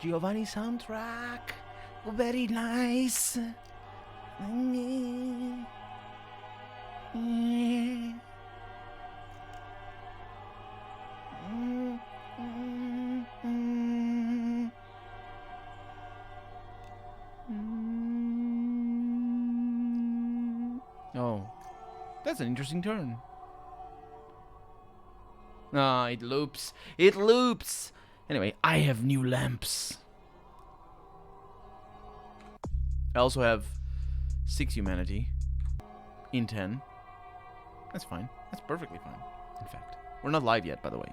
Giovanni soundtrack. Very nice. Oh, that's an interesting turn. Ah, it loops. It loops. Anyway, I have new lamps. I also have 6 humanity in 10. That's fine. That's perfectly fine. In fact, we're not live yet, by the way.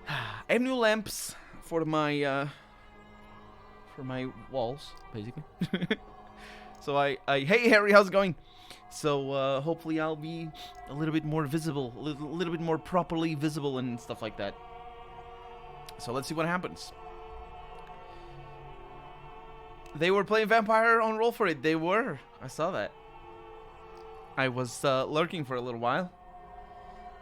I have new lamps for my walls, basically. So hey Harry, how's it going? So hopefully I'll be a little bit more visible, a little bit more properly visible and stuff like that. So let's see what happens. They were playing Vampire on Roll for It. They were. I saw that. I was lurking for a little while.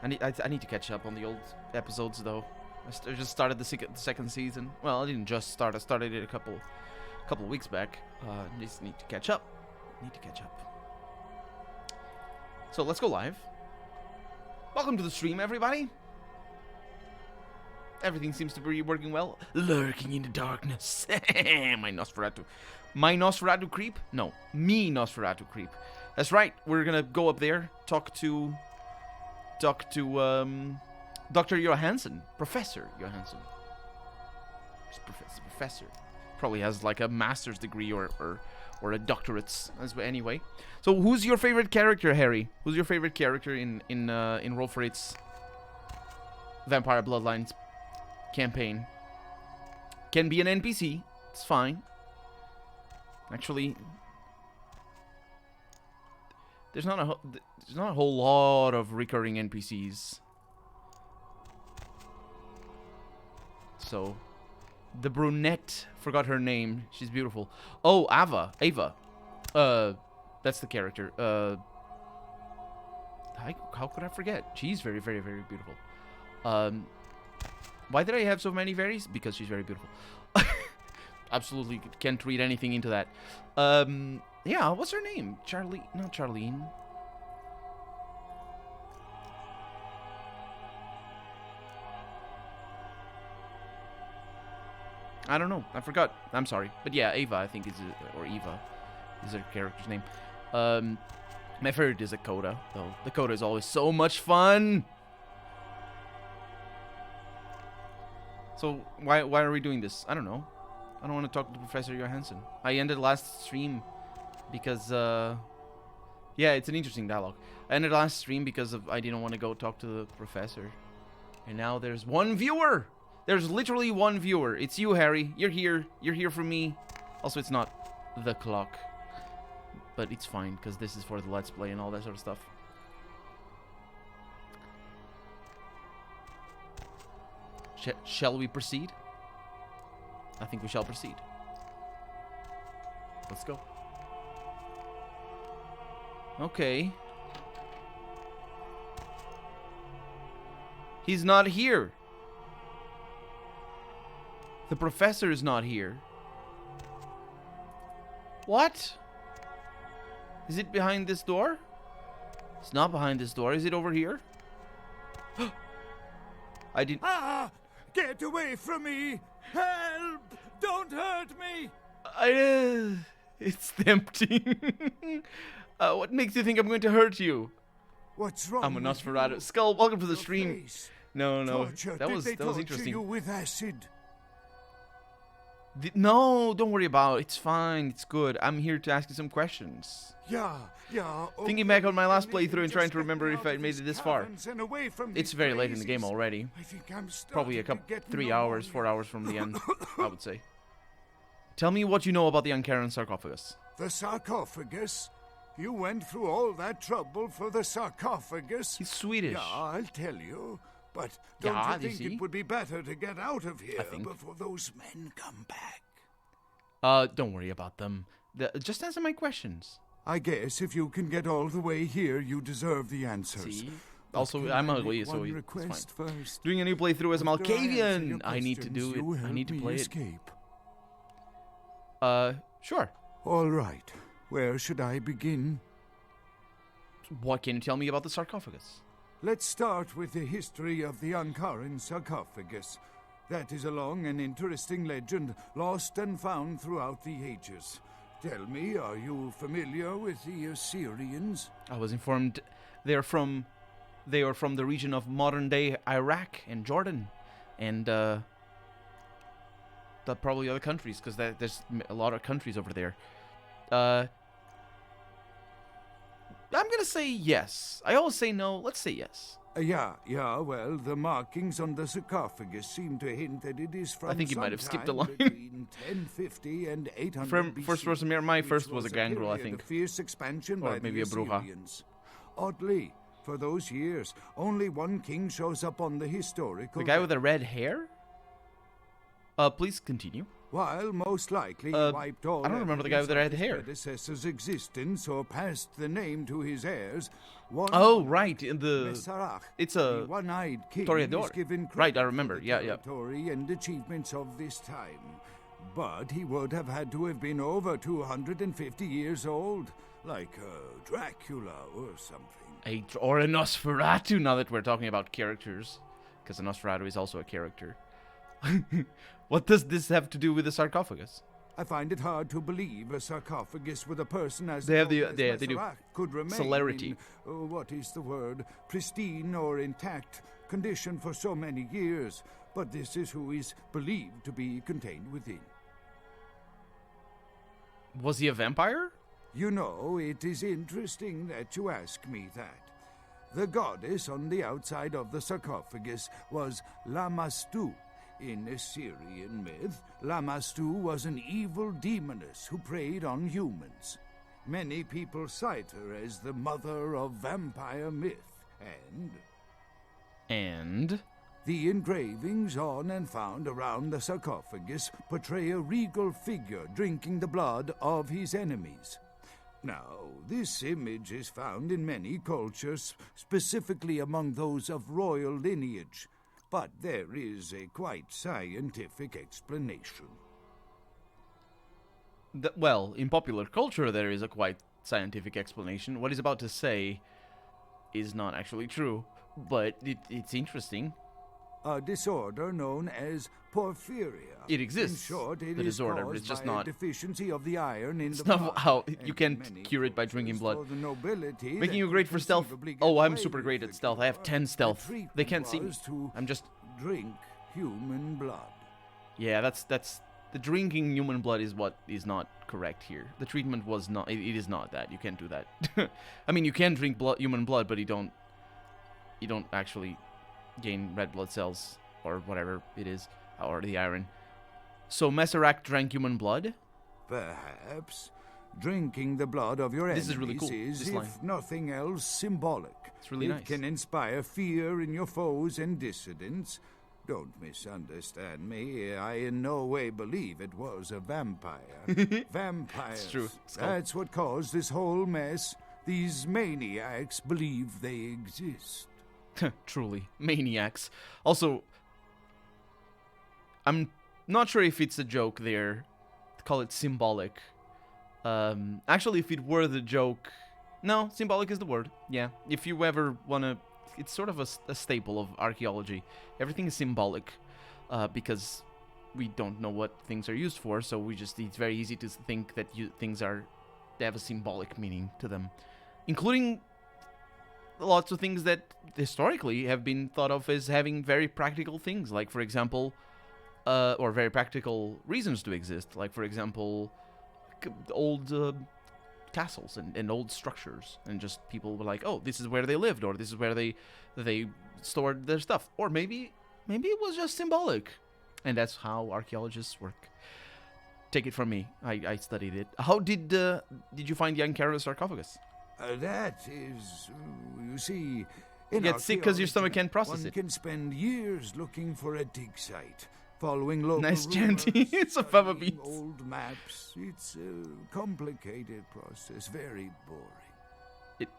I need to catch up on the old episodes though. I just started the second season. Well, I didn't just start. I started it a couple weeks back. Just need to catch up. So let's go live. Welcome to the stream, everybody. Everything seems to be working well. Lurking in the darkness. My Nosferatu creep? No, me Nosferatu creep. That's right. We're gonna go up there, talk to Dr. Johansson, Professor Johansson. Professor. Probably has like a master's degree or a doctorate. Anyway. So who's your favorite character, Harry? Who's your favorite character in Roll for It's Vampire Bloodlines campaign? Can be an NPC. It's fine. Actually, there's not a whole lot of recurring NPCs. So, the brunette, forgot her name. She's beautiful. Oh, Ava. That's the character. How could I forget? She's very, very, very beautiful. Why did I have so many varies? Because she's very beautiful. Absolutely can't read anything into that. Yeah, what's her name? Not Charlene. I don't know. I forgot. I'm sorry. But yeah, Ava, I think or Eva is her character's name. My favorite is Dakota, though. Dakota is always so much fun. So why are we doing this? I don't know. I don't want to talk to Professor Johansson. I ended last stream because yeah, it's an interesting dialogue. I ended last stream because I didn't want to go talk to the professor. And now there's one viewer. There's literally one viewer. It's you, Harry. You're here. You're here for me. Also, it's not the clock. But it's fine, because this is for the Let's Play and all that sort of stuff. Shall we proceed? I think we shall proceed. Let's go. Okay. He's not here. The professor is not here. What? Is it behind this door? It's not behind this door. Is it over here? I didn't... Ah! Get away from me! Help! Don't hurt me! It's tempting. What makes you think I'm going to hurt you? What's wrong? I'm a Nosferatu. Skull, welcome to the stream. Face. No. Torture. That was interesting. You with acid? No, don't worry about it. It's fine. It's good. I'm here to ask you some questions. Yeah. Thinking back on my last playthrough and trying to remember if I made it this far. It's very late in the game already. I think I'm Probably 3 hours, 4 hours from the end, I would say. Tell me what you know about the Ankaran sarcophagus. The sarcophagus? You went through all that trouble for the sarcophagus? He's Swedish. Yeah, I'll tell you. But don't you think it would be better to get out of here before those men come back? Don't worry about them. Just answer my questions. I guess if you can get all the way here, you deserve the answers. See? Also, I'm ugly, so it's fine. First? Doing a new playthrough as a Malkavian. I need to do it. I need to play escape. Sure. All right. Where should I begin? What can you tell me about the sarcophagus? Let's start with the history of the Ankaran sarcophagus. That is a long and interesting legend, lost and found throughout the ages. Tell me, are you familiar with the Assyrians? I was informed they are from the region of modern-day Iraq and Jordan, and probably other countries, because there's a lot of countries over there. I'm gonna say yes. I always say no. Let's say yes. Yeah, well, the markings on the sarcophagus seem to hint that it is from I think you might have skipped a line. Between 1050 and 800 BC, first person, my first was a gangrel, I think. Fierce expansion or by maybe the a bruja. Assyrians. Oddly, for those years, only one king shows up on the historical... The guy with the red hair? Please continue. While most likely he wiped all I don't remember the guy with the red hair. predecessor's existence or passed the name to his heirs. Oh, right, in the... It's a... one-eyed king Toreador. Given Right, I remember, yeah. Territory and achievements of this time. But he would have had to have been over 250 years old, like Dracula or something. Or a Nosferatu, now that we're talking about characters. Because a Nosferatu is also a character. What does this have to do with the sarcophagus? I find it hard to believe a sarcophagus with a person as they do could remain celerity. In, what is the word? Pristine or intact condition for so many years. But this is who is believed to be contained within. Was he a vampire? You know, it is interesting that you ask me that. The goddess on the outside of the sarcophagus was Lamastu. In Assyrian myth, Lamastu was an evil demoness who preyed on humans. Many people cite her as the mother of vampire myth, and the engravings on and found around the sarcophagus portray a regal figure drinking the blood of his enemies. Now, this image is found in many cultures, specifically among those of royal lineage. But there is a quite scientific explanation. Well, in popular culture there is a quite scientific explanation. What he's about to say is not actually true, but it's interesting. A disorder known as porphyria. It exists. In short, it the is disorder, caused it's just by not a deficiency of the iron in it's the not blood, how you can't cure it by drinking blood. Making you great for stealth. Oh, I'm super great at stealth. I have 10 stealth. They can't see me. I'm just drink human blood. Yeah, that's the drinking human blood is what is not correct here. The treatment was not. It is not that. You can't do that. I mean, you can drink human blood, but you don't actually gain red blood cells or whatever it is, or the iron. So Masquerade drank human blood? Perhaps. Drinking the blood of your enemies is really cool. Is, if nothing else, symbolic. It's really nice. It can inspire fear in your foes and dissidents. Don't misunderstand me. I in no way believe it was a vampire. Vampires. It's true. That's what caused this whole mess. These maniacs believe they exist. Truly. Maniacs. Also, I'm not sure if it's a joke there to call it symbolic. Actually, if it were the joke... No, symbolic is the word. Yeah. If you ever want to... It's sort of a staple of archaeology. Everything is symbolic because we don't know what things are used for, so it's very easy to think that they have a symbolic meaning to them. Including lots of things that historically have been thought of as having very practical things, like, for example, or very practical reasons to exist, like, for example, old castles and old structures, and just people were like, oh, this is where they lived, or this is where they stored their stuff, or maybe it was just symbolic, and that's how archaeologists work. Take it from me, I studied it. How did you find the Ankara sarcophagus? That is, you see... You get sick because your stomach can't process one it. Can spend years looking for a dig site, following local nice chanting. It's a fava beat. Old maps. It's a complicated process, very boring.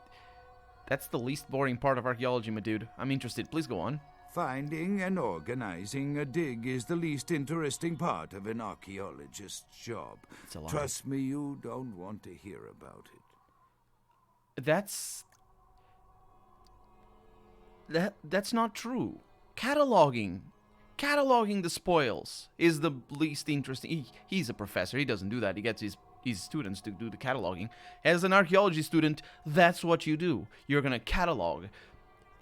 That's the least boring part of archaeology, my dude. I'm interested. Please go on. Finding and organizing a dig is the least interesting part of an archaeologist's job. It's a lie. Trust me, you don't want to hear about it. That's not true. Cataloging the spoils is the least interesting. He's a professor. He doesn't do that. He gets his students to do the cataloging. As an archaeology student, that's what you do. You're going to catalog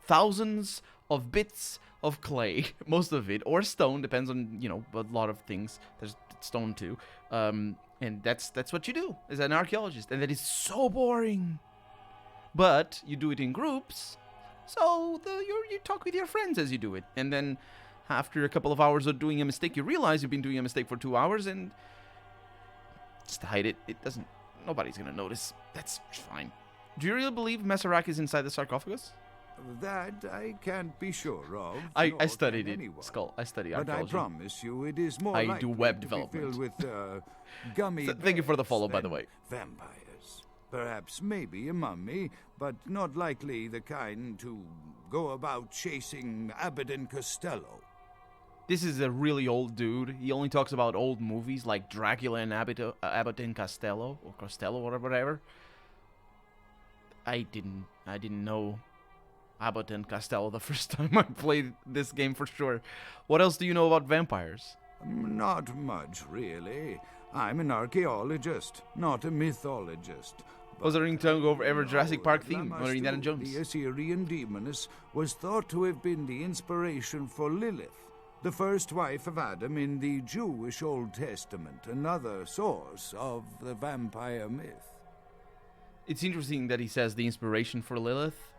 thousands of bits of clay, most of it, or stone, depends on, a lot of things. There's stone too. And that's what you do as an archaeologist. And that is so boring. But you do it in groups, so you talk with your friends as you do it. And then after a couple of hours of doing a mistake, you realize you've been doing a mistake for 2 hours, and just hide it. Nobody's gonna notice. That's fine. Do you really believe Masquerade is inside the sarcophagus? That I can't be sure of. I studied it, Skull. I study archaeology. But I promise you, it is more I likely do web to be development. filled with gummy Thank you for the bears follow, by the than way. Vampires. Perhaps maybe a mummy, but not likely the kind to go about chasing Abbott and Costello. This is a really old dude. He only talks about old movies like Dracula and Abbott and Costello, or Costello, or whatever. I didn't know Abbott and Costello the first time I played this game, for sure. What else do you know about vampires? Not much, really. I'm an archaeologist, not a mythologist. Was there any tongue over ever Jurassic Park theme or Indiana Lamastu, Jones? the Assyrian demoness, was thought to have been the inspiration for Lilith, the first wife of Adam in the Jewish Old Testament, another source of the vampire myth. It's interesting that he says the inspiration for Lilith.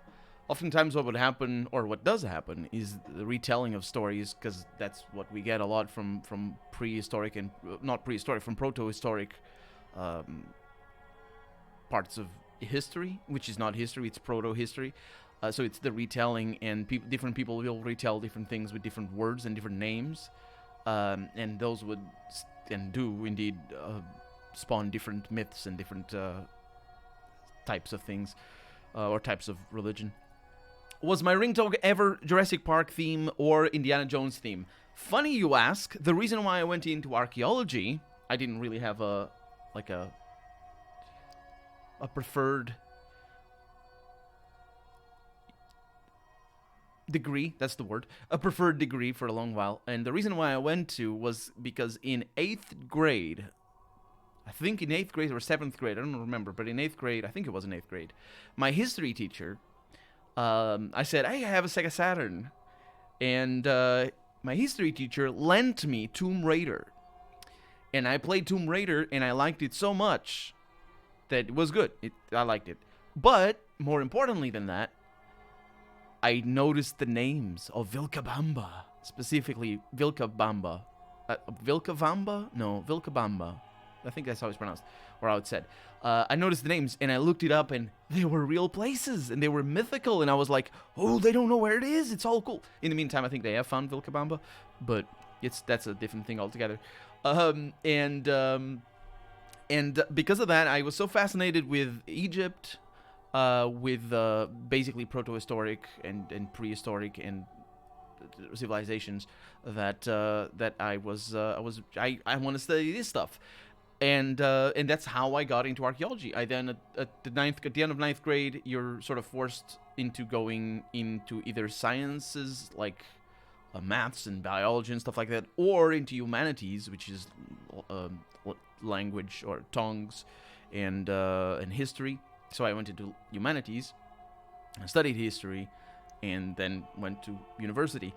Oftentimes what would happen, or what does happen, is the retelling of stories, because that's what we get a lot from prehistoric and, not prehistoric, from proto-historic parts of history, which is not history, it's proto-history. So it's the retelling, and different people will retell different things with different words and different names, and those would, and do indeed, spawn different myths and different types of things, or types of religion. Was my ringtone ever Jurassic Park theme or Indiana Jones theme? Funny you ask. The reason why I went into archaeology, I didn't really have a preferred degree, that's the word, a preferred degree for a long while. And the reason why I went to was because in 8th grade, I think in 8th grade or 7th grade, I don't remember, but in 8th grade, I think it was in 8th grade, my history teacher, I said, hey, I have a Sega Saturn. And my history teacher lent me Tomb Raider. And I played Tomb Raider, and I liked it so much that it was good. I liked it. But, more importantly than that, I noticed the names of Vilcabamba. Specifically, Vilcabamba. Vilcavamba? No, Vilcabamba. I think that's how it's pronounced, or how it's said. I noticed the names, and I looked it up, and they were real places, and they were mythical, and I was like, oh, they don't know where it is. It's all cool. In the meantime, I think they have found Vilcabamba, but that's a different thing altogether. And because of that, I was so fascinated with Egypt, with basically proto-historic and prehistoric and civilizations, that I want to study this stuff. And that's how I got into archaeology. I then, at the end of 9th grade, you're sort of forced into going into either sciences, like maths and biology and stuff like that, or into humanities, which is language or tongues and history. So I went into humanities, I studied history, and then went to university.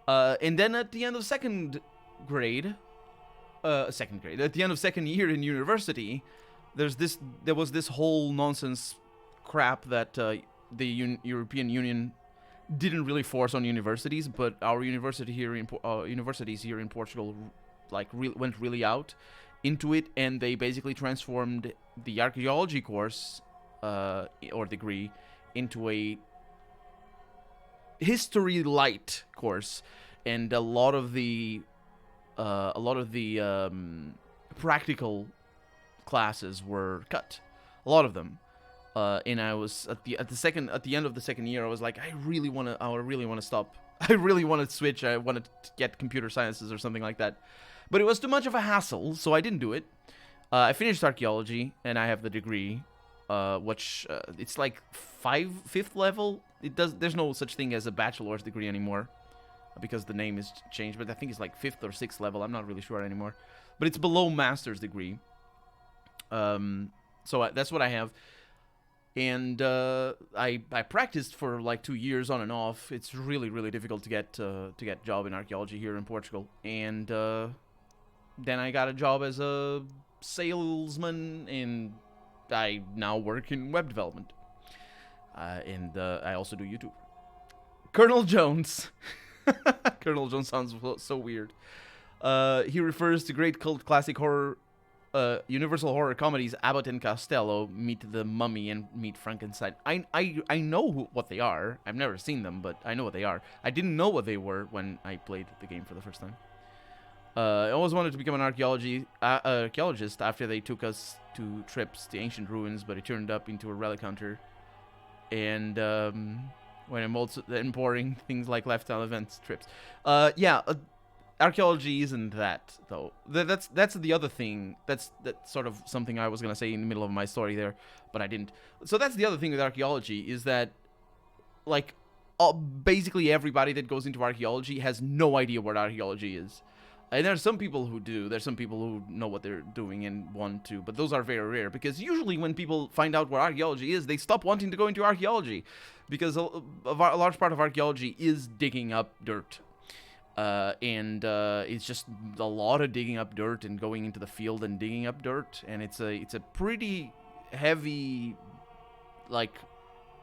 And then at the end of second grade, at the end of second year in university, there was this whole nonsense crap that the European Union didn't really force on universities, but our universities here in Portugal went really out into it, and they basically transformed the archaeology course or degree into a history light course, and a lot of the practical classes were cut, a lot of them, And I was at the end of the second year, I was like, I really want to stop. I really want to switch. I wanted to get computer sciences or something like that, but it was too much of a hassle, so I didn't do it. I finished archaeology, and I have the degree, which it's like fifth level. There's no such thing as a bachelor's degree anymore, because the name is changed. But I think it's like 5th or 6th level. I'm not really sure anymore, but it's below master's degree. So that's what I have. And I practiced for like 2 years on and off. It's really, really difficult to get job in archaeology here in Portugal. And then I got a job as a salesman, and I now work in web development. And I also do YouTube. Colonel Jones. Colonel Jones sounds so weird. He refers to great cult classic horror. Universal horror comedies Abbott and Costello, Meet the Mummy, and Meet Frankenstein. I know what they are. I've never seen them, but I know what they are. I didn't know what they were when I played the game for the first time. I always wanted to become an archaeologist after they took us to trips to ancient ruins, but it turned up into a relic hunter. And when I'm also importing things like lifestyle events trips. Archaeology isn't that, though. That's the other thing. That's sort of something I was going to say in the middle of my story there, but I didn't. So that's the other thing with archaeology, is that, like, basically everybody that goes into archaeology has no idea what archaeology is. And there's some people who do. There's some people who know what they're doing and want to, but those are very rare, because usually when people find out what archaeology is, they stop wanting to go into archaeology, because a large part of archaeology is digging up dirt. And it's just a lot of digging up dirt and going into the field and digging up dirt, and it's a pretty heavy, like,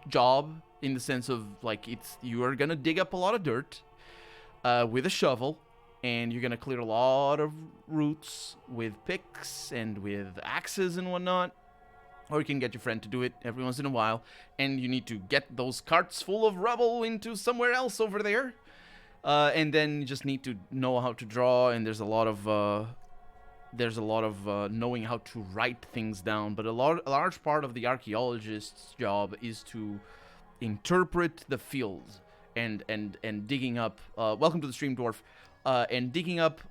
job, in the sense of, like, you are gonna dig up a lot of dirt with a shovel, and you're gonna clear a lot of roots with picks and with axes and whatnot, or you can get your friend to do it every once in a while, and you need to get those carts full of rubble into somewhere else over there. And then you just need to know how to draw, and there's a lot of knowing how to write things down. But a large part of the archaeologist's job is to interpret the fields and digging up. Welcome to the stream, Dwarf. And digging up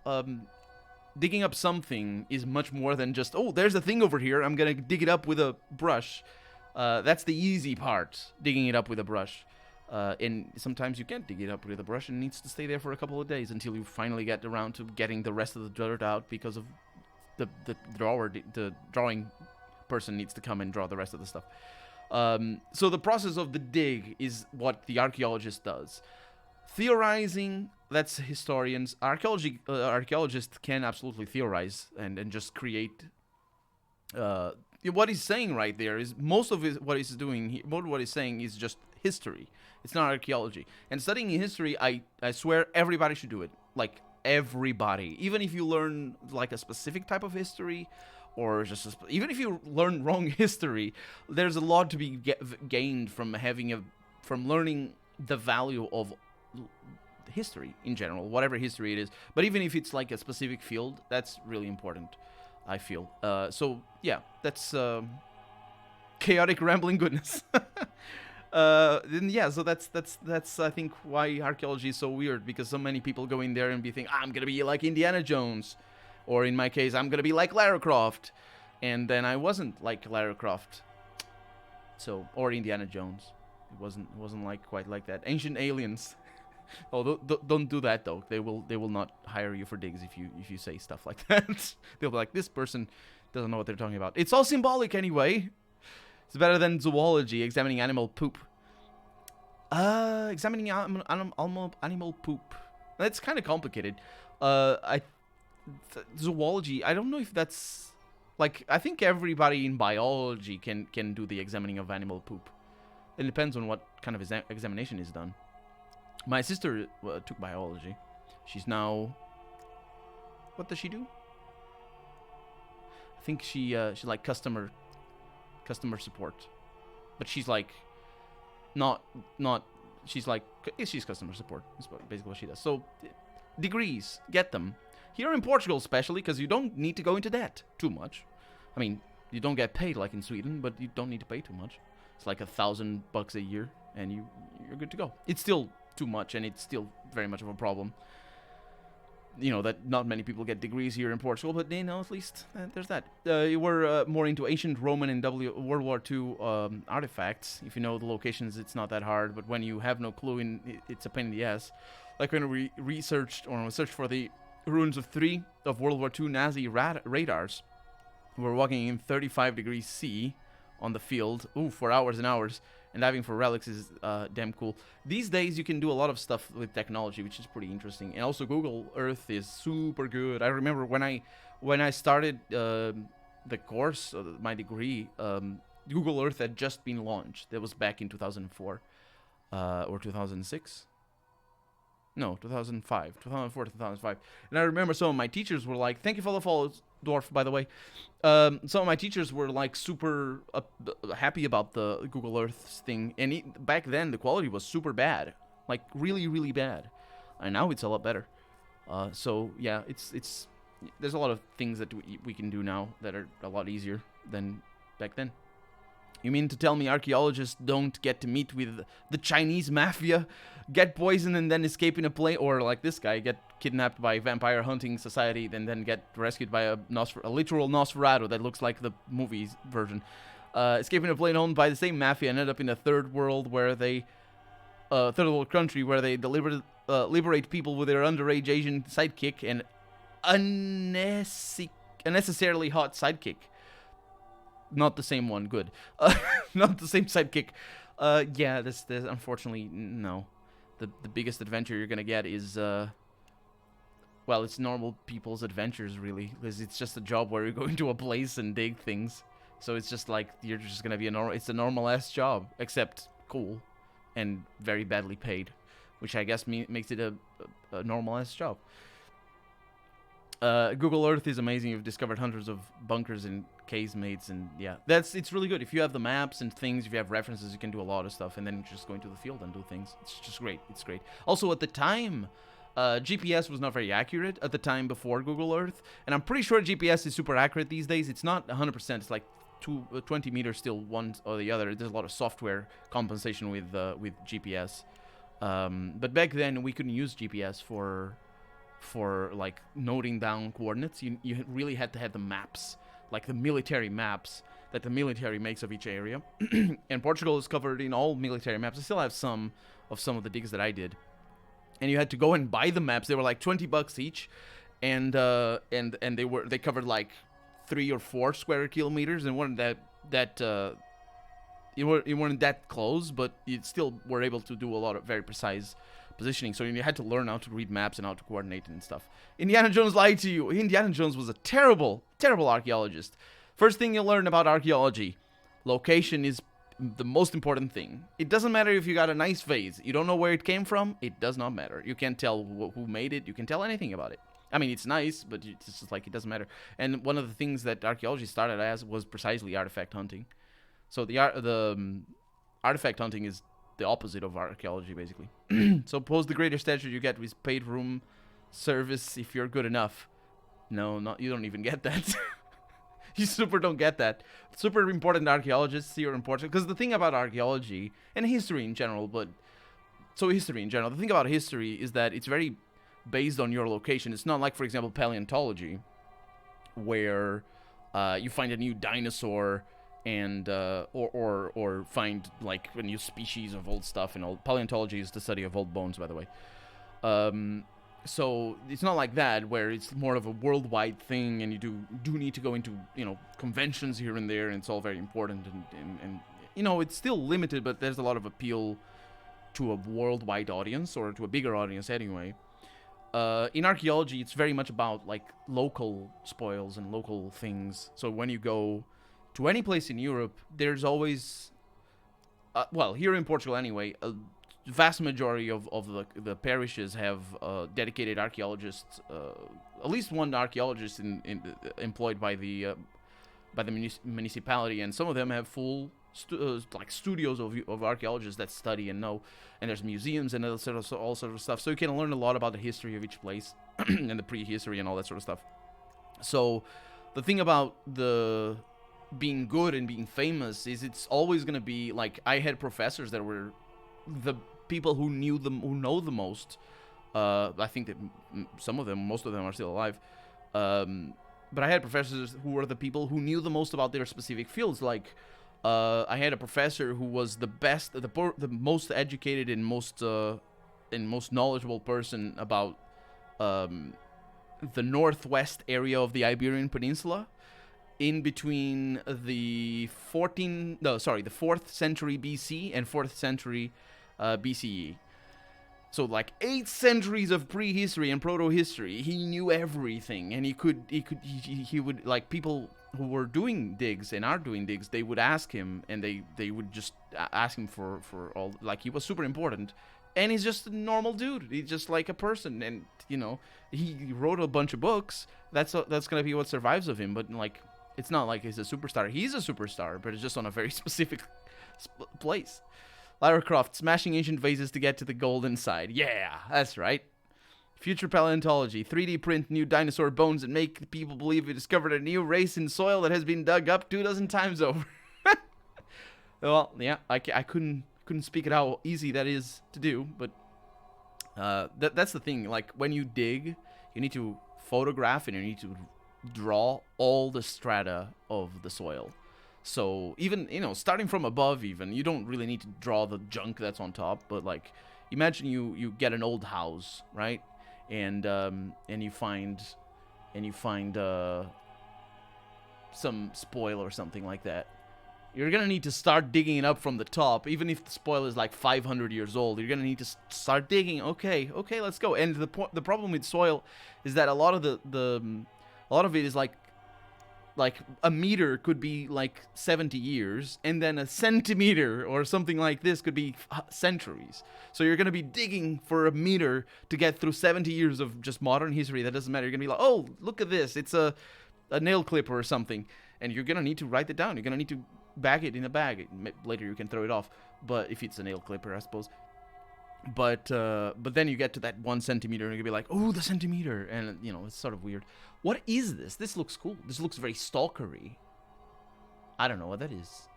something is much more than just, oh, there's a thing over here, I'm gonna dig it up with a brush. That's the easy part, digging it up with a brush. And sometimes you can't dig it up with a brush, and it needs to stay there for a couple of days until you finally get around to getting the rest of the dirt out, because of the drawing person needs to come and draw the rest of the stuff. So the process of the dig is what the archaeologist does. Theorizing, that's historians. Archaeologists can absolutely theorize and just create. What he's saying right there is most of what he's saying is just history. It's not archaeology. And studying history, I swear everybody should do it. Like, everybody. Even if you learn, like, a specific type of history, or just even if you learn wrong history, there's a lot to be gained from learning the value of history in general, whatever history it is. But even if it's like a specific field, that's really important, I feel. So yeah, that's chaotic rambling goodness. Then yeah, so that's I think why archaeology is so weird, because so many people go in there and be thinking, I'm gonna be like Indiana Jones, or in my case, I'm gonna be like Lara Croft, and then I wasn't like Lara Croft. So, or Indiana Jones, it wasn't like quite like that. Ancient Aliens. Oh, don't do that though. They will not hire you for digs if you say stuff like that. They'll be like, this person doesn't know what they're talking about. It's all symbolic anyway. It's better than zoology, examining animal poop. Examining animal poop. That's kind of complicated. Zoology, I don't know if that's, like, I think everybody in biology can do the examining of animal poop. It depends on what kind of examination is done. My sister took biology. She's now, what does she do? I think she's like customer support, but she's like not she's customer support. That's basically what she does. So degrees, get them here in Portugal, especially because you don't need to go into debt too much. I mean, You don't get paid like in Sweden, but you don't need to pay too much. It's like $1,000 a year, and you're good to go. It's still too much, and it's still very much of a problem. You know, that not many people get degrees here in Portugal, but you know, at least there's that. You were more into ancient Roman and World War II artifacts. If you know the locations, it's not that hard, but when you have no clue, it's a pain in the ass. Like when we researched for the ruins of 3 of World War II Nazi radars. We were walking in 35 degrees C on the field, for hours and hours, and diving for relics is damn cool. These days, you can do a lot of stuff with technology, which is pretty interesting. And also, Google Earth is super good. I remember when I started the course, my degree, Google Earth had just been launched. That was back in 2004 or 2006. No, 2005. 2004 to 2005. And I remember some of my teachers were like, thank you for the follow, Dwarf, by the way. Some of my teachers were like super happy about the Google Earth thing. And back then, the quality was super bad. Like, really, really bad. And now it's a lot better. So, yeah, it's there's a lot of things that we can do now that are a lot easier than back then. You mean to tell me archaeologists don't get to meet with the Chinese mafia, get poisoned and then escape in a plane, or like this guy, get kidnapped by vampire hunting society, then get rescued by a literal Nosferatu that looks like the movie's version, escape in a plane owned by the same mafia and end up in a third world country where they liberate people with their underage Asian sidekick and unnecessarily hot sidekick. Not the same one, good. Not the same sidekick. Yeah, this unfortunately, no. The biggest adventure you're gonna get is, well, it's normal people's adventures, really. Because it's just a job where you go into a place and dig things. So it's just like, you're just gonna be it's a normal-ass job. Except cool. And very badly paid. Which I guess makes it a normal-ass job. Google Earth is amazing. You've discovered hundreds of bunkers and casemates, and yeah, it's really good. If you have the maps and things, if you have references, you can do a lot of stuff, and then you just go into the field and do things. It's just great. It's great. Also, at the time, GPS was not very accurate at the time before Google Earth, and I'm pretty sure GPS is super accurate these days. It's not 100%. It's like 20 meters still one or the other. There's a lot of software compensation with GPS, but back then we couldn't use GPS for like noting down coordinates. You really had to have the maps, like the military maps that the military makes of each area. And Portugal is covered in all military maps. I still have some of the digs that I did, and you had to go and buy the maps. They were like $20 each, and they covered like 3 or 4 square kilometers, and weren't you weren't that close, but you still were able to do a lot of very precise positioning. So you had to learn how to read maps and how to coordinate and stuff. Indiana Jones lied to you. Indiana Jones was a terrible, terrible archaeologist. First thing you learn about archaeology, location is the most important thing. It doesn't matter if you got a nice vase. You don't know where it came from. It does not matter. You can't tell who made it. You can tell anything about it. I mean, it's nice, but it's just like, it doesn't matter. And one of the things that archaeology started as was precisely artifact hunting. So the artifact hunting is the opposite of archaeology, basically. So pose the greater stature you get with paid room service if you're good enough. No, you don't even get that. You super don't get that. Super important archaeologists here in Portugal. Because the thing about archaeology, and history in general, the thing about history is that it's very based on your location. It's not like, for example, paleontology, where you find a new dinosaur and or find like a new species of old stuff and all. Paleontology is the study of old bones, by the way. So it's not like that, where it's more of a worldwide thing, and you do need to go into, conventions here and there, and it's all very important, and it's still limited, but there's a lot of appeal to a worldwide audience, or to a bigger audience anyway. In archaeology, it's very much about like local spoils and local things. So when you go to any place in Europe, there's always, well, here in Portugal anyway, a vast majority of the parishes have dedicated archaeologists, at least one archaeologist employed by the municipality, and some of them have full like studios of archaeologists that study and know, and there's museums and all sort of stuff. So you can learn a lot about the history of each place and the prehistory and all that sort of stuff. So the thing about the being good and being famous is it's always gonna be like I had professors that were the people who know the most. I think that most of them are still alive. But I had professors who were the people who knew the most about their specific fields. Like I had a professor who was the best, the most educated and most knowledgeable person about the northwest area of the Iberian Peninsula, in between the 4th century BC and 4th century BCE. So like 8 centuries of prehistory and proto-history. He knew everything, and he would, like, people who were doing digs and are doing digs, they would ask him, and they would just ask him for all, like, he was super important. And he's just a normal dude. He's just like a person, and he wrote a bunch of books. That's gonna be what survives of him. But like, it's not like he's a superstar. He's a superstar, but it's just on a very specific place. Lara Croft, smashing ancient vases to get to the golden side. Yeah, that's right. Future paleontology, 3D print new dinosaur bones and make people believe we discovered a new race in soil that has been dug up 24 times over. Well, yeah, I couldn't speak it how easy that is to do, but that's the thing. Like, when you dig, you need to photograph and you need to draw all the strata of the soil. So even, starting from above, even, you don't really need to draw the junk that's on top, but like, imagine you get an old house, right? And you find some spoil or something like that. You're gonna need to start digging it up from the top, even if the spoil is like 500 years old. You're gonna need to start digging. Okay, let's go. And the problem with soil is that a lot of a lot of it is like a meter could be like 70 years, and then a centimeter or something like this could be centuries. So you're going to be digging for a meter to get through 70 years of just modern history. That doesn't matter. You're going to be like, oh, look at this. It's a nail clipper or something. And you're going to need to write it down. You're going to need to bag it in a bag. Later you can throw it off. But if it's a nail clipper, I suppose. But then you get to that 1 centimeter and you're gonna be like, oh, the centimeter, and it's sort of weird. What is this? This looks cool. This looks very stalkery. I don't know what that is.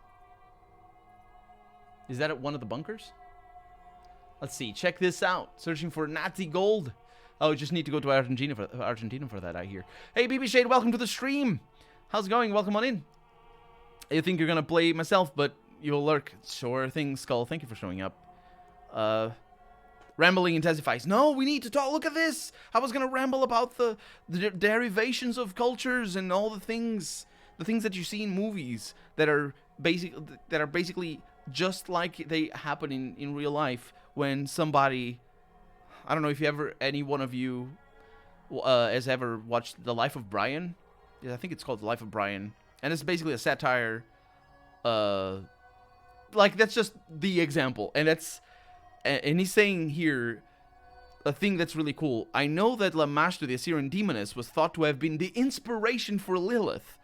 Is that at one of the bunkers? Let's see. Check this out. Searching for Nazi gold. Oh, just need to go to Argentina for that, I hear. Hey, BB Shade, welcome to the stream. How's it going? Welcome on in. I think you're gonna play myself, but you'll lurk. Sure thing, Skull. Thank you for showing up. Rambling intensifies. No, we need to talk. Look at this. I was gonna ramble about the derivations of cultures and all the things that you see in movies that are basically just like they happen in real life. When somebody, I don't know if any one of you has ever watched The Life of Brian. Yeah, I think it's called The Life of Brian, and it's basically a satire. Like, that's just the example, and he's saying here a thing that's really cool. I know that Lamashtu, the Assyrian demoness, was thought to have been the inspiration for Lilith,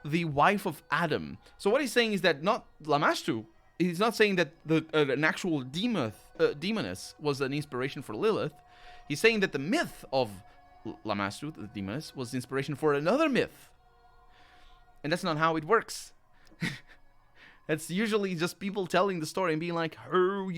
the wife of Adam. So what he's saying is that not Lamashtu. He's not saying that an actual demoness was an inspiration for Lilith. He's saying that the myth of Lamashtu, the demoness, was the inspiration for another myth. And that's not how it works. It's usually just people telling the story and being like, oh,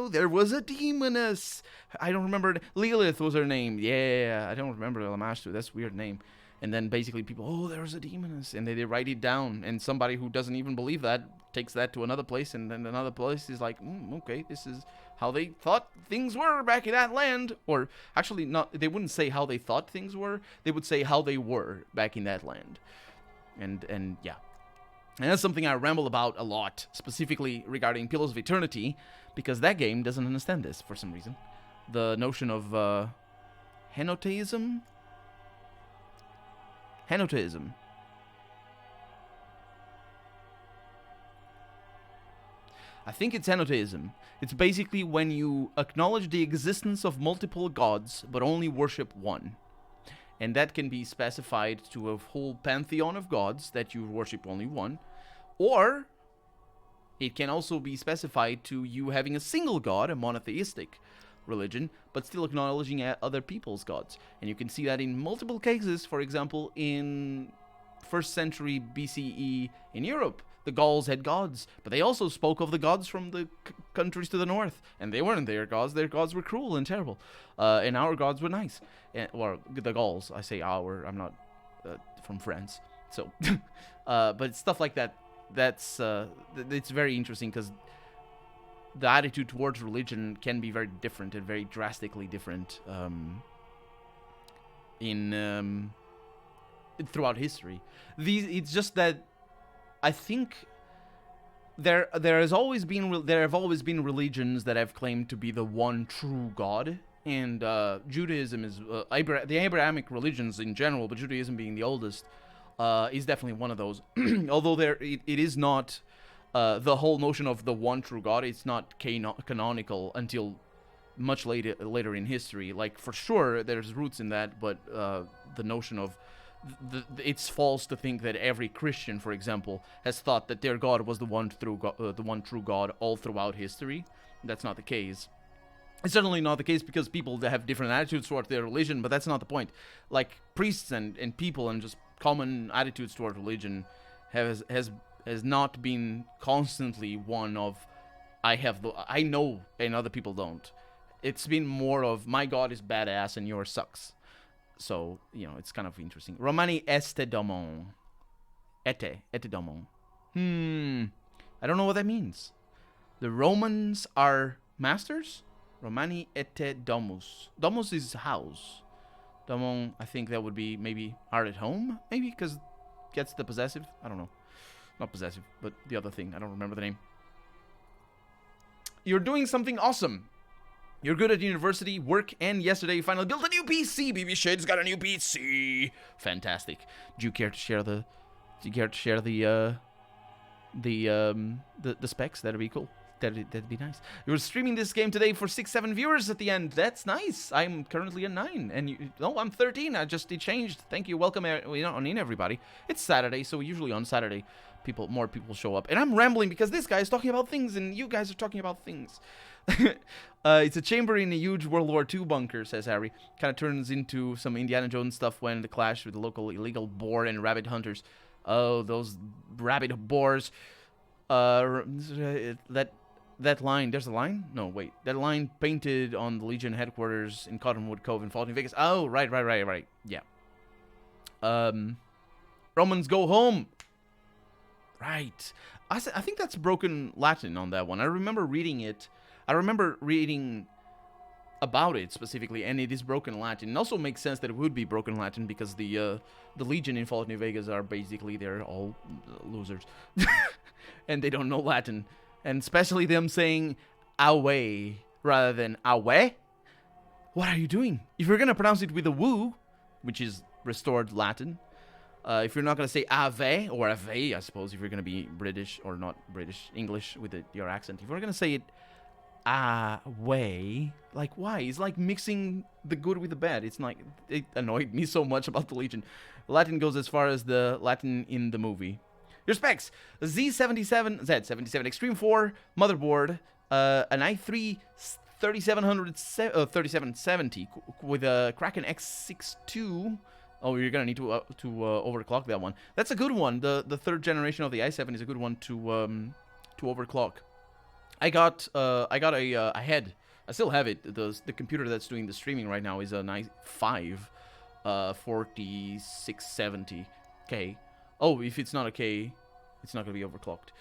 there was a demoness. I don't remember. Lilith was her name. Yeah, I don't remember Lamashtu. That's a weird name. And then basically people, oh, there was a demoness. And they write it down. And somebody who doesn't even believe that takes that to another place. And then another place is like, okay, this is how they thought things were back in that land. Or actually, they wouldn't say how they thought things were. They would say how they were back in that land. And yeah. And that's something I ramble about a lot, specifically regarding Pillars of Eternity, because that game doesn't understand this for some reason. The notion of henotheism? Henotheism. I think it's henotheism. It's basically when you acknowledge the existence of multiple gods, but only worship one. And that can be specified to a whole pantheon of gods that you worship only one. Or it can also be specified to you having a single god, a monotheistic religion, but still acknowledging other people's gods. And you can see that in multiple cases, for example, in first century BCE in Europe. The Gauls had gods, but they also spoke of the gods from the countries to the north, and they weren't their gods. Their gods were cruel and terrible, and our gods were nice. Or the Gauls, I say our. I'm not from France, so. But stuff like that. That's it's very interesting because the attitude towards religion can be very different and very drastically different in throughout history. It's just that I think there have always been religions that have claimed to be the one true God, and Judaism is the Abrahamic religions in general, but Judaism being the oldest is definitely one of those. Although it is not the whole notion of the one true God. It's not canonical until much later in history. Like, for sure, there's roots in that, but the notion of it's false to think that every Christian, for example, has thought that their God was the one true God all throughout history. That's not the case. It's certainly not the case because people that have different attitudes toward their religion, but that's not the point. Like, priests and people and just common attitudes toward religion has not been constantly one of I know and other people don't. It's been more of my God is badass and yours sucks. So, it's kind of interesting. Romani este domum. Ete domum. I don't know what that means. The Romans are masters? Romani ete domus. Domus is house. Domum, I think that would be maybe are at home? Maybe, because gets the possessive? I don't know. Not possessive, but the other thing. I don't remember the name. You're doing something awesome. You're good at university, work, and yesterday you finally built a new PC. BB Shade's got a new PC. Fantastic. Do you care to share the specs? That'd be cool. That'd be nice. You were streaming this game today for 6-7 viewers at the end. That's nice. I'm currently at 9, and I'm 13. It changed. Thank you. Welcome in everybody. It's Saturday, so usually on Saturday, more people show up, and I'm rambling because this guy is talking about things, and you guys are talking about things. It's a chamber in a huge World War II bunker, says Harry. Kind of turns into some Indiana Jones stuff when the clash with the local illegal boar and rabbit hunters. Oh, those rabbit boars. That line, there's a line? No, wait. That line painted on the Legion headquarters in Cottonwood Cove in Fallout New Vegas. Oh, right. Yeah. Romans go home. Right. I think that's broken Latin on that one. I remember reading about it specifically, and it is broken Latin. It also makes sense that it would be broken Latin because the Legion in Fallout New Vegas are basically, they're all losers. And they don't know Latin. And especially them saying away rather than away. What are you doing? If you're going to pronounce it with a woo, which is restored Latin, if you're not going to say ave or ave, I suppose, if you're going to be British or not British, English with your accent, if you're going to say it away, like, why? It's like mixing the good with the bad. It's like, it annoyed me so much about the Legion. Latin goes as far as the Latin in the movie. Your specs: Z77 Extreme 4 motherboard, an i3 3770 with a Kraken X62. Oh, you're gonna need to overclock that one. That's a good one. The third generation of the i7 is a good one to overclock. I got a head. I still have it. The computer that's doing the streaming right now is an i5 4670K. Oh, if it's not a K, it's not going to be overclocked.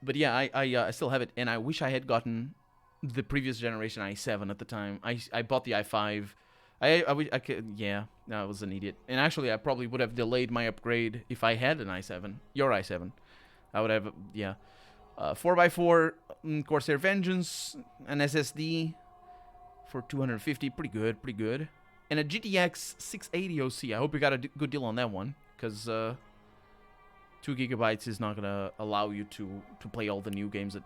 But yeah, I still have it, and I wish I had gotten the previous generation i7 at the time. I bought the i5. I was an idiot. And actually, I probably would have delayed my upgrade if I had an i7. Your i7. I would have, 4x4 Corsair Vengeance, an SSD for 250. Pretty good. And a GTX 680 OC. I hope you got a good deal on that one, because 2 gigabytes is not gonna allow you to play all the new games at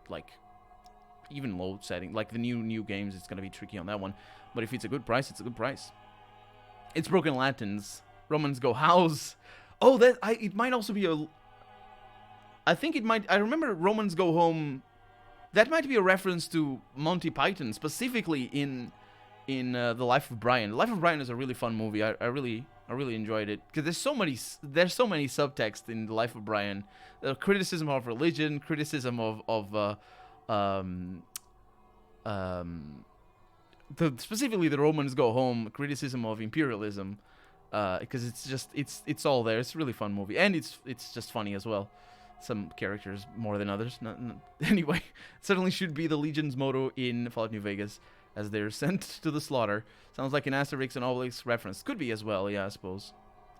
like even low setting. Like the new games, it's gonna be tricky on that one. But if it's a good price, it's a good price. It's broken Latins. Romans go house. Oh, it might also be a. I think it might. I remember Romans go home. That might be a reference to Monty Python, specifically in The Life of Brian. The Life of Brian is a really fun movie. I really I really enjoyed it because there's so many subtext in the life of Brian. Criticism of religion, criticism of specifically the Romans go home, criticism of imperialism, because it's all there. It's a really fun movie, and it's just funny as well. Some characters more than others. Anyway, it certainly should be the Legion's motto in Fallout New Vegas, as they're sent to the slaughter. Sounds like an Asterix and Obelix reference. Could be as well, yeah, I suppose.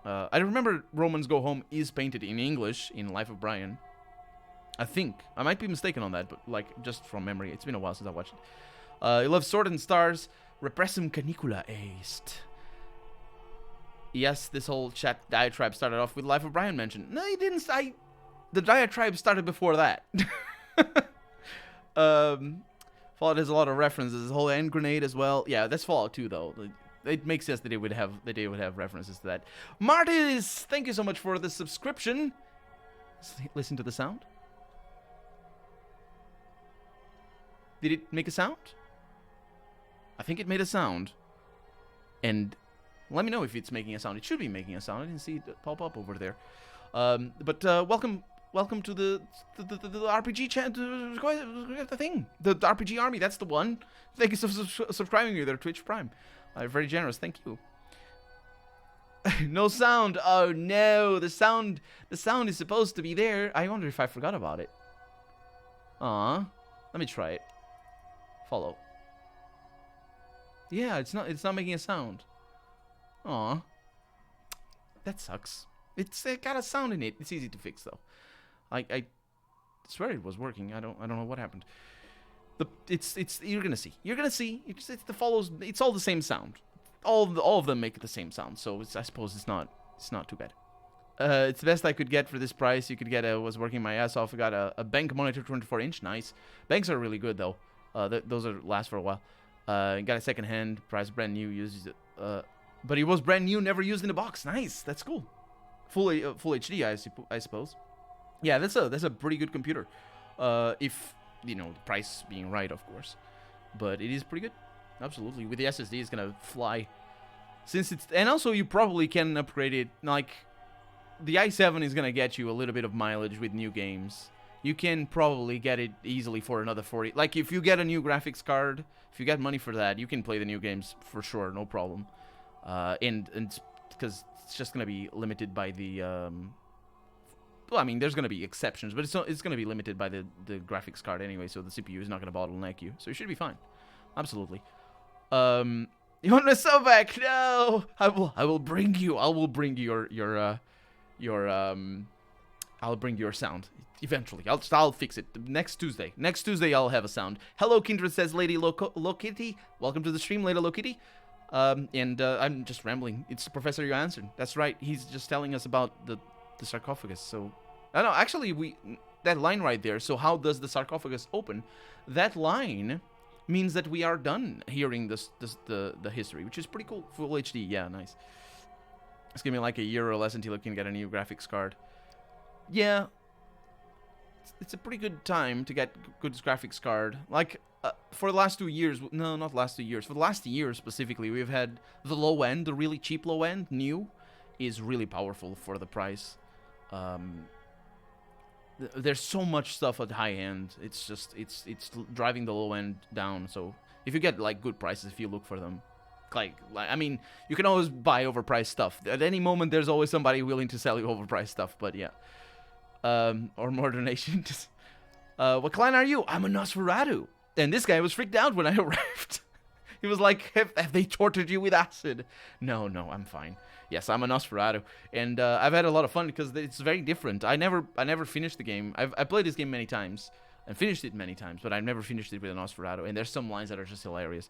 I remember Romans Go Home is painted in English in Life of Brian. I think. I might be mistaken on that, but like just from memory. It's been a while since I watched it. I love Sword and Stars. Repressum canicula est. Yes, this whole chat diatribe started off with Life of Brian mention. No, he didn't. The diatribe started before that. Fallout has a lot of references. The whole hand grenade as well. Yeah, that's Fallout 2 though. It makes sense that they would have references to that. Martis, thank you so much for the subscription. Listen to the sound. Did it make a sound? I think it made a sound. And let me know if it's making a sound. It should be making a sound. I didn't see it pop up over there. But welcome to the RPG chat. The thing, the RPG army. That's the one. Thank you for subscribing to their Twitch Prime. Very generous. Thank you. No sound. Oh no, the sound is supposed to be there. I wonder if I forgot about it. Let me try it. Follow. Yeah, it's not making a sound. Aw. That sucks. It's got a sound in it. It's easy to fix though. I swear it was working. I don't know what happened. You're gonna see. It's the follows. It's all the same sound. All of them make the same sound. So I suppose it's not too bad. It's the best I could get for this price. You could get was working my ass off. I got a bank monitor 24-inch. Nice. Banks are really good though. Those last for a while. Got a second hand price, brand new. Used it. But it was brand new, never used in a box. Nice. That's cool. Full HD, I suppose. Yeah, that's a pretty good computer. If the price being right, of course. But it is pretty good. Absolutely. With the SSD, it's gonna fly. And also you probably can upgrade it. Like the i7 is gonna get you a little bit of mileage with new games. You can probably get it easily for another 40. Like if you get a new graphics card, if you get money for that, you can play the new games for sure, no problem. And because it's just gonna be limited by the well, I mean, there's gonna be exceptions, but it's gonna be limited by the graphics card anyway, so the CPU is not gonna bottleneck you, so you should be fine. Absolutely. You want to sub back? No, I will bring you. I will bring I'll bring your sound eventually. I'll fix it next Tuesday. Next Tuesday I'll have a sound. Hello, Kindred, says Lady Lokitty. Welcome to the stream, Lady Lokitty. And I'm just rambling. It's Professor Johansson. That's right. He's just telling us about the sarcophagus. So, I know. Actually, that line right there. So, how does the sarcophagus open? That line means that we are done hearing the history, which is pretty cool. Full HD. Yeah, nice. It's gonna be like a year or less until you can get a new graphics card. Yeah, it's a pretty good time to get good graphics card. Like for the last 2 years, no, not last 2 years. For the last year specifically, we've had the low end, the really cheap low end, new, is really powerful for the price. There's so much stuff at high end. It's just it's driving the low end down. So if you get like good prices, if you look for them. Like I mean, you can always buy overpriced stuff. At any moment, there's always somebody willing to sell you overpriced stuff. But yeah, or more donations. What clan are you? I'm a Nosferatu. And this guy was freaked out when I arrived. He was like, "Have they tortured you with acid?" No, I'm fine. Yes, I'm a Nosferatu, and I've had a lot of fun because it's very different. I never finished the game. I played this game many times and finished it many times, but I've never finished it with a Nosferatu. And there's some lines that are just hilarious.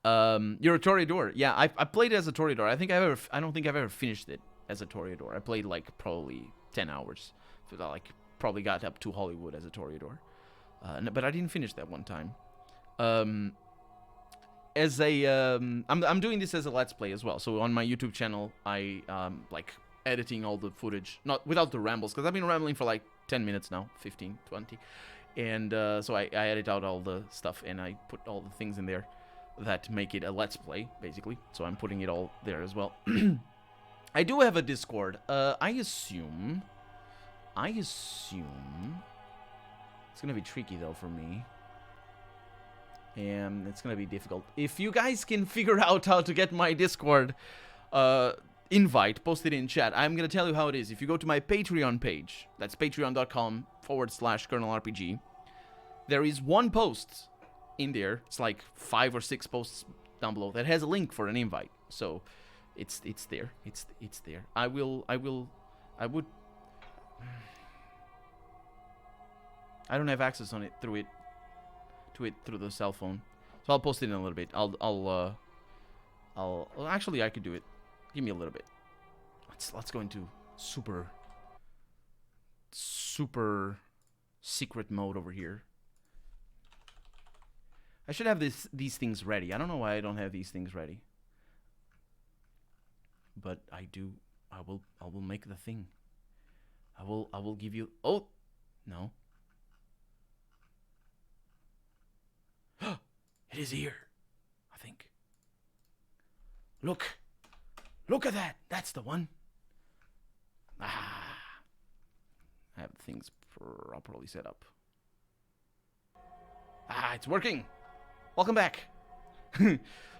You're a Toreador. Yeah, I played it as a Toreador. I don't think I've ever finished it as a Toreador. I played like probably 10 hours. So I probably got up to Hollywood as a Toreador. But I didn't finish that one time. I'm doing this as a Let's Play as well. So on my YouTube channel, I like editing all the footage, not without the rambles, because I've been rambling for like 10 minutes now, 15, 20. And so I edit out all the stuff and I put all the things in there. that make it a Let's Play, basically. So I'm putting it all there as well. I do have a Discord. I assume it's gonna be tricky though for me. And it's gonna be difficult. If you guys can figure out how to get my Discord invite, post it in chat. I'm gonna tell you how it is. If you go to my Patreon page, that's patreon.com/KernelRPG, there is one post in there. It's like 5 or 6 posts down below that has a link for an invite. So it's there. It's there. I would. I don't have access on it through the cell phone, so I'll post it in a little bit. Well, actually, I could do it. Give me a little bit. Let's go into super secret mode over here. I should have these things ready. I don't know why I don't have these things ready, but I do. I will make the thing. I will give you. Oh, no. It is here, I think. Look at that. That's the one. I have things properly set up. It's working. Welcome back.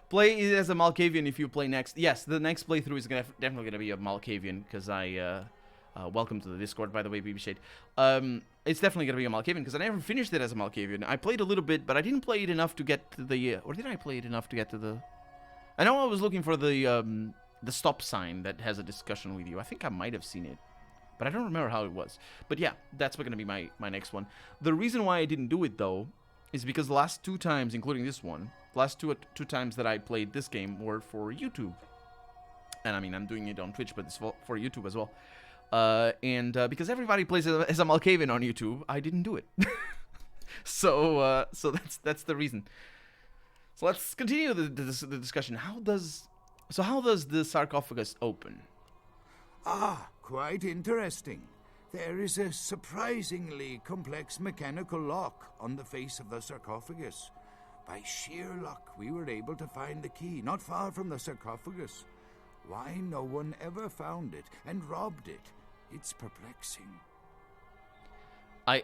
Play it as a Malkavian if you play next. Yes, the next playthrough is definitely gonna be a Malkavian because welcome to the Discord, by the way, BB Shade. It's definitely gonna be a Malkavian because I never finished it as a Malkavian. I played a little bit, but I didn't play it enough to get to the. Or did I play it enough to get to the? I know I was looking for the stop sign that has a discussion with you. I think I might have seen it, but I don't remember how it was. But yeah, that's gonna be my next one. The reason why I didn't do it though is because the last 2 times, including this one, the last two times that I played this game were for YouTube. And I mean, I'm doing it on Twitch, but it's for YouTube as well. Because everybody plays as a Malkavian on YouTube, I didn't do it. So that's the reason. So let's continue the discussion. How does the sarcophagus open? Quite interesting. There is a surprisingly complex mechanical lock on the face of the sarcophagus. By sheer luck, we were able to find the key not far from the sarcophagus. Why no one ever found it and robbed it? It's perplexing. I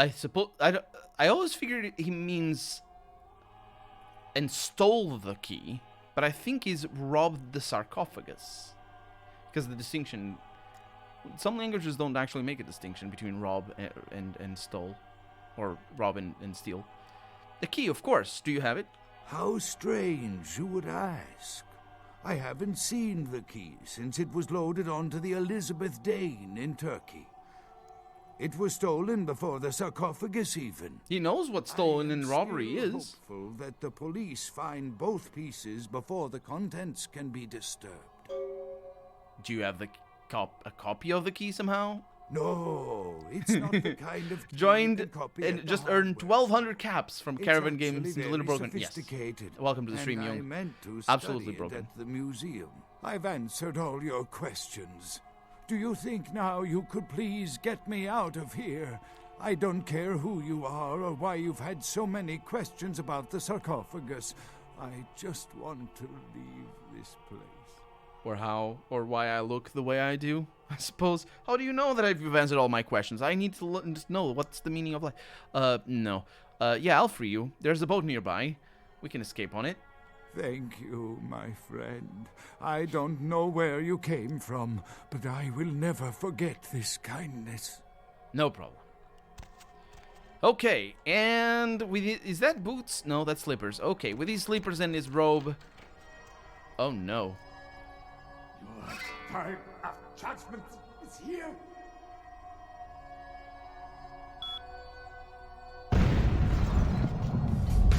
suppose I always figured he means and stole the key, but I think he's robbed the sarcophagus because the distinction. Some languages don't actually make a distinction between rob and stole, or rob and steal. The key, of course. Do you have it? How strange you would ask. I haven't seen the key since it was loaded onto the Elizabeth Dane in Turkey. It was stolen before the sarcophagus even. He knows what stolen and robbery is. Hopeful that the police find both pieces before the contents can be disturbed. Do you have a copy of the key somehow? No, it's not the kind of key joined copy and just earned 1,200 caps from Caravan Games in Little Broken. Yes. Welcome to the stream, Young. I meant to Absolutely study broken. it at the museum. I've answered all your questions. Do you think now you could please get me out of here? I don't care who you are or why you've had so many questions about the sarcophagus. I just want to leave this place. Or why I look the way I do, I suppose. How do you know that I've answered all my questions? I need to know what's the meaning of life. No. Yeah, I'll free you. There's a boat nearby. We can escape on it. Thank you, my friend. I don't know where you came from, but I will never forget this kindness. No problem. Okay, and is that boots? No, that's slippers. Okay, with these slippers and his robe. Oh no. Your time of judgment is here.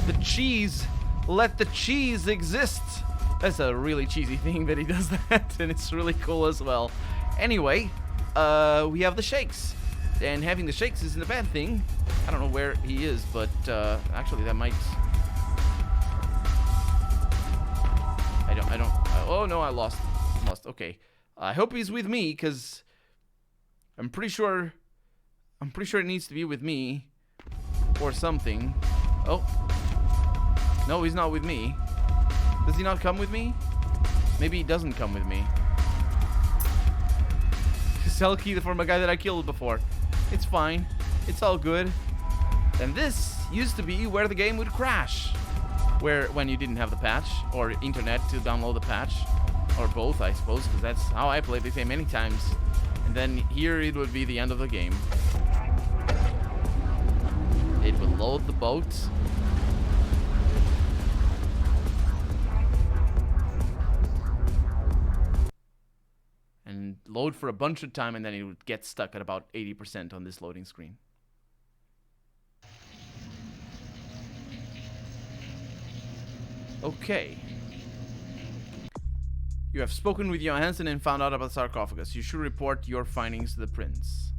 The cheese. Let the cheese exist. That's a really cheesy thing that he does that, and it's really cool as well. Anyway, we have the shakes. And having the shakes isn't a bad thing. I don't know where he is, but actually that might... I don't... Oh no, I lost. Okay. I hope he's with me, because I'm pretty sure it needs to be with me or something. Oh. No, he's not with me. Does he not come with me? Maybe he doesn't come with me. Sell key from a guy that I killed before. It's fine. It's all good. And this used to be where the game would crash. When you didn't have the patch, or internet to download the patch. Or both, I suppose, because that's how I played the game many times. And then here it would be the end of the game. It would load the boat. And load for a bunch of time, and then it would get stuck at about 80% on this loading screen. Okay. You have spoken with Johansson and found out about the sarcophagus. You should report your findings to the prince.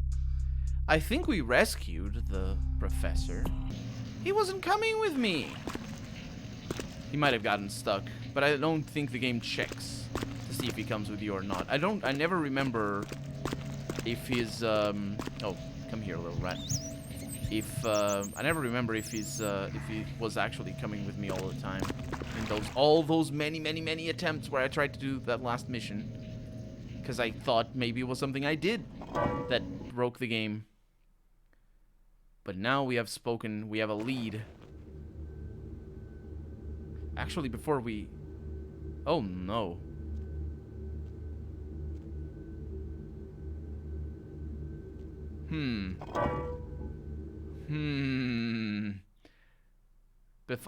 I think we rescued the professor. He wasn't coming with me. He might have gotten stuck, but I don't think the game checks to see if he comes with you or not. I never remember if he's, oh, come here, little rat. I never remember if he was actually coming with me all the time. In all those many attempts where I tried to do that last mission. Because I thought maybe it was something I did that broke the game. But now we have spoken, we have a lead. Actually, before we... Oh, no.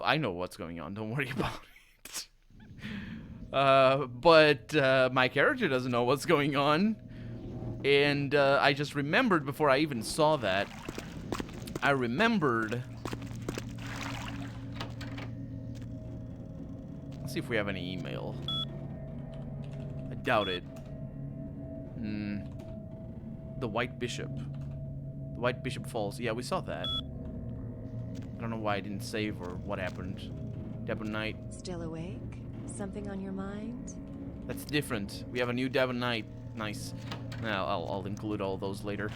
I know what's going on, don't worry about it. But my character doesn't know what's going on. And I just remembered before I even saw that. I remembered... Let's see if we have any email. I doubt it. The White Bishop. The White Bishop Falls. Yeah, we saw that. I don't know why I didn't save or what happened. Devon Knight. Still awake? Something on your mind? That's different. We have a new Devon Knight. Nice. Now I'll include all those later.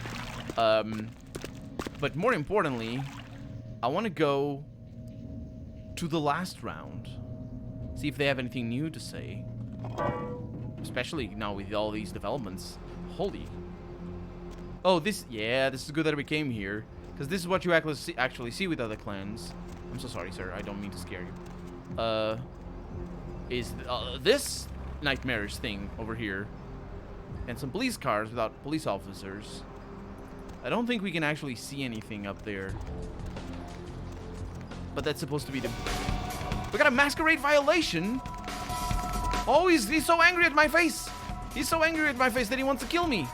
But more importantly, I want to go to the last round. See if they have anything new to say. Especially now with all these developments. Holy. Oh, this is good that we came here. Because this is what you actually see with other clans. I'm so sorry, sir. I don't mean to scare you. Is this nightmarish thing over here. And some police cars without police officers. I don't think we can actually see anything up there. But that's supposed to be the... We got a Masquerade violation? Oh, he's so angry at my face. He's so angry at my face that he wants to kill me.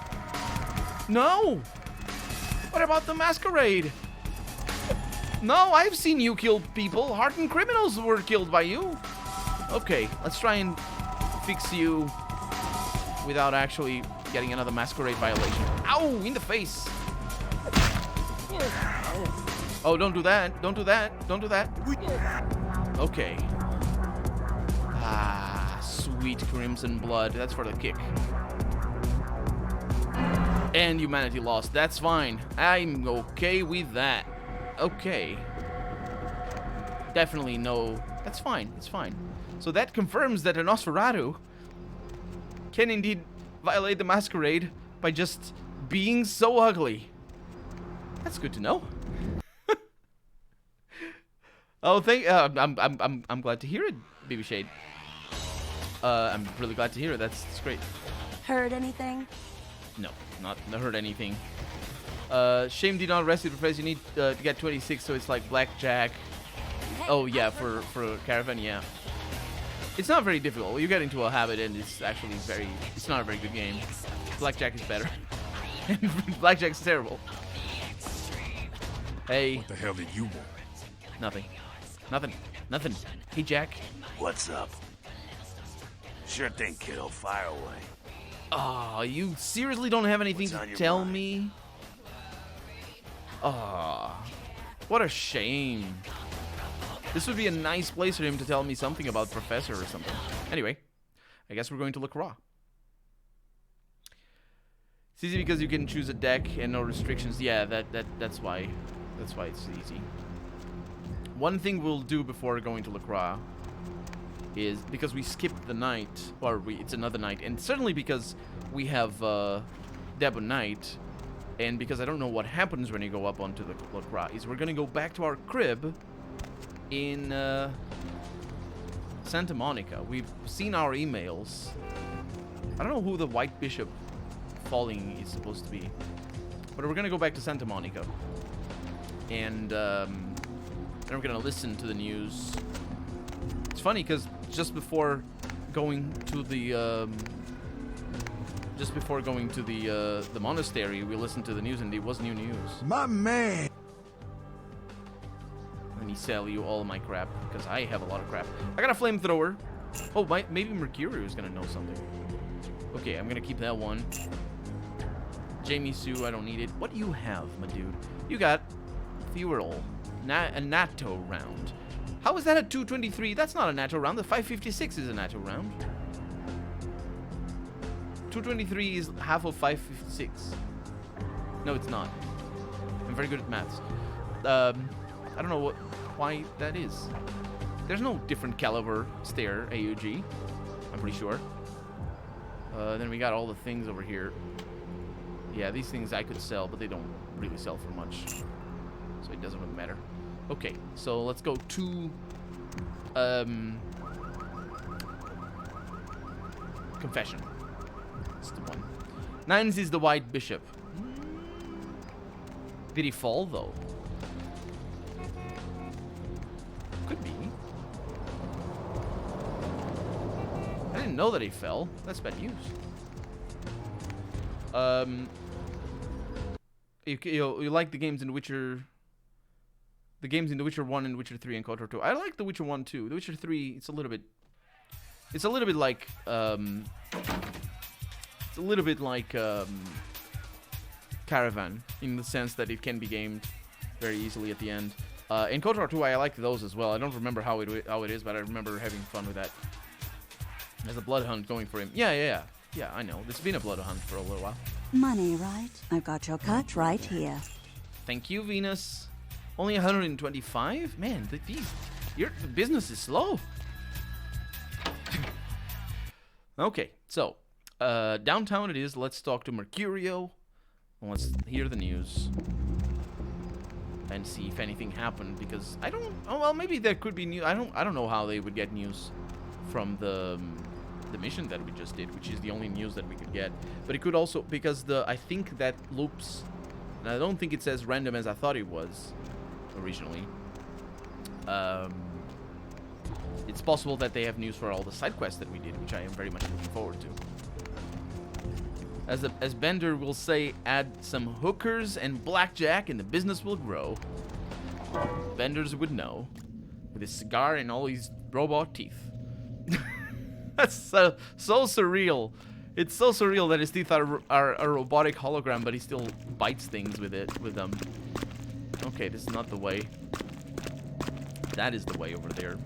No. What about the Masquerade? No, I've seen you kill people. Hardened criminals were killed by you. Okay, let's try and fix you without actually getting another Masquerade violation. Ow, in the face. Oh, don't do that. Don't do that. Don't do that. Okay. Ah, sweet crimson blood. That's for the kick. And humanity lost. That's fine. I'm okay with that. Okay. Definitely no. That's fine. It's fine. So that confirms that a Nosferatu can indeed violate the Masquerade by just being so ugly. That's good to know. Oh, I'm glad to hear it, Baby Shade. I'm really glad to hear it. That's great. Heard anything? No, not heard anything. Shame did not rescue the price. You need to get 26, so it's like blackjack. Oh yeah, for Caravan, yeah. It's not very difficult. You get into a habit, and it's actually it's not a very good game. Blackjack is better. Blackjack's terrible. Hey. What the hell did you want? Nothing. Nothing. Nothing. Hey, Jack. What's up? Sure thing, kiddo. Fire away. Oh, you seriously don't have anything to tell me? Oh, what a shame. This would be a nice place for him to tell me something about Professor or something. Anyway, I guess we're going to look raw. It's easy because you can choose a deck and no restrictions. Yeah, that's why. That's why it's easy. one thing we'll do before going to LaCroix is, because we skipped the night, or it's another night, and certainly because we have Debo Night, and because I don't know what happens when you go up onto the LaCroix, is we're gonna go back to our crib in Santa Monica. We've seen our emails. I don't know who the White Bishop falling is supposed to be, but we're gonna go back to Santa Monica, and then we're gonna listen to the news. It's funny because just before going to the the monastery, we listened to the news and it was new news. My man! Let me sell you all my crap, because I have a lot of crap. I got a flamethrower. Oh, maybe Mercurio is gonna know something. Okay, I'm gonna keep that one. Jamie Sue, I don't need it. What do you have, my dude? You got fuel, a NATO round. How is that a 223? That's not a NATO round. The 556 is a NATO round. 223 is half of 556. No, it's not. I'm very good at maths. I don't know why that is. There's no different caliber stair AUG, I'm pretty sure. Then we got all the things over here. Yeah, these things I could sell, but they don't really sell for much, so it doesn't really matter. Okay, so let's go to confession. It's the one. Nines is the White Bishop. Did he fall though? Could be. I didn't know that he fell. That's bad news. You like the games in Witcher? The games in The Witcher 1 and Witcher 3 and KOTOR 2. I like The Witcher 1 too. The Witcher 3, it's a little bit like Caravan, in the sense that it can be gamed very easily at the end. In KOTOR 2, I like those as well. I don't remember how it is, but I remember having fun with that. There's a blood hunt going for him. Yeah, I know. There's been a blood hunt for a little while. Money, right? I've got your cut right here. Thank you, Venus. Only 125? Man, your business is slow. Okay, so downtown it is. Let's talk to Mercurio. Let's hear the news and see if anything happened, because I don't. Oh well, maybe there could be news. I don't know how they would get news from the mission that we just did, which is the only news that we could get. But it could also, because I think that loops, and I don't think it's as random as I thought it was originally. It's possible that they have news for all the side quests that we did, which I am very much looking forward to. As Bender will say, add some hookers and blackjack and the business will grow. Benders would know, with his cigar and all his robot teeth. That's so surreal. It's so surreal that his teeth are a robotic hologram, but he still bites things with them. Okay, this is not the way. That is the way over there.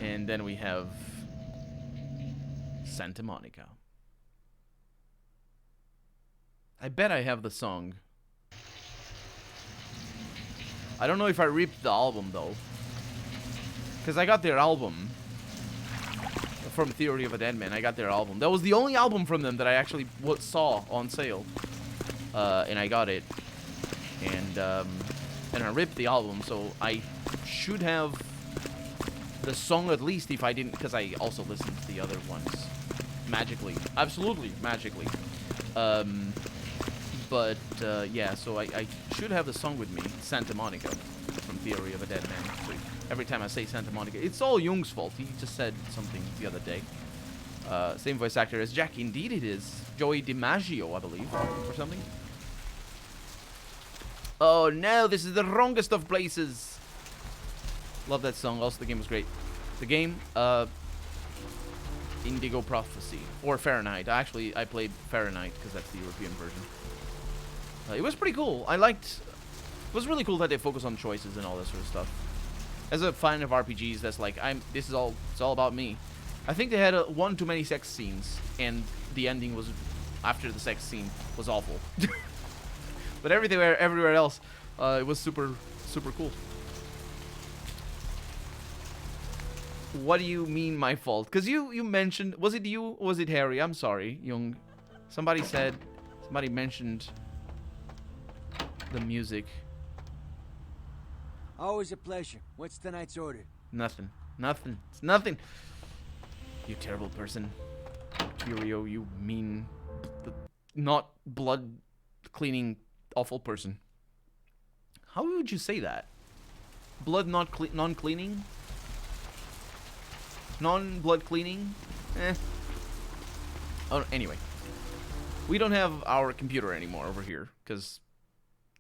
And then we have Santa Monica. I bet I have the song. I don't know if I ripped the album though, because I got their album from Theory of a Dead Man. I got their album. That was the only album from them that I actually saw on sale, and I got it. And I ripped the album, so I should have the song at least, if I didn't, because I also listened to the other ones magically, absolutely magically. But yeah, so I should have the song with me, Santa Monica from Theory of a Dead Man. So every time I say Santa Monica, it's all Jung's fault. He just said something the other day. Same voice actor as Jack. Indeed it is. Joey DiMaggio, I believe, or something. Oh no, this is the wrongest of places. Love that song. Also, the game was great. The game, Indigo Prophecy, or Fahrenheit. Actually, I played Fahrenheit because that's the European version. It was pretty cool. It was really cool that they focus on choices and all that sort of stuff. As a fan of RPGs, that's like, it's all about me. I think they had one too many sex scenes, and the ending was, after the sex scene, was awful. But everywhere else, it was super super cool. What do you mean my fault? Because you mentioned, was it you or was it Harry? I'm sorry, Jung. Somebody mentioned the music. Always a pleasure. What's tonight's order? Nothing. It's nothing. You terrible person. Curio, you mean, not blood cleaning awful person. How would you say that? Blood non-cleaning? Non-blood cleaning? Oh, anyway. We don't have our computer anymore over here, because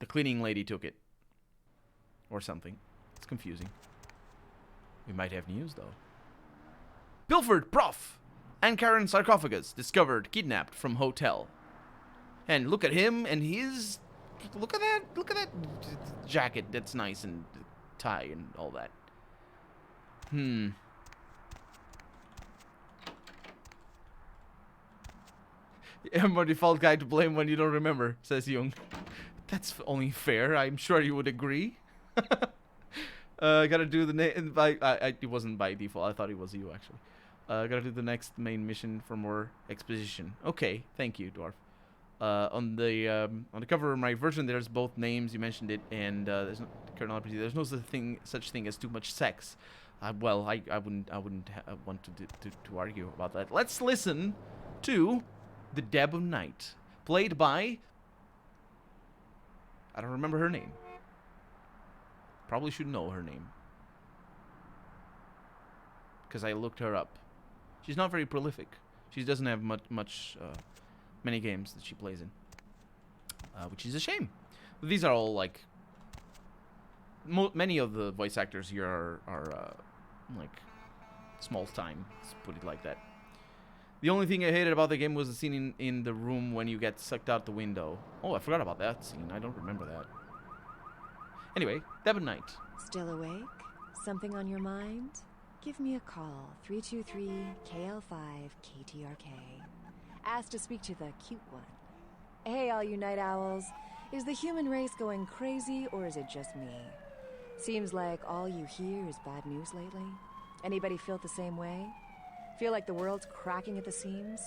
the cleaning lady took it. Or something. It's confusing. We might have news, though. Pilfered Prof! And Karen sarcophagus discovered kidnapped from hotel. And look at him and his... Look at that jacket that's nice and tie and all that. I'm a default guy to blame when you don't remember, says Jung. That's only fair. I'm sure you would agree. Gotta do the it wasn't by default. I thought it was you, actually. Gotta do the next main mission for more exposition. Okay, thank you, Dwarf. On the cover of my version, there's both names. You mentioned it, and there's no chronology. There's no such thing as too much sex. Well, I wouldn't want to argue about that. Let's listen to the Deb of Night, played by... I don't remember her name. Probably should know her name, because I looked her up. She's not very prolific. She doesn't have many games that she plays in, which is a shame. But these are all like many of the voice actors here are like small time. Let's put it like that. The only thing I hated about the game was the scene in the room when you get sucked out the window. Oh, I forgot about that scene. I don't remember that. Anyway, Deb of Night. Still awake? Something on your mind? Give me a call. 323-KL5-KTRK. Ask to speak to the cute one. Hey, all you night owls. Is the human race going crazy, or is it just me? Seems like all you hear is bad news lately. Anybody feel the same way? Feel like the world's cracking at the seams?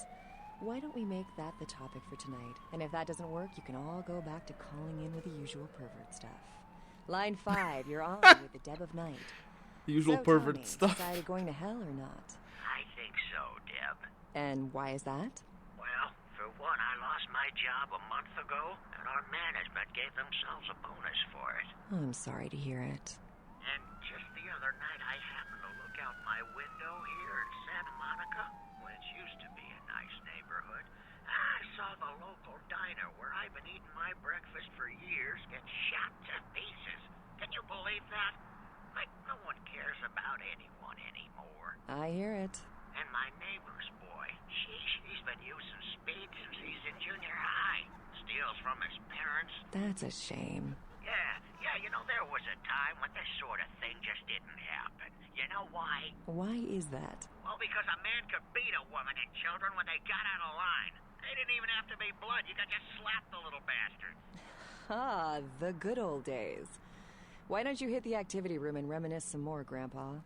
Why don't we make that the topic for tonight? And if that doesn't work, you can all go back to calling in with the usual pervert stuff. Line 5, you're on with the Deb of Night. The usual so pervert tell me, stuff. Decided going to hell or not? I think so, Deb. And why is that? Well, for one, I lost my job a month ago, and our management gave themselves a bonus for it. Oh, I'm sorry to hear it. And just the other night, I happened to look out my window here in Santa Monica, which used to be a nice neighborhood. I saw the local diner where I've been eating my breakfast for years get shot to pieces. Can you believe that? Like, no one cares about anyone anymore. I hear it. And my neighbor's boy, he's been using speed since he's in junior high. Steals from his parents. That's a shame. Yeah, you know, there was a time when this sort of thing just didn't happen. You know why? Why is that? Well, because a man could beat a woman and children when they got out of line. They didn't even have to be blood. You could just slap the little bastard. Ah, the good old days. Why don't you hit the activity room and reminisce some more, Grandpa?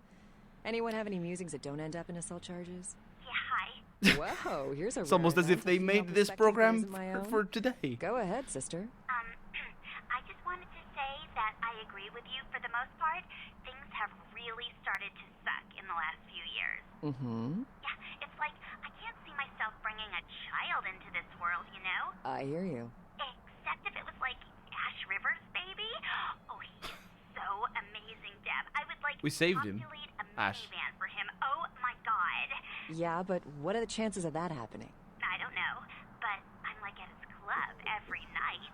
Anyone have any musings that don't end up in assault charges? Yeah, hi. Whoa, here's a It's almost as if they made this program for today. Go ahead, sister. I just wanted to say that I agree with you for the most part. Things have really started to suck in the last few years. Mm-hmm. Yeah, it's like I can't see myself bringing a child into this world, you know? I hear you. Except if it was like Ash Rivers' baby. Oh, he's so amazing, Deb. I would like We saved him, populate a Ash. minivan for him. Oh my god. Yeah, but what are the chances of that happening? I don't know, but I'm like at his club every night.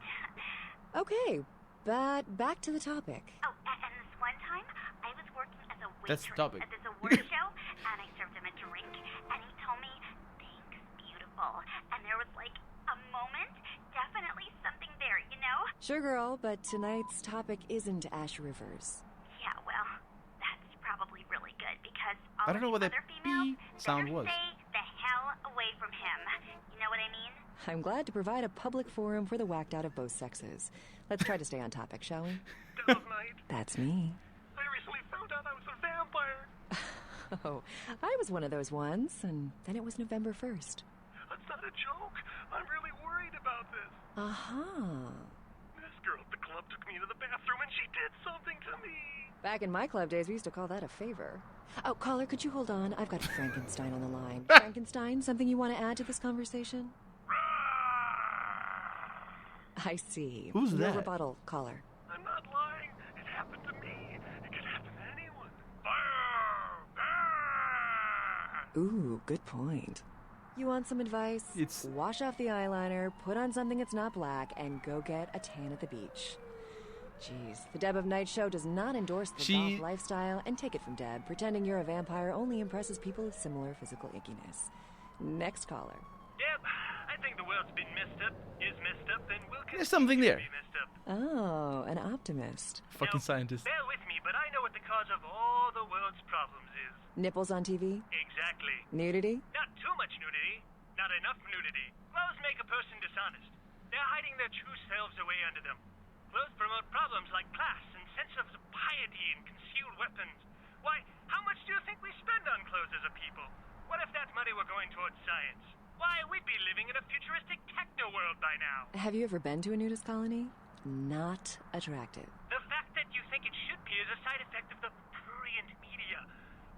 Okay, but back to the topic. Oh, and this one time, I was working as a That's waitress the topic. at this award show, and I served him a drink, and he told me, "Thanks, beautiful." And there was like a moment, definitely something there, you know? Sure, girl, but tonight's topic isn't Ash Rivers. Yeah, well, that's probably really good because all I don't know of what you that other females beep sound better was. stay the hell away from him. You know what I mean? I'm glad to provide a public forum for the whacked out of both sexes. Let's try to stay on topic, shall we? Devil's Night. That's me. I recently found out I was a vampire. Oh, I was one of those ones, and then it was November 1st. That's not a joke. I'm really worried about this. Uh-huh. This girl at the club took me into the bathroom and she did something to me. Back in my club days, we used to call that a favor. Oh, caller, could you hold on? I've got Frankenstein on the line. Frankenstein, something you want to add to this conversation? I see. Who's Your that? rebuttal, caller. I'm not lying. It happened to me. It could happen to anyone. Ooh, good point. You want some advice? It's- Wash off the eyeliner, put on something that's not black, and go get a tan at the beach. Jeez, the Deb of Night show does not endorse the goth lifestyle, and take it from Deb, pretending you're a vampire only impresses people with similar physical ickiness. Next caller. Deb, I think the world's been messed up, is messed up, and will continue There's something there. to be messed up. Oh, an optimist. Fucking Now, scientist. Bear with me, but I know what the cause of all the world's problems is. Nipples on TV? Exactly. Nudity? Not too much nudity. Not enough nudity. Clothes make a person dishonest. They're hiding their true selves away under them. Clothes promote problems like class and sense of piety and concealed weapons. Why, how much do you think we spend on clothes as a people? What if that money were going towards science? Why, we'd be living in a futuristic techno world by now. Have you ever been to a nudist colony? Not attractive. The fact that you think it should be is a side effect of the prurient media.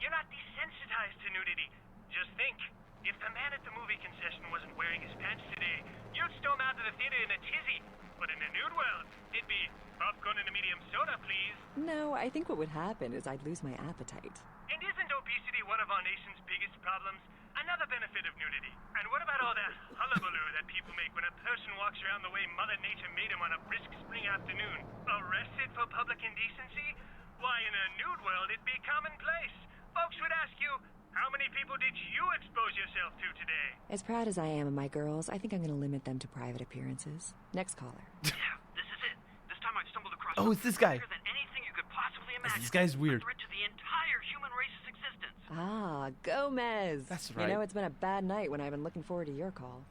You're not desensitized to nudity. Just think, if the man at the movie concession wasn't wearing his pants today, you'd storm out of the theater in a tizzy. But in a nude world, it'd be popcorn and a medium soda, please. No, I think what would happen is I'd lose my appetite. And isn't obesity one of our nation's biggest problems? Another benefit of nudity. And what about all that hullabaloo that people make when a person walks around the way Mother Nature made him on a brisk spring afternoon? Arrested for public indecency? Why, in a nude world, it'd be commonplace. Folks would ask you, how many people did you expose yourself to today? As proud as I am of my girls, I think I'm going to limit them to private appearances. Next caller. Yeah, this is it. This time I've stumbled across Oh, it's this guy. bigger than anything you could possibly imagine. This guy's weird. A threat to the entire human race's existence. Ah, Gomez. That's right. You know, it's been a bad night when I've been looking forward to your call.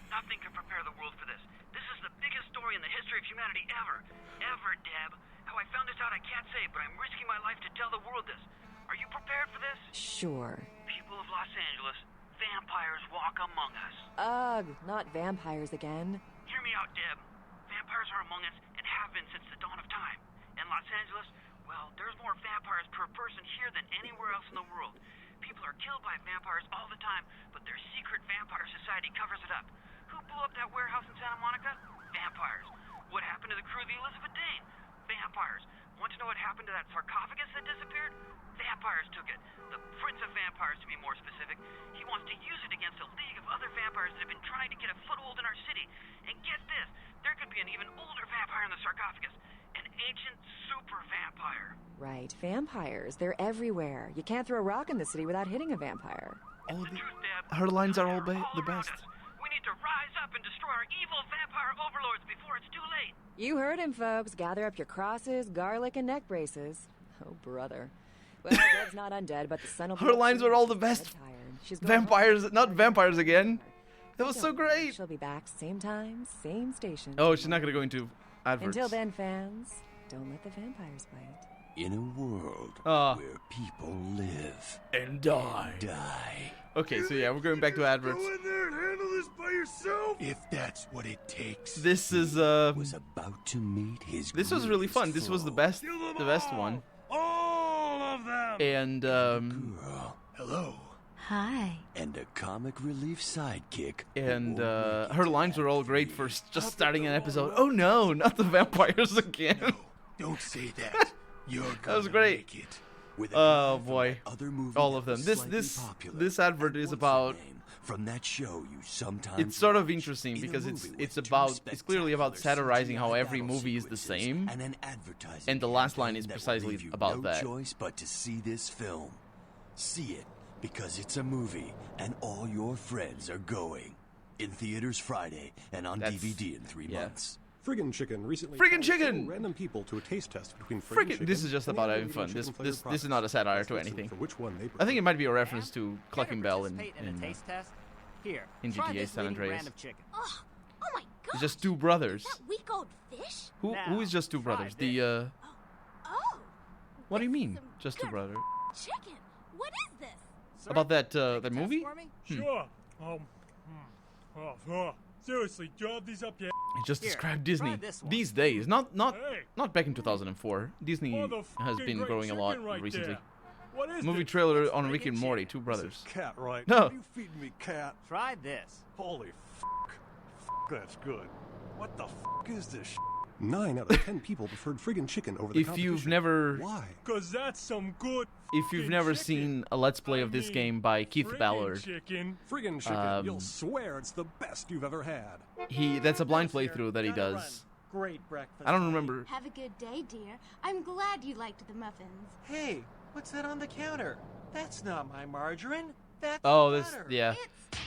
Nothing can prepare the world for this. This is the biggest story in the history of humanity ever. Ever, Deb. How I found this out I can't say, but I'm risking my life to tell the world this. Are you prepared for this? Sure. People of Los Angeles, vampires walk among us. Ugh, not vampires again. Hear me out, Deb. Vampires are among us and have been since the dawn of time. In Los Angeles, well, there's more vampires per person here than anywhere else in the world. People are killed by vampires all the time, but their secret vampire society covers it up. Who blew up that warehouse in Santa Monica? Vampires. What happened to the crew of the Elizabeth Dane? Vampires. Want to know what happened to that sarcophagus that disappeared? Vampires took it. The Prince of Vampires, to be more specific. He wants to use it against a league of other vampires that have been trying to get a foothold in our city. And get this, there could be an even older vampire in the sarcophagus. An ancient super vampire. Right, vampires. They're everywhere. You can't throw a rock in the city without hitting a vampire. Oh, The truth, Deb. her lines are all They're the around best. us. We need to rise up and destroy our evil vampire overlords before it's too late. You heard him, folks. Gather up your crosses, garlic, and neck braces. Oh, brother. Well, Deb's not undead, but the sun will be Her up lines soon. were all the She's best. dead tired. She's going home. Vampires, not vampires again. That was Don't so worry, great. She'll be back same time, same station. Oh, she's not gonna go into adverts. Until then, fans, don't let the vampires bite. In a world Ah. where people live And die. die. Okay, so yeah, we're going back to adverts. Go in there and handle this by yourself. If that's what it takes. This is was about to meet his this was really fun. This was the best one. All of them. And girl. Hello. Hi. And a comic relief sidekick. and her lines were all great for just starting an episode. Oh no, not the vampires again. Don't say that. You're That was gonna great. make it. With Oh a from boy, that other movie all that of them. was This slightly popular. this advert is What's about. her name? From that show you sometimes It's sort of watch. interesting In a because movie with it's two about it's clearly about spectacular satirizing how CGI every battle movie is the sequences same. and an advertising And the last line campaign is that will precisely leave you about no that. choice but to see this film. See it because it's a movie and all your friends are going. In theaters Friday and on That's- DVD in 3 yeah. months. Friggin' Chicken recently Friggin' challenged Chicken! several random people to a taste test between Friggin' Friggin', Chicken this is just and about the having other fun. chicken This flavored this is products. not a satire Let's to listen anything. for which one they I think prefer. it might be a reference to Clucking Bell and participate in a taste test? Here, in try GTA this San leading Andreas. brand of chicken. Oh my god. It's just two brothers. That week old fish? Who is just two brothers? The Oh. What do you this is mean? some Just two good brothers? Chicken. What is this? About that that movie? Sure. Seriously, job these up yet? He just Here, described try Disney this one. these days. Not Hey. back in 2004. Disney has Motherfucking been great growing a lot chicken right recently. there. What is Movie this? trailer on Rick and Morty, two This brothers. is cat, right? No. You feeding me cat? Try this. Holy fuck. That's good. What the fuck is this shit? 9 out of 10 people preferred friggin' chicken over the If competition. you've never Why? Cause that's some good. if you've never chicken. seen a let's play of this I mean, game by Keith friggin' Ballard, Chicken. Friggin' chicken, you'll swear it's the best you've ever had. that's a blind playthrough that he does. Great breakfast. I don't remember. Have a good day, dear. I'm glad you liked the muffins. Hey, what's that on the counter? That's not my margarine. That's Oh, this butter. yeah. It's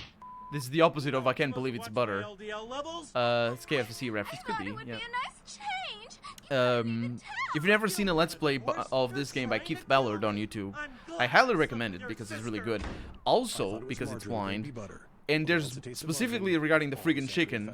This is the opposite of I can't believe it's butter. LDL levels? It's KFC reference could thought be. it would Yeah. be a nice change. You couldn't even tell. If you've never seen a let's play of this game by Keith Ballard on YouTube, I highly recommend it because it's really good. Also because it's blind. And there's specifically regarding the friggin' chicken.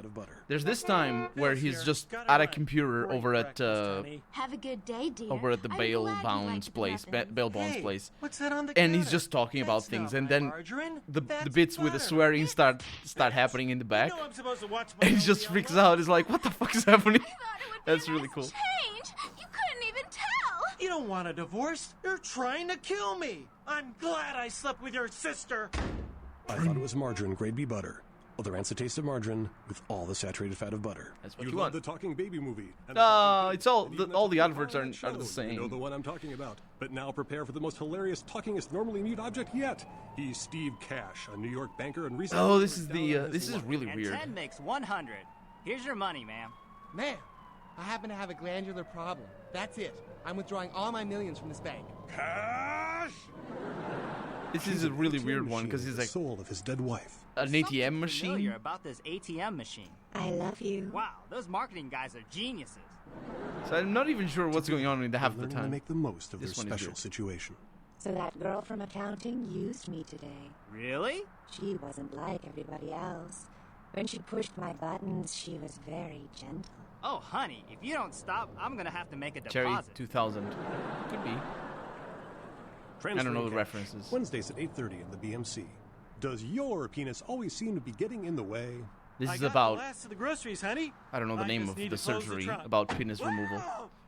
There's this time where he's just at a computer over at Have a good day, dear. the I'm Bale glad you Bounds liked the place, muffins. Bale Bounds Hey, place, what's that on the and he's counter? just talking about That's things, not and my then margarine. the That's bits with the butter. swearing start happening in the back, You know I'm supposed to watch my and he just LDL freaks levels? out. He's like, "What the fuck is happening?" I thought it would be That's a really nice cool. change. You couldn't even tell. You don't want a divorce. You're trying to kill me. I'm glad I slept with your sister. I thought it was margarine grade B butter. Well, the rancid taste of margarine with all the saturated fat of butter. That's what you you love want. the talking baby movie. And No, the talking pig, it's all and even all the talking adverts Parliament are the show. You know same. the one I'm talking about. But now prepare for the most hilarious talkingest normally mute object yet. He's Steve Cash, a New York banker and recently. Oh, this is this is really And weird. 10 makes 100. Here's your money, ma'am. Ma'am, I happen to have a glandular problem. That's it. I'm withdrawing all my millions from this bank. Cash. This is a really weird one because he's the like soul of his dead wife. an ATM machine. Familiar about this ATM machine. I love you. Wow, those marketing guys are geniuses. So I'm not even sure what's going on in the half of the Learning to time. make the most of This their one is special good. situation. So that girl from accounting used me today. Really? She wasn't like everybody else. When she pushed my buttons, she was very gentle. Oh, honey, if you don't stop, I'm gonna have to make a Cherry deposit. 2000. Could be. I don't know the references. Wednesdays at 8:30 in the BMC. Does your penis always seem to be getting in the way? This I is got about the last of the groceries, honey. I don't know the I name just of need the to close the surgery trunk. about penis removal.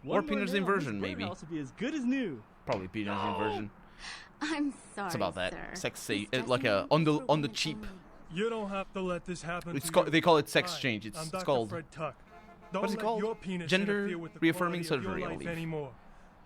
Or penis inversion, maybe. Will be as good as new. Probably penis inversion. I'm sorry, It's about that. sir. Sex He's say like dressing a up on the for on the women cheap. only. You don't have to let this happen. It's to called you. they call it sex Hi, change. I'm It's Dr. called Fred Tuck. Don't What is it let called? your penis Gender interfere with the reaffirming quality of your surgery, I life believe. anymore.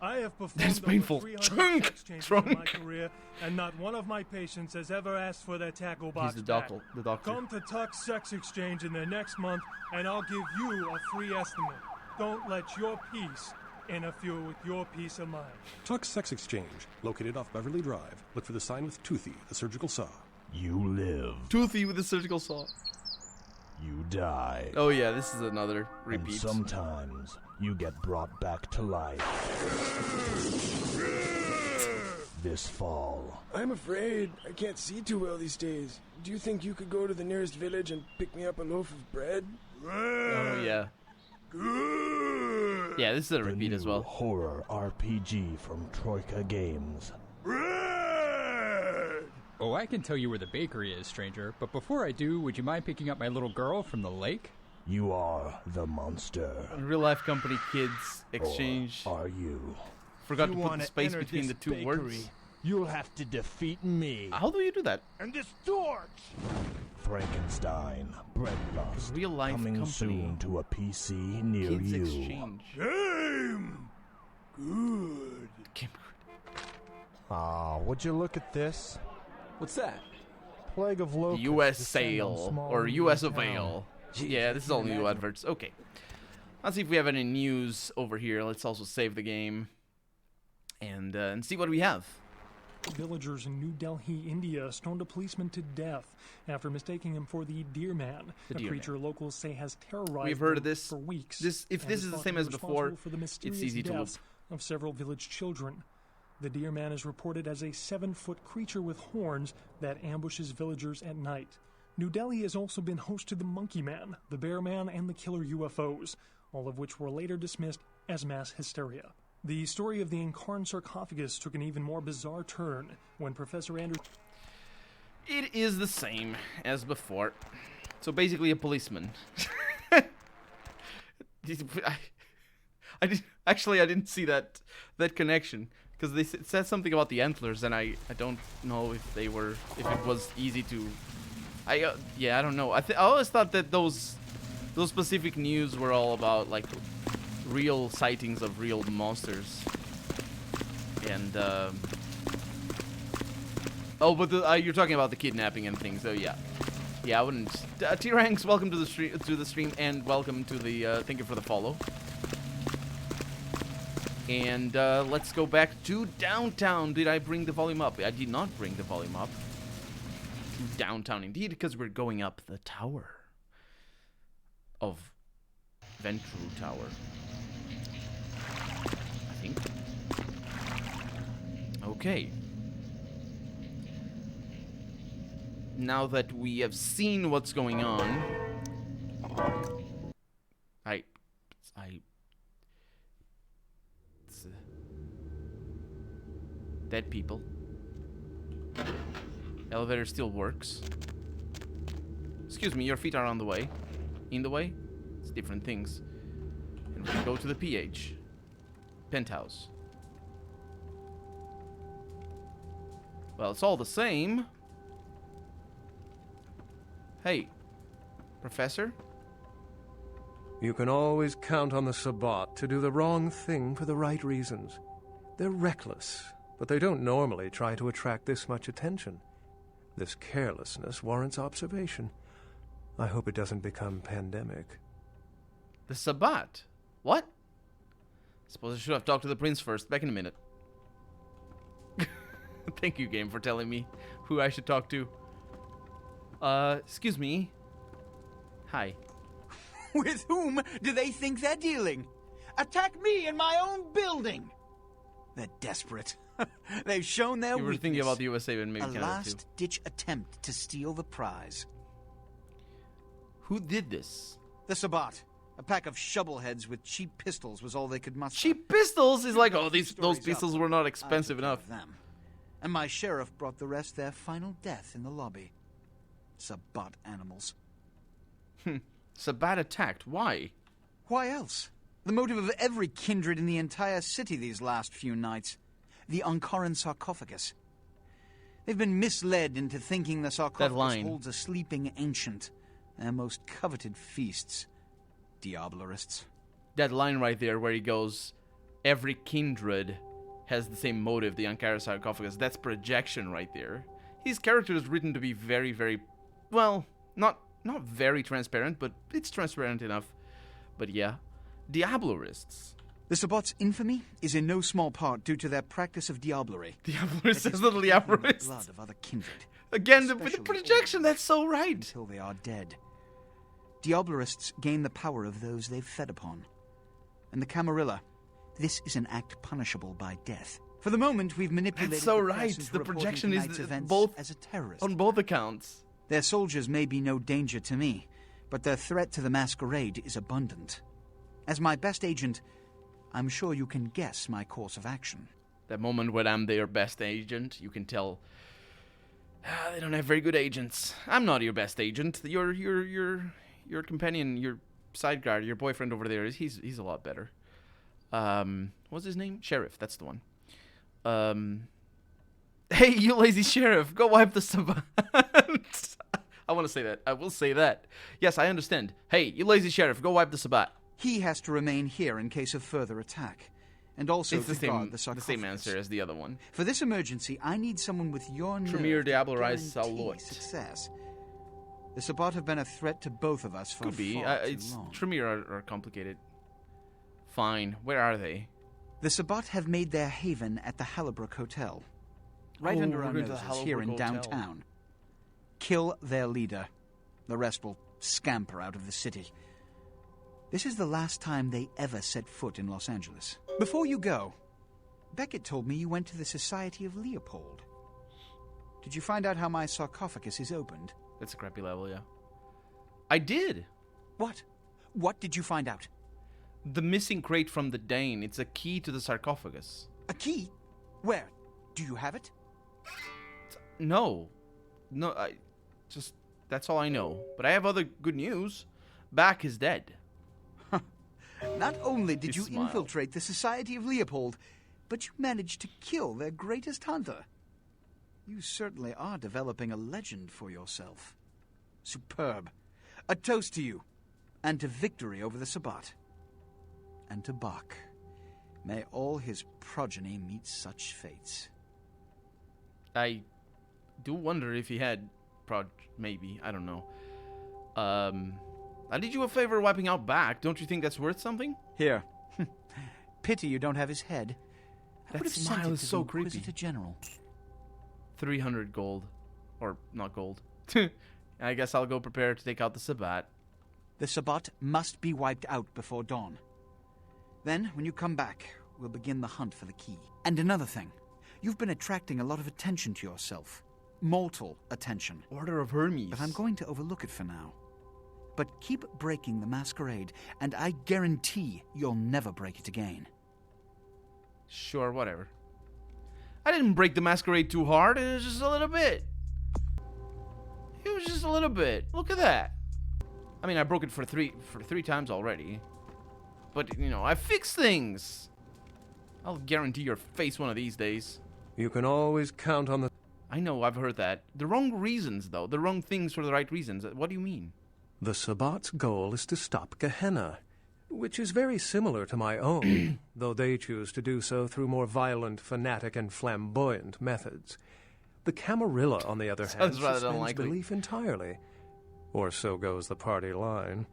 I have performed That's painful. over 300 Trunk! sex changes Trunk! in my career, and not one of my patients has ever asked for their tackle box He's the back. doctor. The doctor. Come to Tuck's Sex Exchange in the next month, and I'll give you a free estimate. Don't let your peace interfere with your peace of mind. Tuck's Sex Exchange, located off Beverly Drive. Look for the sign with Toothy, the surgical saw. You live. Toothy with the surgical saw. You die. Oh yeah, this is another And repeat. sometimes you get brought back to life. This fall. I'm afraid I can't see too well these days. Do you think you could go to the nearest village and pick me up a loaf of bread? Oh yeah. Yeah, this is a repeat as well. Horror RPG from Troika Games. Oh, I can tell you where the bakery is, stranger. But before I do, would you mind picking up my little girl from the lake? You are the monster. Real life company kids exchange. Or are you? Forgot You to put the wanna space enter between the this two bakery, words. You'll have to defeat me. How do you do that? And this torch! Frankenstein, Breadlust. Real life coming company. soon to a PC near Kids you. exchange. Game! Good. Ah, would you look at this? What's that? Plague of locusts. U.S. descend on sale small or Indian U.S. town. avail. Jeez, Yeah, I this is can't all new imagine. adverts. Okay. Let's see if we have any news over here. Let's also save the game and see what we have. Villagers in New Delhi, India, stoned a policeman to death after mistaking him for the Deer Man, The a Deer creature locals say has terrorized We've heard of them this. for weeks. If and this is the thought same to be as before, responsible for the mysterious it's easy to deaths of several village children. The Deer Man is reported as a 7-foot creature with horns that ambushes villagers at night. New Delhi has also been host to the Monkey Man, the Bear Man, and the Killer UFOs, all of which were later dismissed as mass hysteria. The story of the Incarn sarcophagus took an even more bizarre turn when Professor Andrews... It is the same as before. So basically a policeman. I didn't see that connection, because it said something about the antlers, and I don't know if it was easy to... I don't know. I always thought that those specific news were all about like real sightings of real monsters. And you're talking about the kidnapping and things. So yeah, I wouldn't. T-Ranks, welcome to the stream, and welcome to the thank you for the follow. And let's go back to downtown. Did I bring the volume up? I did not bring the volume up. Downtown indeed, because we're going up the tower of Ventru Tower, I think. Okay. Now that we have seen what's going on, it's, dead people. Elevator still works. Excuse me, your feet are on the way. In the way? It's different things. And we can go to the PH. Penthouse. Well, it's all the same. Hey, Professor? You can always count on the Sabbat to do the wrong thing for the right reasons. They're reckless, but they don't normally try to attract this much attention. This carelessness warrants observation. I hope it doesn't become pandemic. The Sabbat? What? Suppose I should have talked to the prince first. Back in a minute. Thank you, game, for telling me who I should talk to. Excuse me. Hi. With whom do they think they're dealing? Attack me in my own building! They're desperate. They've shown their weakness. You were thinking about the USA, and maybe a last-ditch attempt to steal the prize. Who did this? The Sabbat. A pack of shovelheads with cheap pistols was all they could muster. Cheap pistols is like, oh, those pistols were not expensive enough. Them. And my sheriff brought the rest their final death in the lobby. Sabbat animals. Sabbat attacked. Why? Why else? The motive of every kindred in the entire city these last few nights. The Ankaran sarcophagus. They've been misled into thinking the sarcophagus holds a sleeping ancient. Their most coveted feasts. Diablerists. That line right there where he goes, every kindred has the same motive, the Ankara sarcophagus. That's projection right there. His character is written to be very, very, well, not very transparent, but it's transparent enough. But yeah, Diablerists. The Sabbat's infamy is in no small part due to their practice of diablerie. Diablerists is the Diablerists. Blood of other kindred. Again, with the projection, that's so right. Until they are dead. Diablerists gain the power of those they've fed upon. And the Camarilla, this is an act punishable by death. For the moment, we've manipulated. That's so right. The projection is both as a terrorist on both accounts. Their soldiers may be no danger to me, but their threat to the Masquerade is abundant. As my best agent, I'm sure you can guess my course of action. That moment when I'm their best agent, you can tell they don't have very good agents. I'm not your best agent. Your companion, your side guard, your boyfriend over there, he's a lot better. What's his name? Sheriff, that's the one. Hey, you lazy sheriff, go wipe the Sabbat. I want to say that. I will say that. Yes, I understand. Hey, you lazy sheriff, go wipe the Sabbat. He has to remain here in case of further attack. And also it's to guard the sarcophagus. The same answer as the other one. For this emergency, I need someone with your Tremere Diablerized Saloit. Success. The Sabbat have been a threat to both of us for Could be. far too long. Tremere are complicated. Fine. Where are they? The Sabbat have made their haven at the Hallibrook Hotel. Right under our noses here in downtown. Kill their leader. The rest will scamper out of the city. This is the last time they ever set foot in Los Angeles. Before you go, Beckett told me you went to the Society of Leopold. Did you find out how my sarcophagus is opened? That's a crappy level, yeah. I did. What? What did you find out? The missing crate from the Dane. It's a key to the sarcophagus. A key? Where? Do you have it? No. No, that's all I know. But I have other good news. Back is dead. Not only did you infiltrate the Society of Leopold, but you managed to kill their greatest hunter. You certainly are developing a legend for yourself. Superb. A toast to you, and to victory over the Sabbat. And to Bach. May all his progeny meet such fates. I do wonder if he had maybe. I don't know. I did you a favor wiping out Bach. Don't you think that's worth something? Here. Pity you don't have his head. That smile is so creepy. Inquisitor General. 300 gold. Or not gold. I guess I'll go prepare to take out the Sabbat. The Sabbat must be wiped out before dawn. Then, when you come back, we'll begin the hunt for the key. And another thing. You've been attracting a lot of attention to yourself. Mortal attention. Order of Hermes. But I'm going to overlook it for now. But keep breaking the Masquerade, and I guarantee you'll never break it again. Sure, whatever. I didn't break the Masquerade too hard. It was just a little bit. It was just a little bit. Look at that. I mean, I broke it for three times already. But, you know, I fix things. I'll guarantee your face one of these days. You can always count on the... I know, I've heard that. The wrong reasons, though. The wrong things for the right reasons. What do you mean? The Sabbat's goal is to stop Gehenna, which is very similar to my own, though they choose to do so through more violent, fanatic, and flamboyant methods. The Camarilla, on the other hand, suspends belief entirely. Or so goes the party line.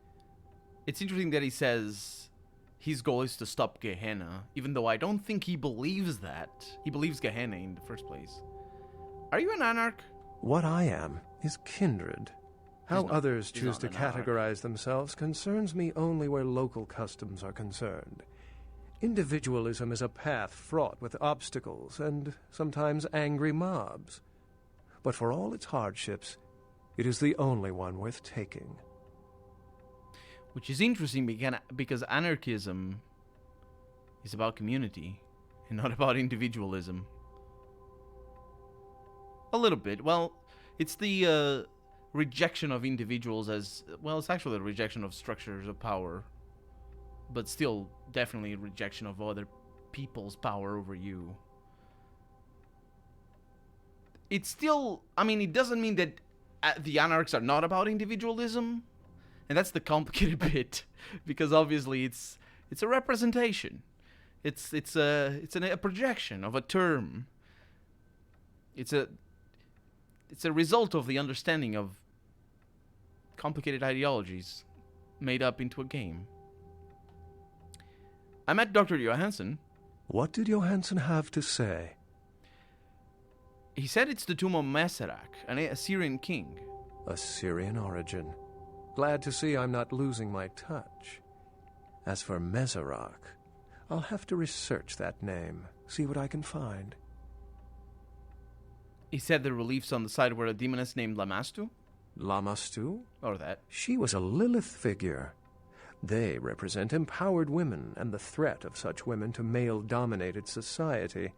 It's interesting that he says his goal is to stop Gehenna, even though I don't think he believes that. He believes Gehenna in the first place. Are you an anarch? What I am is kindred. How others choose to categorize themselves concerns me only where local customs are concerned. Individualism is a path fraught with obstacles and sometimes angry mobs. But for all its hardships, it is the only one worth taking. Which is interesting because anarchism is about community and not about individualism. A little bit. Well, it's the rejection of individuals as... Well, it's actually a rejection of structures of power. But still, definitely a rejection of other people's power over you. It's still... I mean, it doesn't mean that the anarchs are not about individualism. And that's the complicated bit. Because obviously it's a representation. It's a projection of a term. It's a result of the understanding of complicated ideologies made up into a game. I met Dr. Johansson. What did Johansson have to say? He said it's the tomb of Masquerade, an Assyrian king. Assyrian origin. Glad to see I'm not losing my touch. As for Masquerade, I'll have to research that name, see what I can find. He said the reliefs on the side were a demoness named Lamastu? Lamastu? Or that. She was a Lilith figure. They represent empowered women and the threat of such women to male-dominated society.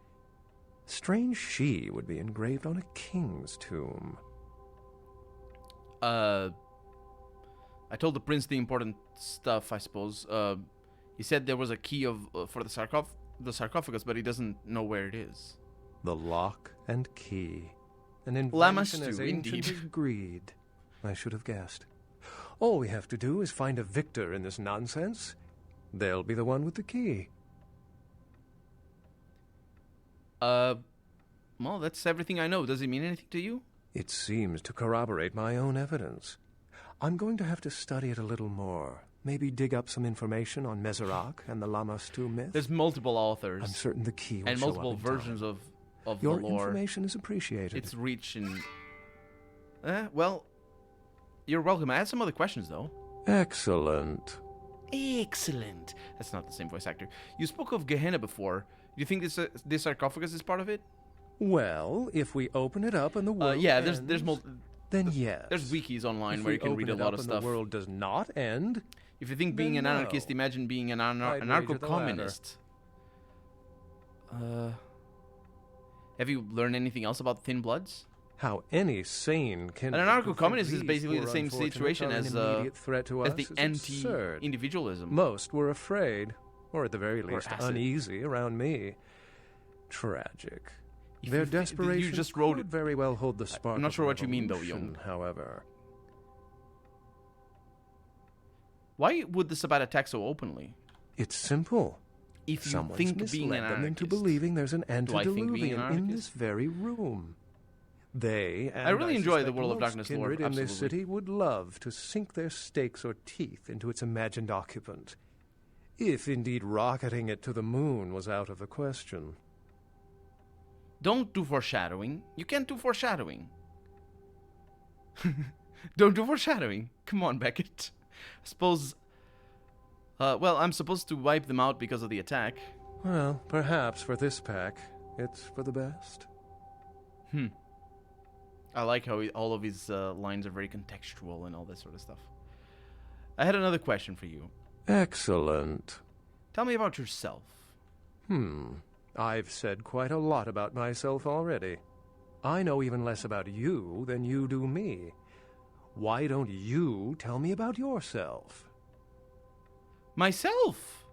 Strange she would be engraved on a king's tomb. I told the prince the important stuff, I suppose. He said there was a key for the sarcophagus, but he doesn't know where it is. The lock and key. An invention as ancient as greed. I should have guessed. All we have to do is find a victor in this nonsense. They'll be the one with the key. Well, that's everything I know. Does it mean anything to you? It seems to corroborate my own evidence. I'm going to have to study it a little more. Maybe dig up some information on Masquerade and the Lamastu myth. There's multiple authors. I'm certain the key will and show multiple up in versions time. of Your the lore. information is appreciated. It's rich and... well, you're welcome. I had some other questions, though. Excellent. Excellent. That's not the same voice actor. You spoke of Gehenna before. Do you think this sarcophagus is part of it? Well, if we open it up and the world yeah, ends... then yes. There's wikis online If where we you can read a open it lot up of and stuff. the world does not end. If you think being then an anarchist, no. imagine being an I'd wager the anarcho-communist. Have you learned anything else about Thin Bloods? How any sane can. An anarcho-communist is basically the same situation as the anti-individualism. Most were afraid, or at the very least acid. uneasy around me. Tragic. If Their you desperation just wrote could very well hold the spark. I'm not of sure what you mean, though, revolution, Young. However, why would the Sabbat attack so openly? it's simple. If you Someone's think misled being an them into anarchist, believing there's an do I think being an antediluvian in anarchist? this very room. They and I really enjoy the suspect World of most Darkness lore, kindred in this absolutely. city would love to sink their stakes or teeth into its imagined occupant, if indeed rocketing it to the moon was out of the question. Don't do foreshadowing. You can't do foreshadowing. Don't do foreshadowing. Come on, Beckett. I suppose... well, I'm supposed to wipe them out because of the attack. Well, perhaps for this pack, it's for the best. I like how all of his lines are very contextual and all that sort of stuff. I had another question for you. Excellent. Tell me about yourself. I've said quite a lot about myself already. I know even less about you than you do me. Why don't you tell me about yourself? Myself?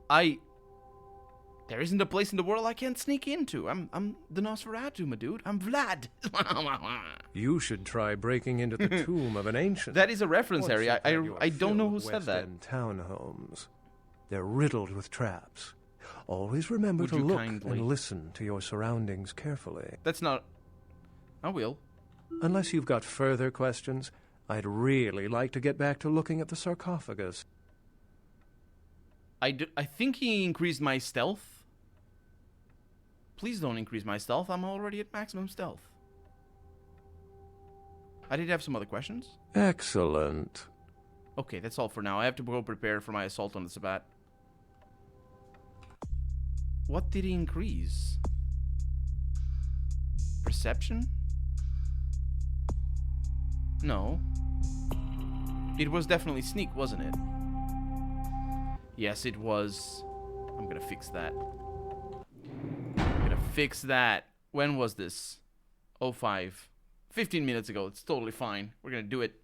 There isn't a place in the world I can't sneak into. I'm the Nosferatu, my dude. I'm Vlad. You should try breaking into the tomb of an ancient. That is a reference, Once Harry. you've had your I don't know fill who of said West that. End townhomes. They're riddled with traps. Always remember Would to you look kindly- and listen to your surroundings carefully. That's not... I will. Unless you've got further questions, I'd really like to get back to looking at the sarcophagus. I think he increased my stealth. Please don't increase my stealth. I'm already at maximum stealth. I did have some other questions. Excellent. Okay, that's all for now. I have to go prepare for my assault on the Sabbat. What did he increase? Perception? No. It was definitely sneak, wasn't it? Yes, it was. I'm gonna fix that. Fix that. When was this? 05. 15 minutes ago. It's totally fine. We're gonna do it.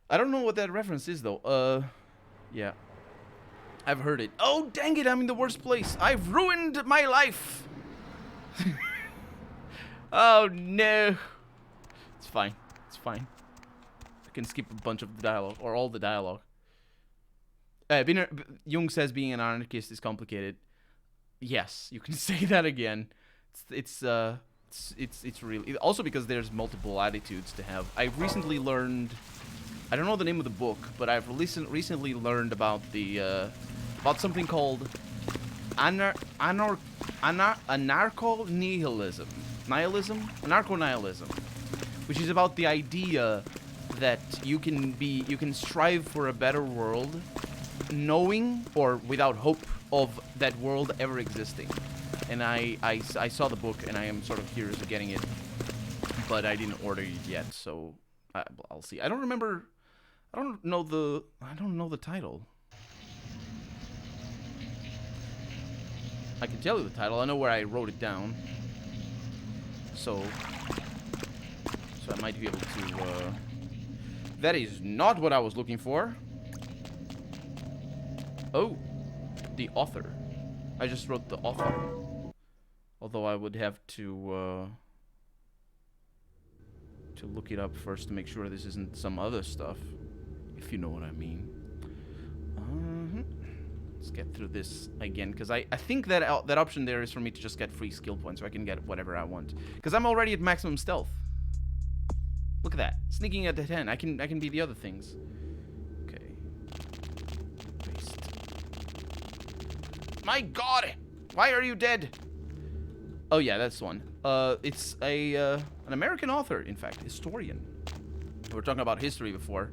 I don't know what that reference is, though. Yeah. I've heard it. Oh, dang it, I'm in the worst place. I've ruined my life. Oh, no. It's fine. It's fine. I can skip a bunch of the dialogue, or all the dialogue. Jung says being an anarchist is complicated. Yes, you can say that again. It's really also because there's multiple attitudes to have. I've recently learned, I don't know the name of the book, but I've recently learned about the about something called anarcho-nihilism, anarcho-nihilism, which is about the idea that you can strive for a better world, knowing or without hope of that world ever existing. And I saw the book and I am sort of curious of getting it, but I didn't order it yet, so I'll see. I don't know the title. I can tell you the title. I know where I wrote it down. So I might be able to that is not what I was looking for. Oh. The author. I just wrote the author. Although I would have to look it up first to make sure this isn't some other stuff, if you know what I mean. Let's get through this again, because I think that that option there is for me to just get free skill points, so I can get whatever I want. Because I'm already at maximum stealth. Look at that, sneaking at the 10. I can be the other things. My God! Why are you dead? Oh yeah, that's one. It's an American author, in fact, historian. We were talking about history before,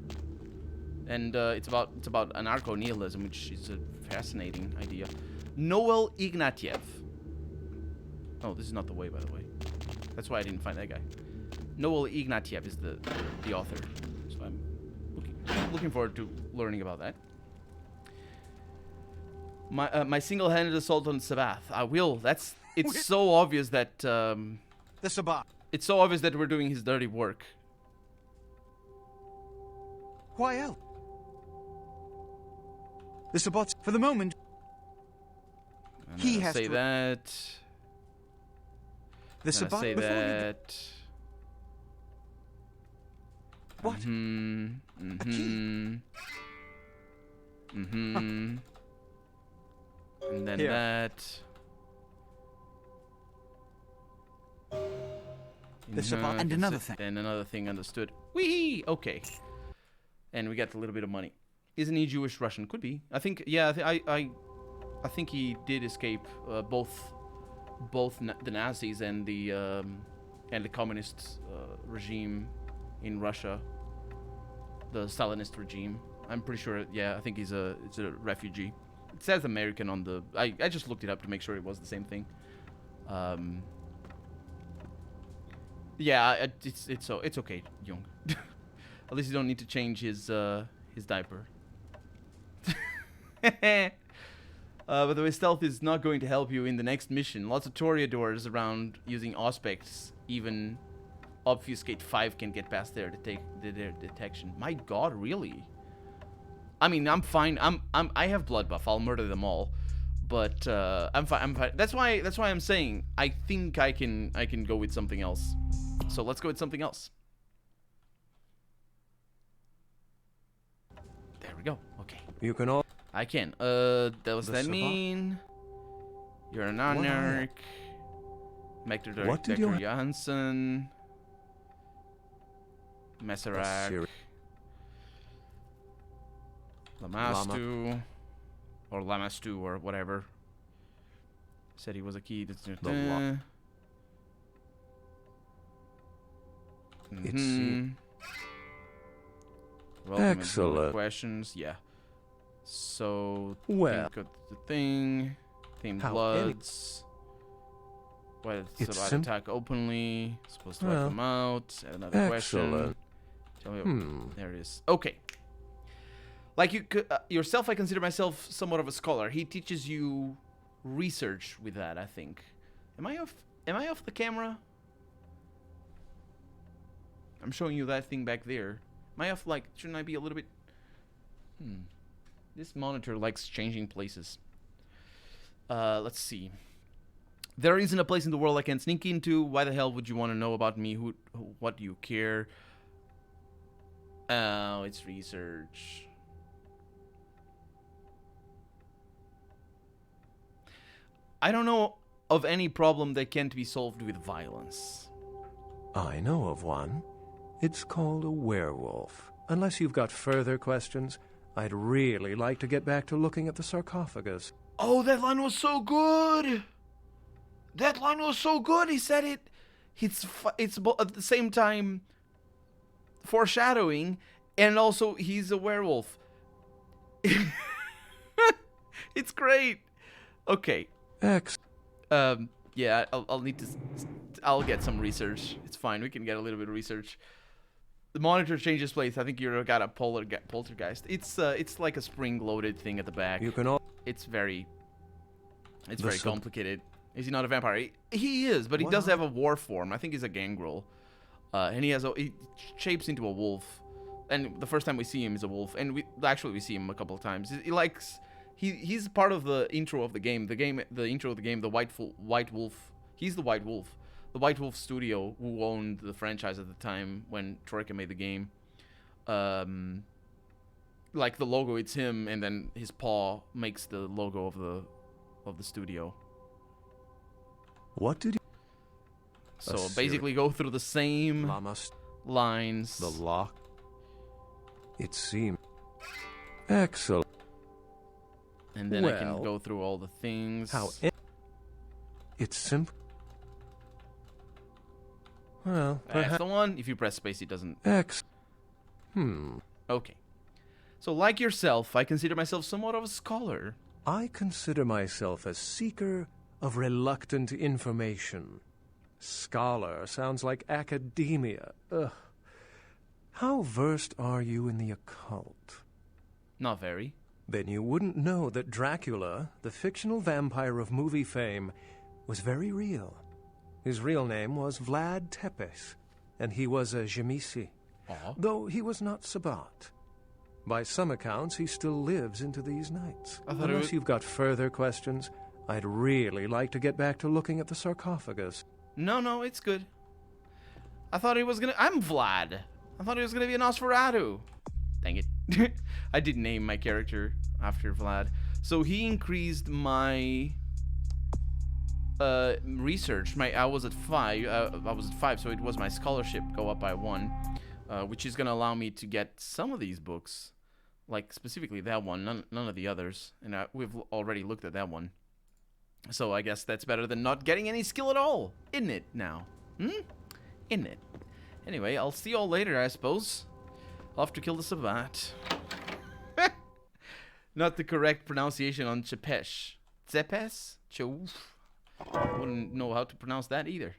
and it's about anarcho-nihilism, which is a fascinating idea. Noel Ignatieff. Oh, this is not the way, by the way. That's why I didn't find that guy. Noel Ignatieff is the author. So I'm looking forward to learning about that. My single-handed assault on Sabbath. I will. It's so obvious that the Sabbath. It's so obvious that we're doing his dirty work. Why else? The Sabbath, for the moment, he has say to that. The Sabbath say before that. What? Mm-hmm. A key? Mm-hmm. And then Here. that. The Sabbath. And another thing. And another thing, understood. Wee! Okay. And we got a little bit of money. Isn't he Jewish Russian? Could be. I think. Yeah. I think he did escape both the Nazis and the communist regime in Russia, the Stalinist regime. I'm pretty sure. Yeah, I think it's a refugee. It says American on the. I just looked it up to make sure it was the same thing. Yeah, it's okay, Jung. At least you don't need to change his diaper. By the way, stealth is not going to help you in the next mission. Lots of toreadors around using auspex. Even Obfuscate 5 can get past their detection. My God, really? I mean, I'm fine. I have blood buff. I'll murder them all. But I'm fine. That's why I'm saying I think I can go with something else. So let's go with something else. There we go. Okay. You can all. I can. Does that mean you're an anarch? Dr. Johansson. Masquerade. Lamastu. Or Lamastu or whatever. Said he was a key. Excellent. Questions, yeah. So, well, think of the thing. Theme Bloods. Well, it's about attack openly. Supposed to wipe them out. Another question. Tell me. There it is. Okay. Like you yourself, I consider myself somewhat of a scholar. He teaches you research with that, I think. Am I off the camera? I'm showing you that thing back there. Am I off, like, shouldn't I be a little bit... This monitor likes changing places. Let's see. There isn't a place in the world I can sneak into. Why the hell would you want to know about me? What do you care? Oh, it's research. I don't know of any problem that can't be solved with violence. I know of one. It's called a werewolf. Unless you've got further questions, I'd really like to get back to looking at the sarcophagus. Oh, that line was so good! That line was so good! He said it. It's at the same time foreshadowing, and also he's a werewolf. It's great. Okay. Yeah, I'll get some research. It's fine. We can get a little bit of research. The monitor changes place. I think you got a poltergeist. It's like a spring-loaded thing at the back. It's very complicated. Is he not a vampire? He is, but he does have a war form. I think he's a gangrel, and he shapes into a wolf. And the first time we see him is a wolf, and we see him a couple of times. He's part of the intro of the game. The intro of the game, the White Wolf. He's the White Wolf. The White Wolf studio, who owned the franchise at the time when Troika made the game. Like the logo, it's him, and then his paw makes the logo of the studio. What did you... So basically go through the same lines. The lock. It seems... Excellent. And then I can go through all the things. It's simple. Well, that's the one. If you press space, it doesn't. Okay. So, like yourself, I consider myself somewhat of a scholar. I consider myself a seeker of reluctant information. Scholar sounds like academia. Ugh. How versed are you in the occult? Not very. Then you wouldn't know that Dracula, the fictional vampire of movie fame, was very real. His real name was Vlad Tepes, and he was a Jamisi, though he was not Sabbat. By some accounts, he still lives into these nights. Unless you've got further questions, I'd really like to get back to looking at the sarcophagus. No, it's good. I thought he was gonna... I'm Vlad. I thought he was gonna be a Nosferatu. Dang it. I did name my character after Vlad. So he increased my research. I was at 5, so it was my scholarship go up by 1, which is gonna allow me to get some of these books, like specifically that one, none of the others, and we've already looked at that one. So I guess that's better than not getting any skill at all, isn't it now? Isn't it? Anyway, I'll see you all later, I suppose. I'll have to kill the Sabbat. Not the correct pronunciation on Chepesh. Tsepes? I wouldn't know how to pronounce that either.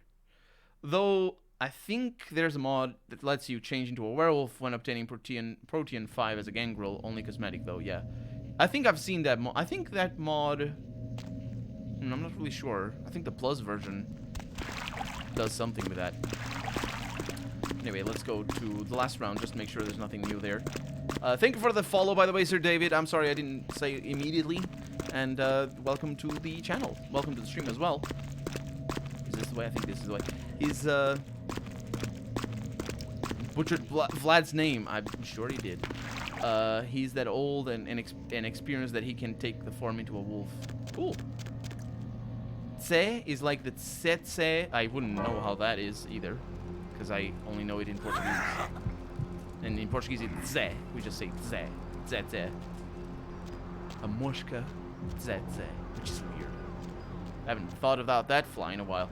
Though, I think there's a mod that lets you change into a werewolf when obtaining Protean 5 as a gangrel. Only cosmetic, though, yeah. I think I've seen that mod. I think that mod... I'm not really sure. I think the Plus version does something with that. Anyway, let's go to the last round, just to make sure there's nothing new there. Thank you for the follow, by the way, Sir David. I'm sorry I didn't say immediately. And welcome to the channel. Welcome to the stream as well. Is this the way? I think this is the way. He's butchered Vlad's name. I'm sure he did. He's that old and experienced that he can take the form into a wolf. Cool. Tse is like the tsetse. I wouldn't know how that is either, because I only know it in Portuguese. And in Portuguese it's tse. We just say tse. Tse. A mosca. Tse, which is weird. I haven't thought about that fly in a while.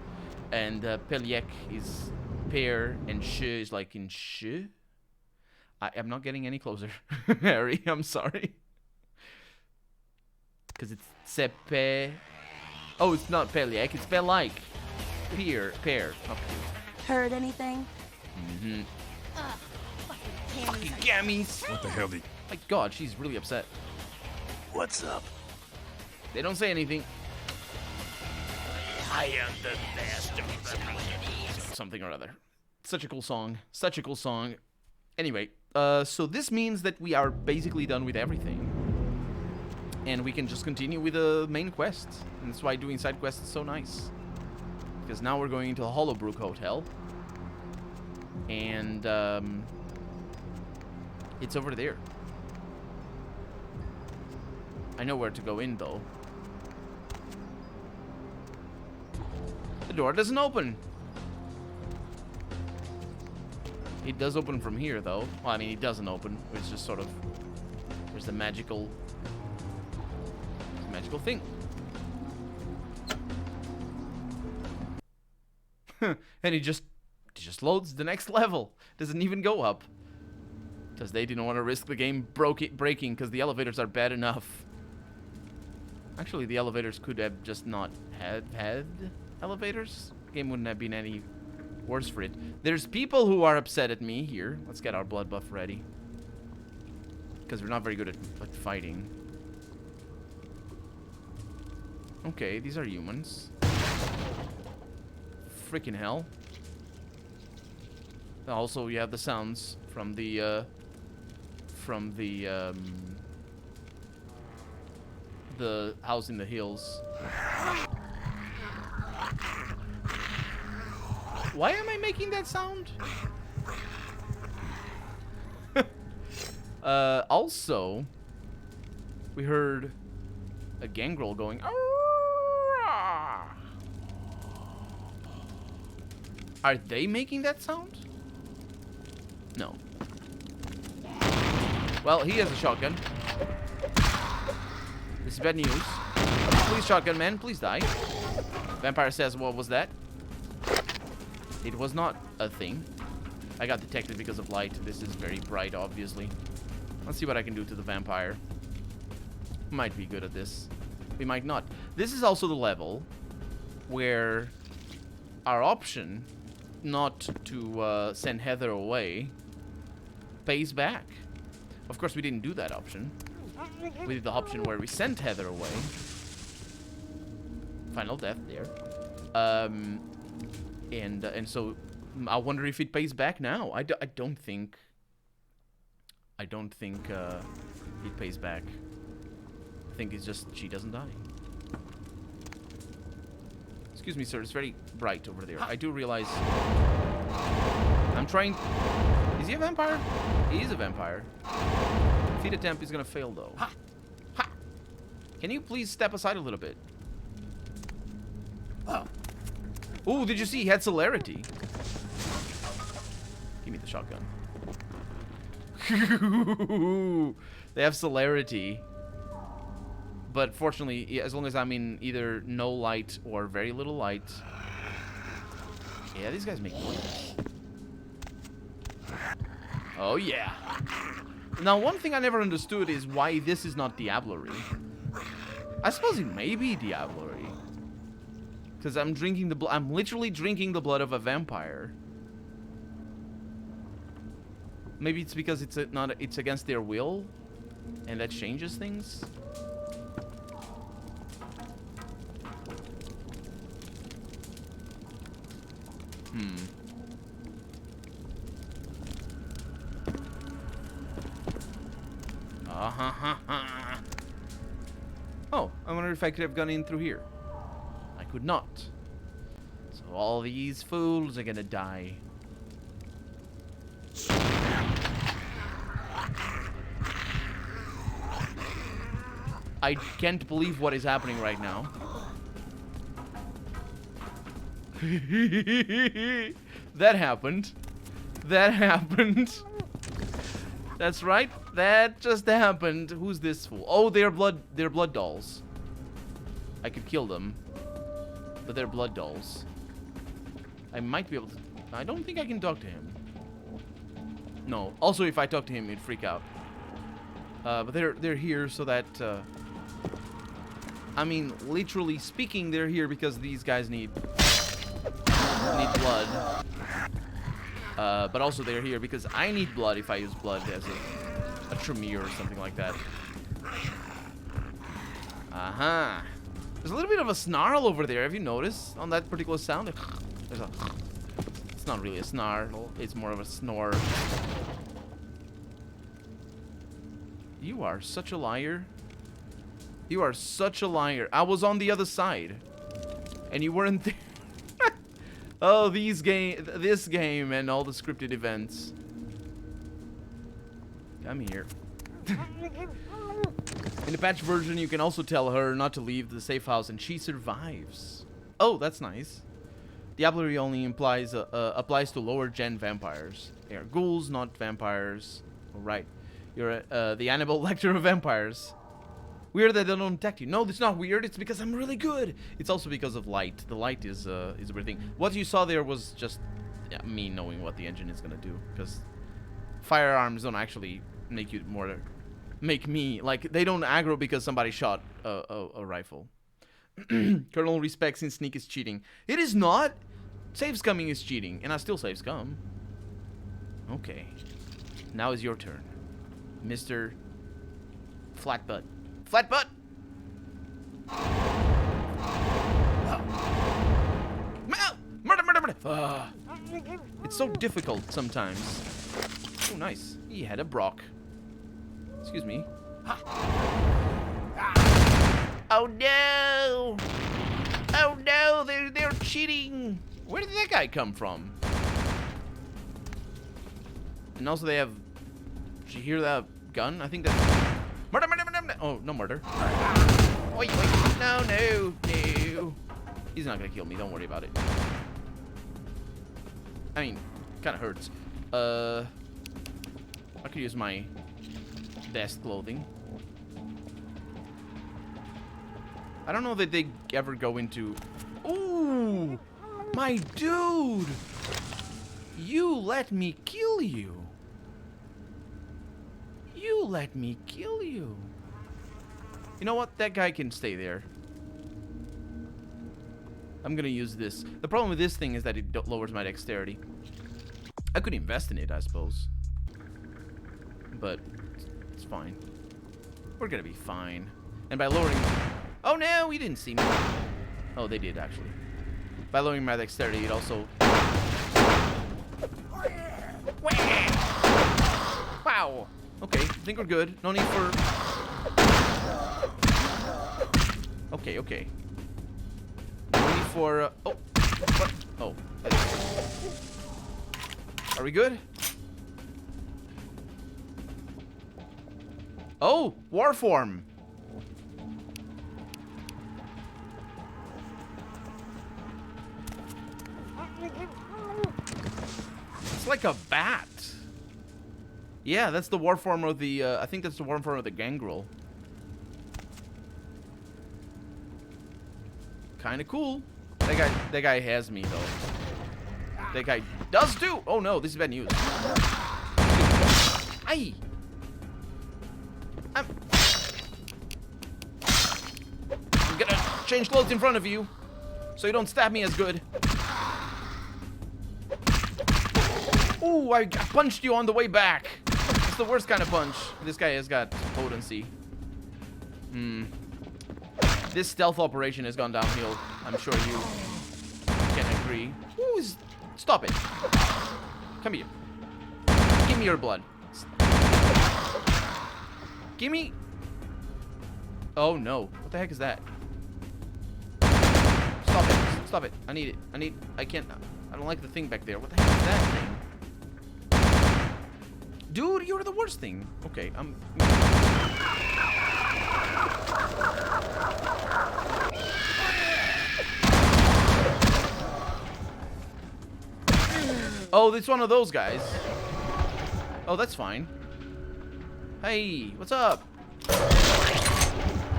And Peliek is pear, and sh is like in sh. I'm not getting any closer, Harry. I'm sorry. Because it's tsepe. Oh, it's not Peliek. It's Peliek. Pear. Okay. Heard anything? Mm-hmm. Fucking gammies. What the hell did... My God, she's really upset. What's up? They don't say anything. I am the master of the manganese. Something or other. Such a cool song. Such a cool song. Anyway, so this means that we are basically done with everything. And we can just continue with the main quest. And that's why doing side quests is so nice. Because now we're going into the Hollowbrook Hotel. And it's over there. I know where to go in, though. The door doesn't open. It does open from here, though. Well, I mean, it doesn't open. It's just sort of... There's the magical thing. And it just loads the next level. Doesn't even go up. Because they didn't want to risk the game breaking, because the elevators are bad enough. Actually, the elevators could have just not had elevators. The game wouldn't have been any worse for it. There's people who are upset at me here. Let's get our blood buff ready. Because we're not very good at fighting. Okay, these are humans. Freaking hell. Also, you have the sounds from the house in the hills. Why am I making that sound? Also, we heard a gangrel going. Are they making that sound? No. Well, he has a shotgun. This is bad news. Please, shotgun man, please die. Vampire says, what was that? It was not a thing. I got detected because of light. This is very bright, obviously. Let's see what I can do to the vampire. Might be good at this. We might not. This is also the level where our option not to send Heather away pays back. Of course, we didn't do that option. We did the option where we sent Heather away. Final death there. And so I wonder if it pays back now. I don't think it pays back. I think it's just she doesn't die. Excuse me, sir. It's very bright over there. I do realize I'm trying. Is he a vampire? He is a vampire. Feed attempt is gonna fail though. Ha! Ha! Can you please step aside a little bit? Oh, did you see? He had celerity. Give me the shotgun. They have celerity. But fortunately, as long as I'm in either no light or very little light. Yeah, these guys make noise. Oh, yeah. Now, one thing I never understood is why this is not Diablerie. I suppose it may be Diablerie. Because I'm drinking the blood. I'm literally drinking the blood of a vampire. Maybe it's because it's it's against their will, and that changes things. Oh, I wonder if I could have gone in through here. I could not. So all these fools are gonna die. I can't believe what is happening right now. That happened. That happened. That's right. That just happened. Who's this fool? Oh, they're blood dolls. I could kill them, but they're blood dolls. I might be able to. I don't think I can talk to him. No. Also, if I talk to him, he'd freak out. But they're here so that. I mean, literally speaking, they're here because these guys need blood. But also they're here because I need blood if I use blood as a Tremere or something like that. Uh-huh. There's a little bit of a snarl over there. Have you noticed on that particular sound? There's a... It's not really a snarl. It's more of a snore. You are such a liar. You are such a liar. I was on the other side. And you weren't there. Oh, this game and all the scripted events. Come here. In the patch version, you can also tell her not to leave the safe house, and she survives. Oh, that's nice. Diablerie only applies to lower gen vampires. They are ghouls, not vampires. All right, you're the Hannibal Lecter of vampires. Weird that they don't detect you. No, it's not weird. It's because I'm really good. It's also because of light. The light is a weird thing. What you saw there was just me knowing what the engine is gonna do. Because firearms don't actually make me like they don't aggro because somebody shot a rifle. Colonel respects in sneak is cheating. It is not. Save scumming is cheating, and I still save scum. Okay, now is your turn, Mr. Flatbutt. Flatbutt! Murder, murder, murder! It's so difficult sometimes. Oh, nice. He had a Brock. Excuse me. Oh no! Oh no! They're cheating! Where did that guy come from? And also they have... Did you hear that gun? I think that's... Murder, murder, murder, murder. Oh, no murder. Wait, wait. No, no, no. He's not gonna kill me. Don't worry about it. I mean, kind of hurts. I could use my best clothing. I don't know that they ever go into... Ooh! My dude! You let me kill you. You let me kill you. You know what? That guy can stay there. I'm gonna use this. The problem with this thing is that it lowers my dexterity. I could invest in it, I suppose. But it's fine. We're gonna be fine. And by lowering... Oh, no, we didn't see me. Oh, they did, actually. By lowering my dexterity, it also... Wow. Okay, I think we're good. No need for... Okay, okay. No need for... Oh. What? Oh. Are we good? Oh, war form. It's like a bat. Yeah, that's the war form of the, I think that's the war form of the gangrel. Kinda cool. That guy has me, though. That guy does too! Oh no, this is bad news. Aye! I'm gonna change clothes in front of you, so you don't stab me as good. Ooh, I punched you on the way back. It's the worst kind of punch. This guy has got potency. This stealth operation has gone downhill. I'm sure you can agree. Ooh, stop it. Come here. Give me your blood. Give me... Oh, no. What the heck is that? Stop it. Stop it. I need it. I can't... I don't like the thing back there. What the heck is that thing? Dude, you're the worst thing. Okay, Oh, it's one of those guys. Oh, that's fine. Hey, what's up?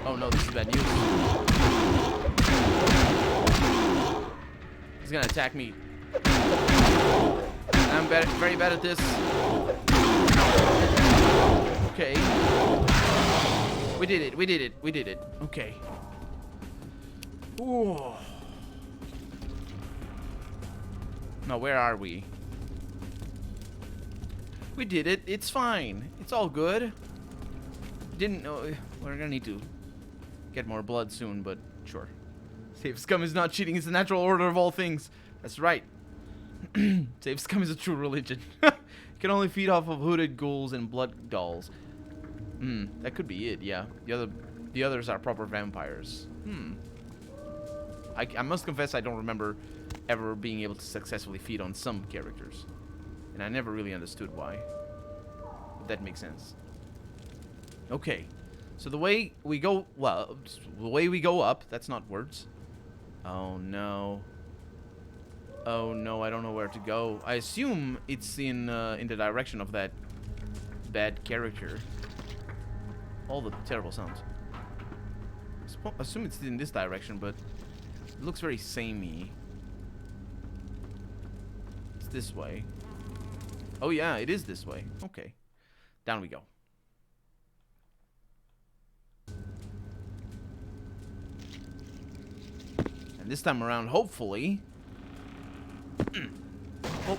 Oh no, this is bad news. He's gonna attack me. I'm very bad at this. Okay. We did it. We did it. We did it. Okay. Ooh. Now, where are we? We did it. It's fine. It's all good. Didn't know. We're gonna need to get more blood soon, but sure. Save scum is not cheating. It's the natural order of all things. That's right. Save scum is a true religion. Can only feed off of hooded ghouls and blood dolls. That could be it. Yeah. The others are proper vampires. I must confess I don't remember ever being able to successfully feed on some characters. And I never really understood why. But that makes sense. Okay. So the way we go... Well, the way we go up... That's not words. Oh, no. Oh, no. I don't know where to go. I assume it's in the direction of that bad character. All the terrible sounds. I assume it's in this direction, but... It looks very samey. It's this way. Oh yeah, it is this way. Okay. Down we go. And this time around, hopefully... Oh.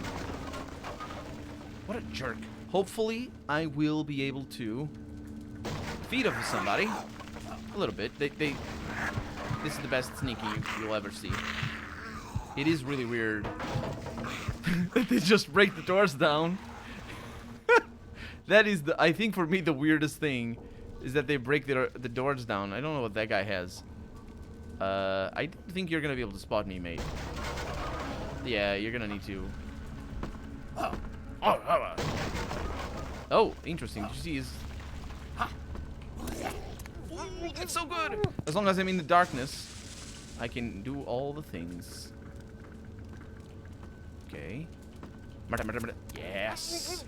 What a jerk. Hopefully, I will be able to feed off of somebody. A little bit. This is the best sneaking you'll ever see. It is really weird. They just break the doors down. That is, I think for me, the weirdest thing is that they break the doors down. I don't know what that guy has. I think you're going to be able to spot me, mate. Yeah, you're going to need to. Oh, interesting. Did you see his... Ooh, that's so good. As long as I'm in the darkness, I can do all the things. Okay. Yes.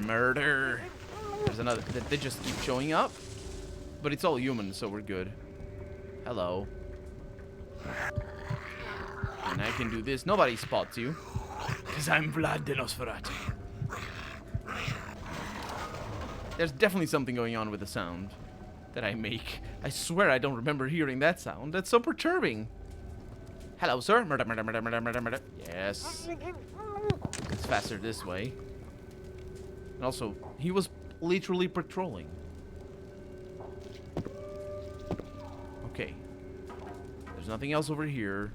Murder. There's another. They just keep showing up, but it's all human, so we're good. Hello. And I can do this. Nobody spots you, because I'm Vlad de Nosferatu. There's definitely something going on with the sound. that I make. I swear I don't remember hearing that sound. That's so perturbing. Hello, sir. Murder, murder, murder, murder, murder, murder. Yes. It's faster this way. And also, he was literally patrolling. Okay. There's nothing else over here.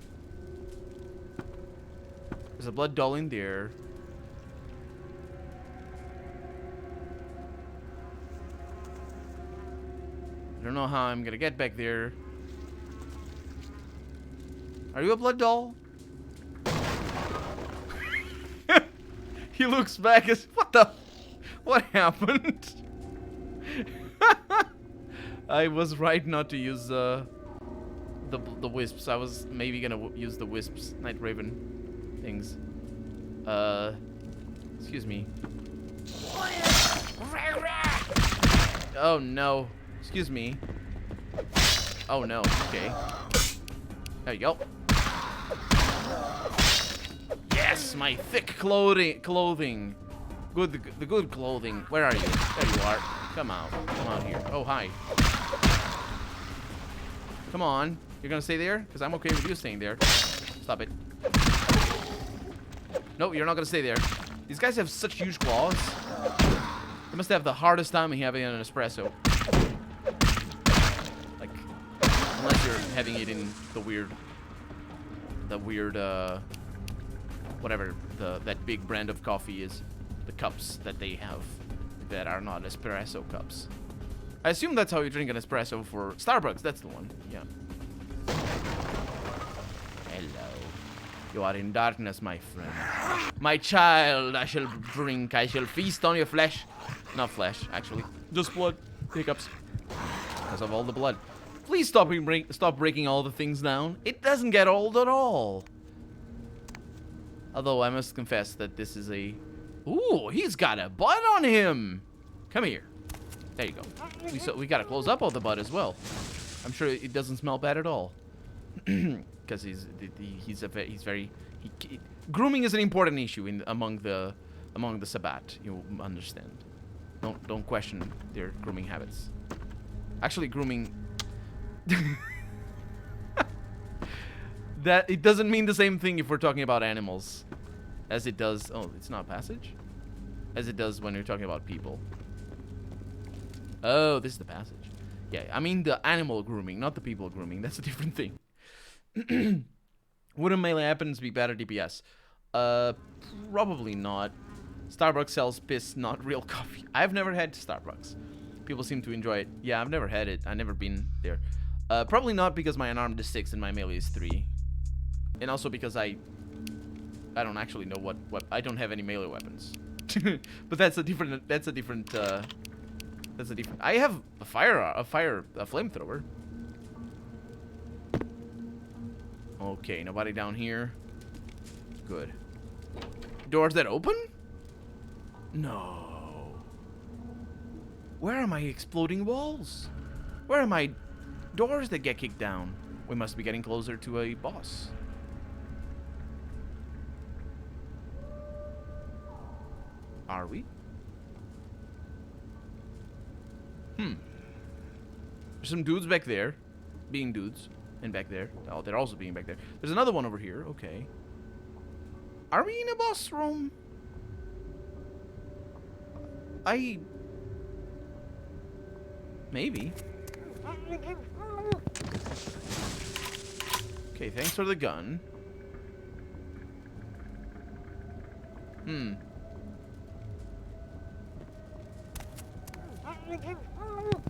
There's a blood doll in there. I don't know how I'm gonna get back there. Are you a blood doll? He looks back as... What the... What happened? I was right not to use the wisps. I was maybe gonna use the wisps, Night Raven things. Excuse me. Oh no. Excuse me. Oh no. Okay. There you go. Yes, my thick clothing. The good clothing. Where are you? There you are. Come out. Come out here. Oh, hi. Come on. You're gonna stay there? Because I'm okay with you staying there. Stop it. No, you're not gonna stay there. These guys have such huge claws. They must have the hardest time having an espresso. Like, unless you're having it in the weird, whatever that big brand of coffee is. The cups that they have that are not espresso cups. I assume that's how you drink an espresso for Starbucks. That's the one. Yeah. Hello. You are in darkness, my friend. My child, I shall drink. I shall feast on your flesh. Not flesh, actually. Just blood. Hiccups. Because of all the blood. Please stop breaking all the things down. It doesn't get old at all. Although I must confess that this is a... Ooh, he's got a butt on him. Come here. There you go. We gotta close up all the butt as well. I'm sure it doesn't smell bad at all. Because grooming is an important issue among the Sabbat. You understand? Don't question their grooming habits. Actually, grooming. That it doesn't mean the same thing if we're talking about animals. As it does... Oh, it's not passage? As it does when you're talking about people. Oh, this is the passage. Yeah, I mean the animal grooming, not the people grooming. That's a different thing. Wouldn't melee weapons be better DPS? Probably not. Starbucks sells piss, not real coffee. I've never had Starbucks. People seem to enjoy it. Yeah, I've never had it. I've never been there. Probably not because my unarmed is 6 and my melee is 3. And also because I don't actually know what I don't have any melee weapons. But that's a different I have a flamethrower. Okay, nobody down here. Good. Doors that open? No. Where are my exploding walls? Where are my doors that get kicked down? We must be getting closer to a boss. Are we? There's some dudes back there. Being dudes. And back there. Oh, they're also being back there. There's another one over here. Okay. Are we in a boss room? Maybe. Okay, thanks for the gun.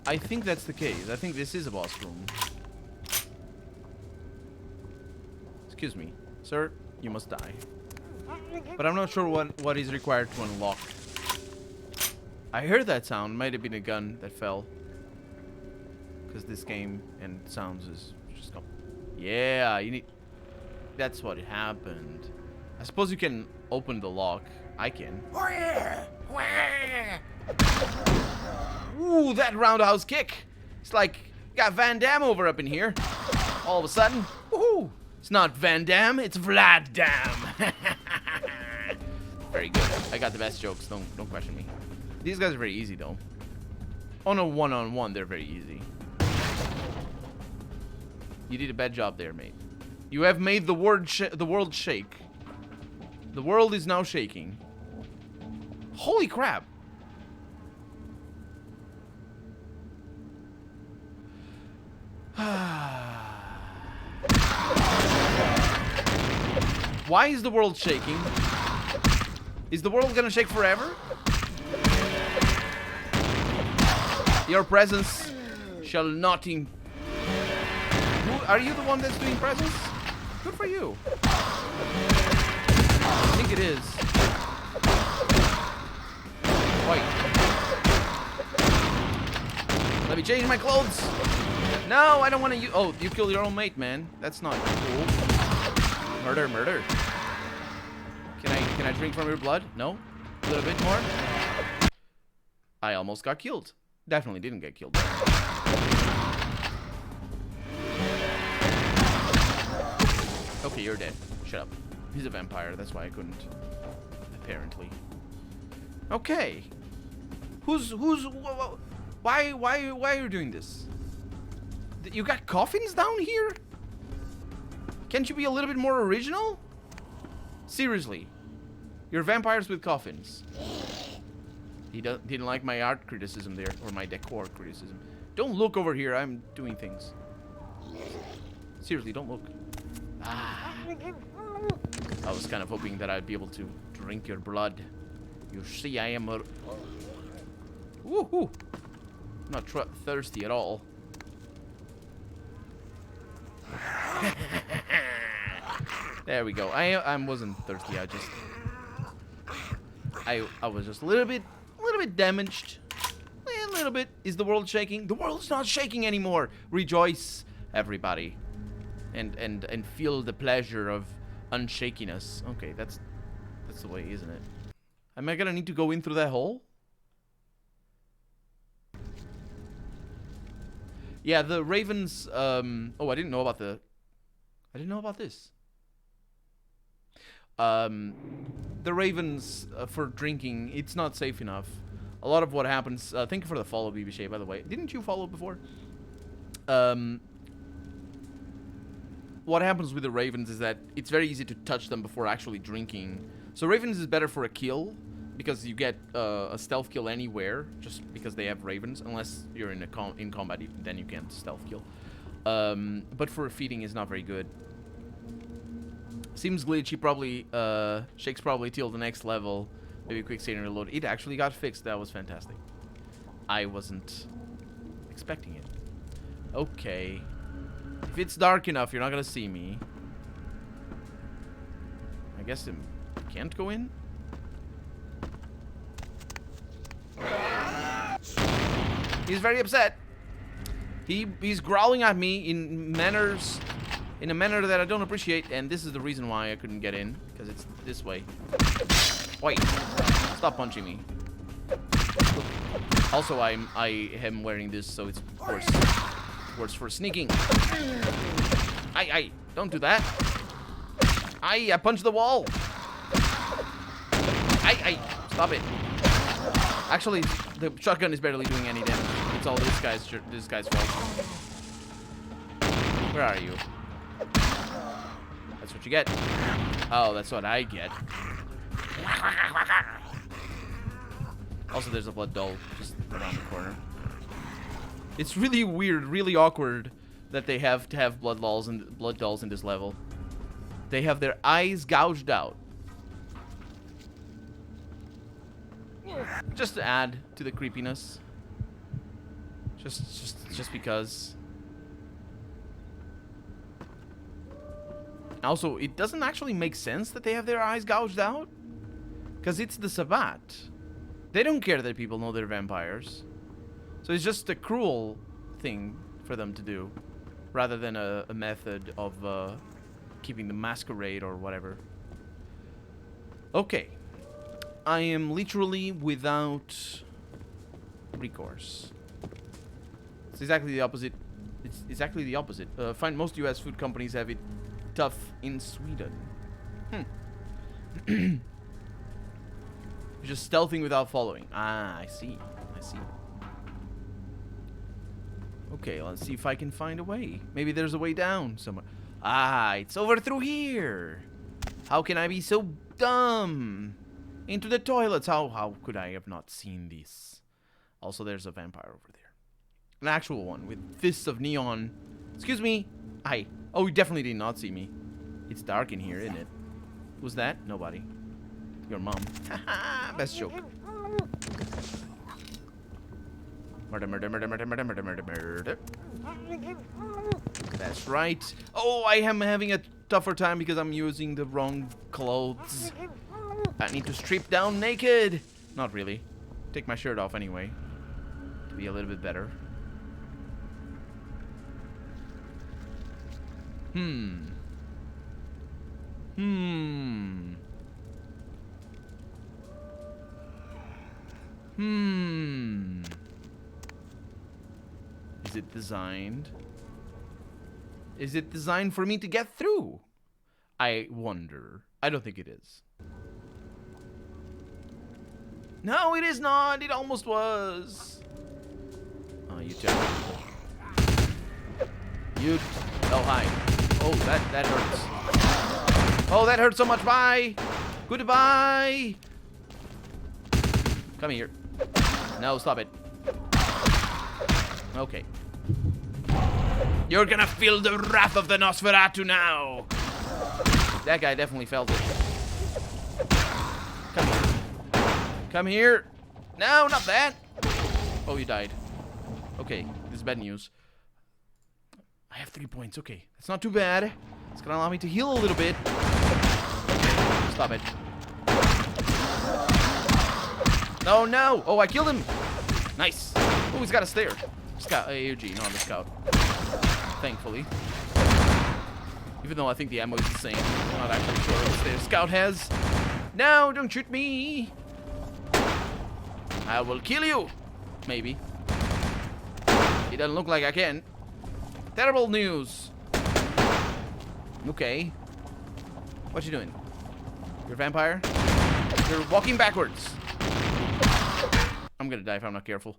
I think that's the case. I think this is a boss room. Excuse me. Sir, you must die. But I'm not sure what is required to unlock. I heard that sound. Might have been a gun that fell. Because this game and sounds is just... Yeah, you need... That's what happened. I suppose you can open the lock. I can. Ooh, that roundhouse kick. It's like got Van Damme over up in here. All of a sudden. Woohoo! It's not Van Damme, it's Vlad Damme. Very good. I got the best jokes. Don't question me. These guys are very easy though. On a one-on-one, they're very easy. You did a bad job there, mate. You have made the world shake. The world is now shaking. Holy crap. Why is the world shaking? Is the world gonna shake forever? Your presence shall not Are you the one that's doing presence? Good for you. I think it is. Wait. Let me change my clothes. No, I don't want to use... Oh, you killed your own mate, man. That's not cool. Murder, murder. Can I drink from your blood? No? A little bit more? I almost got killed. Definitely didn't get killed. Okay, you're dead. Shut up. He's a vampire. That's why I couldn't. Apparently. Okay. Why are you doing this? You got coffins down here? Can't you be a little bit more original? Seriously. You're vampires with coffins. He didn't like my art criticism there, or my decor criticism. Don't look over here. I'm doing things. Seriously, don't look. Ah. I was kind of hoping that I'd be able to drink your blood. You see, I am a... Woohoo! I'm not thirsty at all. There we go. I wasn't thirsty. I was just a little bit damaged. A little bit. Is the world shaking? The world's not shaking anymore. Rejoice, everybody, and feel the pleasure of unshakiness. Okay, that's the way, isn't it? Am I gonna need to go in through that hole? Yeah, the ravens. Oh, I didn't know about this. The ravens for drinking, it's not safe enough. A lot of what happens. Thank you for the follow, BB, by the way. Didn't you follow before? What happens with the ravens is that it's very easy to touch them before actually drinking. So ravens is better for a kill because you get a stealth kill anywhere, just because they have ravens. Unless you're in combat, then you can't stealth kill. But for feeding is not very good. Seems glitchy. Probably shakes probably till the next level. Maybe quick save and reload. It actually got fixed. That was fantastic. I wasn't expecting it. Okay. If it's dark enough, you're not gonna see me. I guess it can't go in. He's very upset. He's growling at me in a manner that I don't appreciate, and this is the reason why I couldn't get in, because it's this way. Wait, stop punching me. Also, I am wearing this, so it's worse for sneaking. I don't do that. I punched the wall. Stop it. Actually, the shotgun is barely doing any damage. It's all this guy's fault. Where are you? That's what you get. Oh, that's what I get. Also, there's a blood doll just around the corner. It's really weird, really awkward that they have to have blood dolls in this level. They have their eyes gouged out. Just to add to the creepiness. Just because. Also, it doesn't actually make sense that they have their eyes gouged out. Because it's the Sabbat. They don't care that people know they're vampires. So it's just a cruel thing for them to do. Rather than a method of keeping the masquerade or whatever. Okay. I am literally without recourse. It's exactly the opposite. It's exactly the opposite. Find most U.S. food companies have it tough in Sweden. You're just stealthing without following. Ah, I see. Okay, let's see if I can find a way. Maybe there's a way down somewhere. Ah, it's over through here. How can I be so dumb? Into the toilets. How could I have not seen this? Also, there's a vampire over there. An actual one with fists of neon. Excuse me. Hi. Oh, you definitely did not see me. It's dark in here, isn't it? Who's that? Nobody. Your mom. Haha, best joke. Murder, murder, murder, murder, murder, murder, murder, murder. That's right. Oh, I am having a tougher time because I'm using the wrong clothes. I need to strip down naked. Not really. Take my shirt off anyway. To be a little bit better. Hmm. Is it designed? Is it designed for me to get through? I wonder. I don't think it is. No, it is not. It almost was. Oh, you terrible people. You. Oh, hi. Oh, that hurts. Oh, that hurts so much. Bye. Goodbye. Come here. No, stop it. Okay. You're gonna feel the wrath of the Nosferatu now. That guy definitely felt it. Come here. Come here. No, not that. Oh, you died. Okay, this is bad news. I have 3 points. Okay, that's not too bad. It's gonna allow me to heal a little bit. Stop it. No, no. Oh, I killed him. Nice. Oh, he's got a stair. Scout, AUG, not a scout. Thankfully. Even though I think the ammo is the same. I'm not actually sure what the scout has. No, don't shoot me. I will kill you. Maybe. It doesn't look like I can. Terrible news. Okay. What you doing? You're a vampire? You're walking backwards. I'm gonna die if I'm not careful.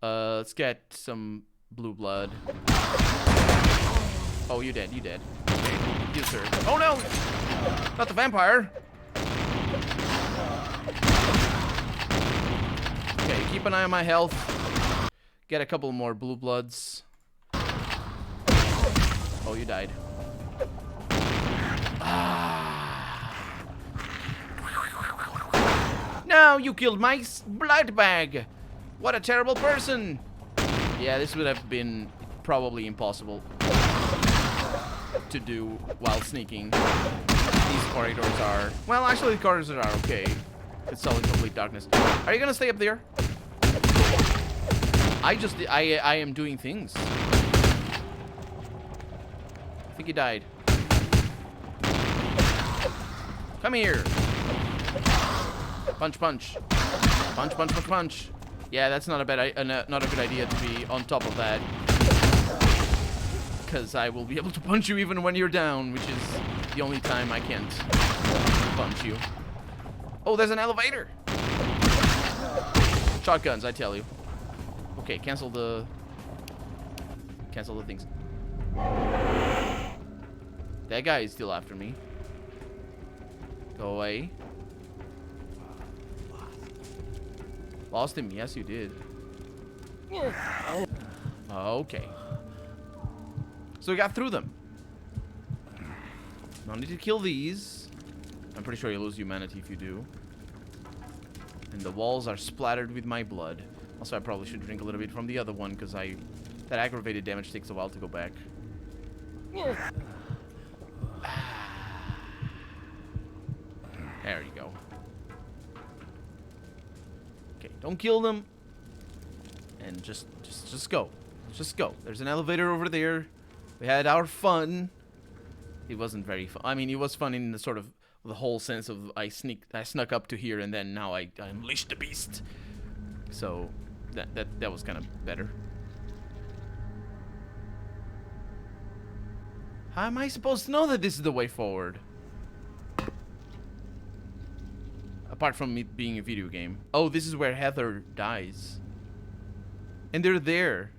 Let's get some blue blood. Oh, you dead. You dead. You, sir. Oh, no! Not the vampire. Okay, keep an eye on my health. Get a couple more blue bloods. Oh, you died. No, you killed my blood bag. What a terrible person. Yeah, this would have been probably impossible to do while sneaking. These corridors are... Well, actually, the corridors are okay. It's all in complete darkness. Are you gonna stay up there? I am doing things. I think he died. Come here. Punch, punch. Punch, punch, punch, punch. Yeah, that's not a bad, not a good idea to be on top of that. Because I will be able to punch you even when you're down, which is the only time I can't punch you. Oh, there's an elevator. Shotguns, I tell you. Okay, cancel the things. That guy is still after me. Go away. Lost him? Yes, you did. Okay. So we got through them. No need to kill these. I'm pretty sure you lose humanity if you do. And the walls are splattered with my blood. Also, I probably should drink a little bit from the other one because that aggravated damage takes a while to go back. There you go. Okay, don't kill them. And just go. Just go. There's an elevator over there. We had our fun. It wasn't very fun. I mean, it was fun in the sort of the whole sense of I snuck up to here and then now I unleashed the beast. So that was kind of better. How am I supposed to know that this is the way forward? Apart from it being a video game. Oh, this is where Heather dies. And they're there.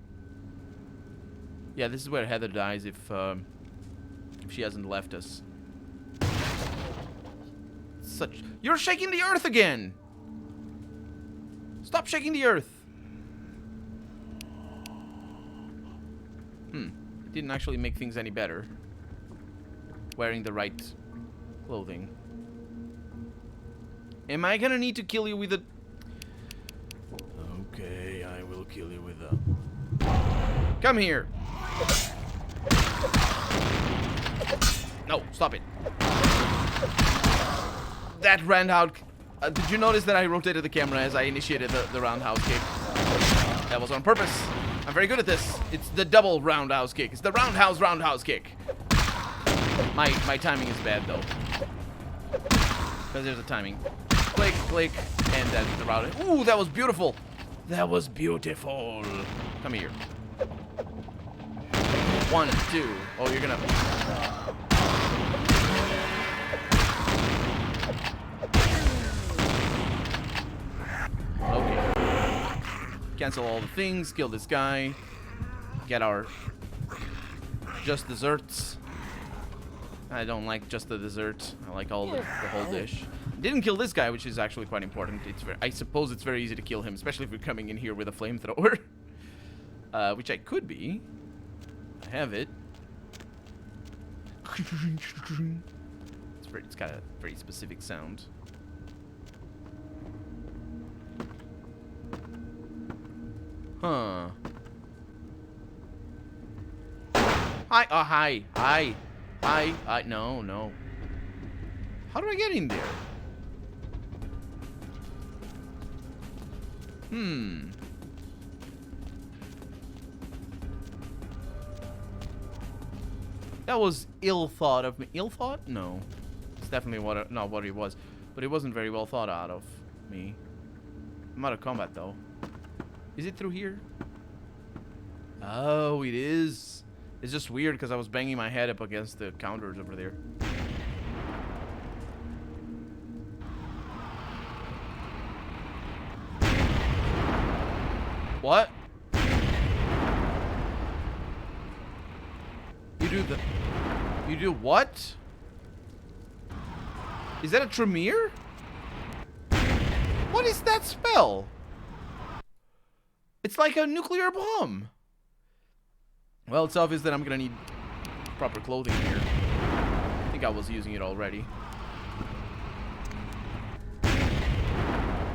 Yeah, this is where Heather dies if she hasn't left us. You're shaking the earth again! Stop shaking the earth! It didn't actually make things any better. Wearing the right clothing. Am I gonna need to kill you with a... Okay, I will kill you with a... Come here! No, stop it. That roundhouse... did you notice that I rotated the camera as I initiated the roundhouse kick? That was on purpose. I'm very good at this. It's the double roundhouse kick. It's the roundhouse kick. My timing is bad, though. Because there's a timing. Click, click, and then the round... Ooh, that was beautiful. That was beautiful. Come here. 1, 2. Oh, you're gonna... Okay. Cancel all the things. Kill this guy. Get our... just desserts. I don't like just the dessert. I like all the whole dish. Didn't kill this guy, which is actually quite important. I suppose it's very easy to kill him, especially if we're coming in here with a flamethrower. Which I could be. I have it. It's got a very specific sound. Huh. Hi. Oh, hi. Hi. Hi. No. How do I get in there? That was ill thought of me. Ill thought? No. It's definitely not what it was. But it wasn't very well thought out of me. I'm out of combat, though. Is it through here? Oh, it is. It's just weird because I was banging my head up against the counters over there. What? You do what? Is that a Tremere? What is that spell? It's like a nuclear bomb. Well, it's obvious that I'm gonna need proper clothing here. I think I was using it already.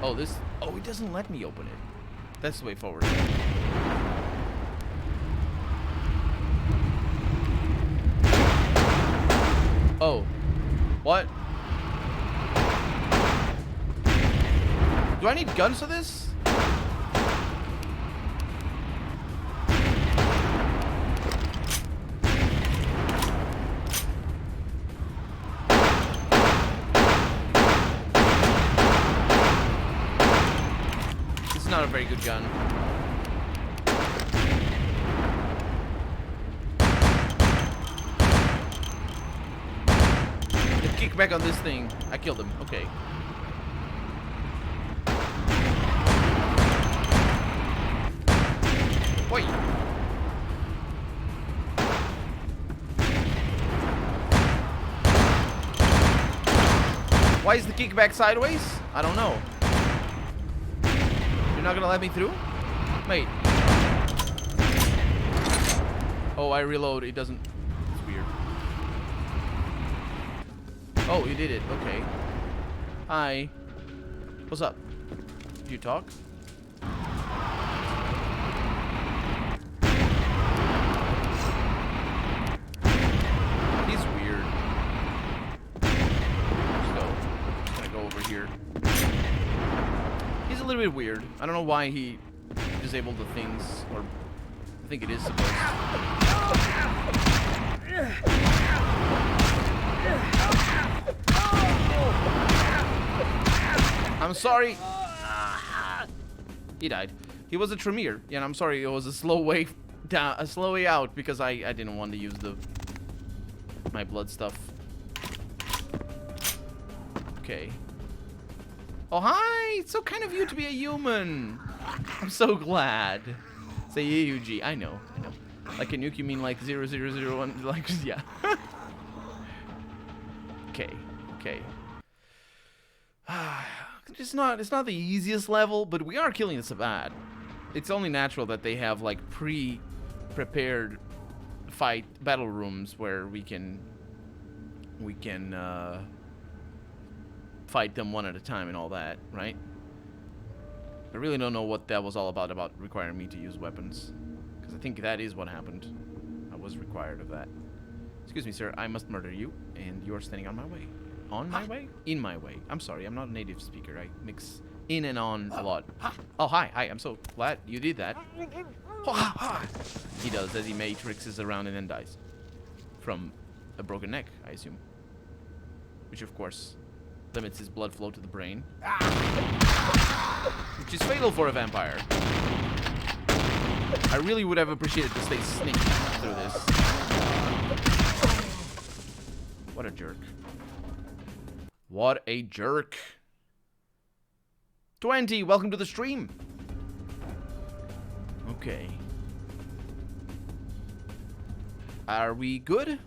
Oh, oh, it doesn't let me open it. That's the way forward. Oh. What? Do I need guns for this? This is not a very good gun. Kick back on this thing. I killed him. Okay. Wait. Why is the kickback sideways? I don't know. You're not gonna let me through? Wait. Oh, I reload. It doesn't. It's weird. Oh, you did it. Okay. Hi. What's up? Did you talk? He's weird. Let's go. Just gonna go over here. He's a little bit weird. I don't know why he disabled the things, or I think it is supposed to. I'm sorry. He died. He was a Tremere. Yeah, and I'm sorry. It was a slow way down, a slow way out because I didn't want to use my blood stuff. Okay. Oh, hi. It's so kind of you to be a human. I'm so glad. Say UG. I know. Like a nuke, you mean like 0001? Like, yeah. Okay. It's not the easiest level, but we are killing the Sabbat. It's only natural that they have like prepared battle rooms where we can fight them one at a time and all that, right? I really don't know what that was all about requiring me to use weapons, because I think that is what happened. I was required of that. Excuse me, sir, I must murder you, and you're standing on my way. On my way? In my way. I'm sorry, I'm not a native speaker. I mix in and on a lot. Oh, hi, I'm so glad you did that. He does, as he matrixes around and then dies. From a broken neck, I assume. Which, of course, limits his blood flow to the brain. Which is fatal for a vampire. I really would have appreciated to stay sneaky through this. What a jerk. What a jerk. 20, welcome to the stream. Okay. Are we good?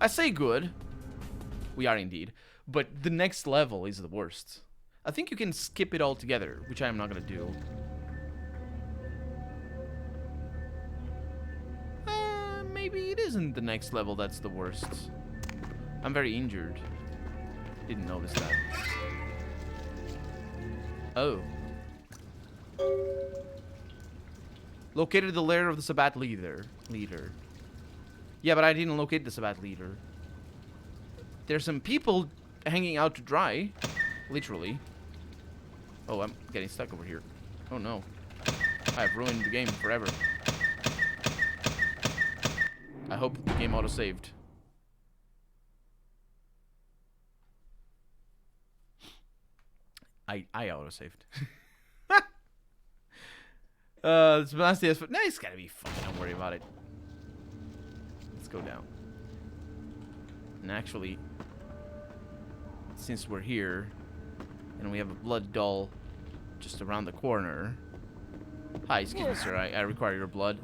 I say good. We are indeed. But the next level is the worst. I think you can skip it altogether, which I am not going to do. Maybe it isn't the next level that's the worst. I'm very injured. Didn't notice that. Oh. Located the lair of the Sabbat leader. Yeah, but I didn't locate the Sabbat leader. There's some people hanging out to dry. Literally. Oh, I'm getting stuck over here. Oh no. I've ruined the game forever. I hope the game auto-saved. I auto-saved. It's nasty as fuck. No, it's gotta be fun. Don't worry about it. Let's go down. And actually, since we're here, and we have a blood doll just around the corner. Hi, excuse me, sir. I require your blood.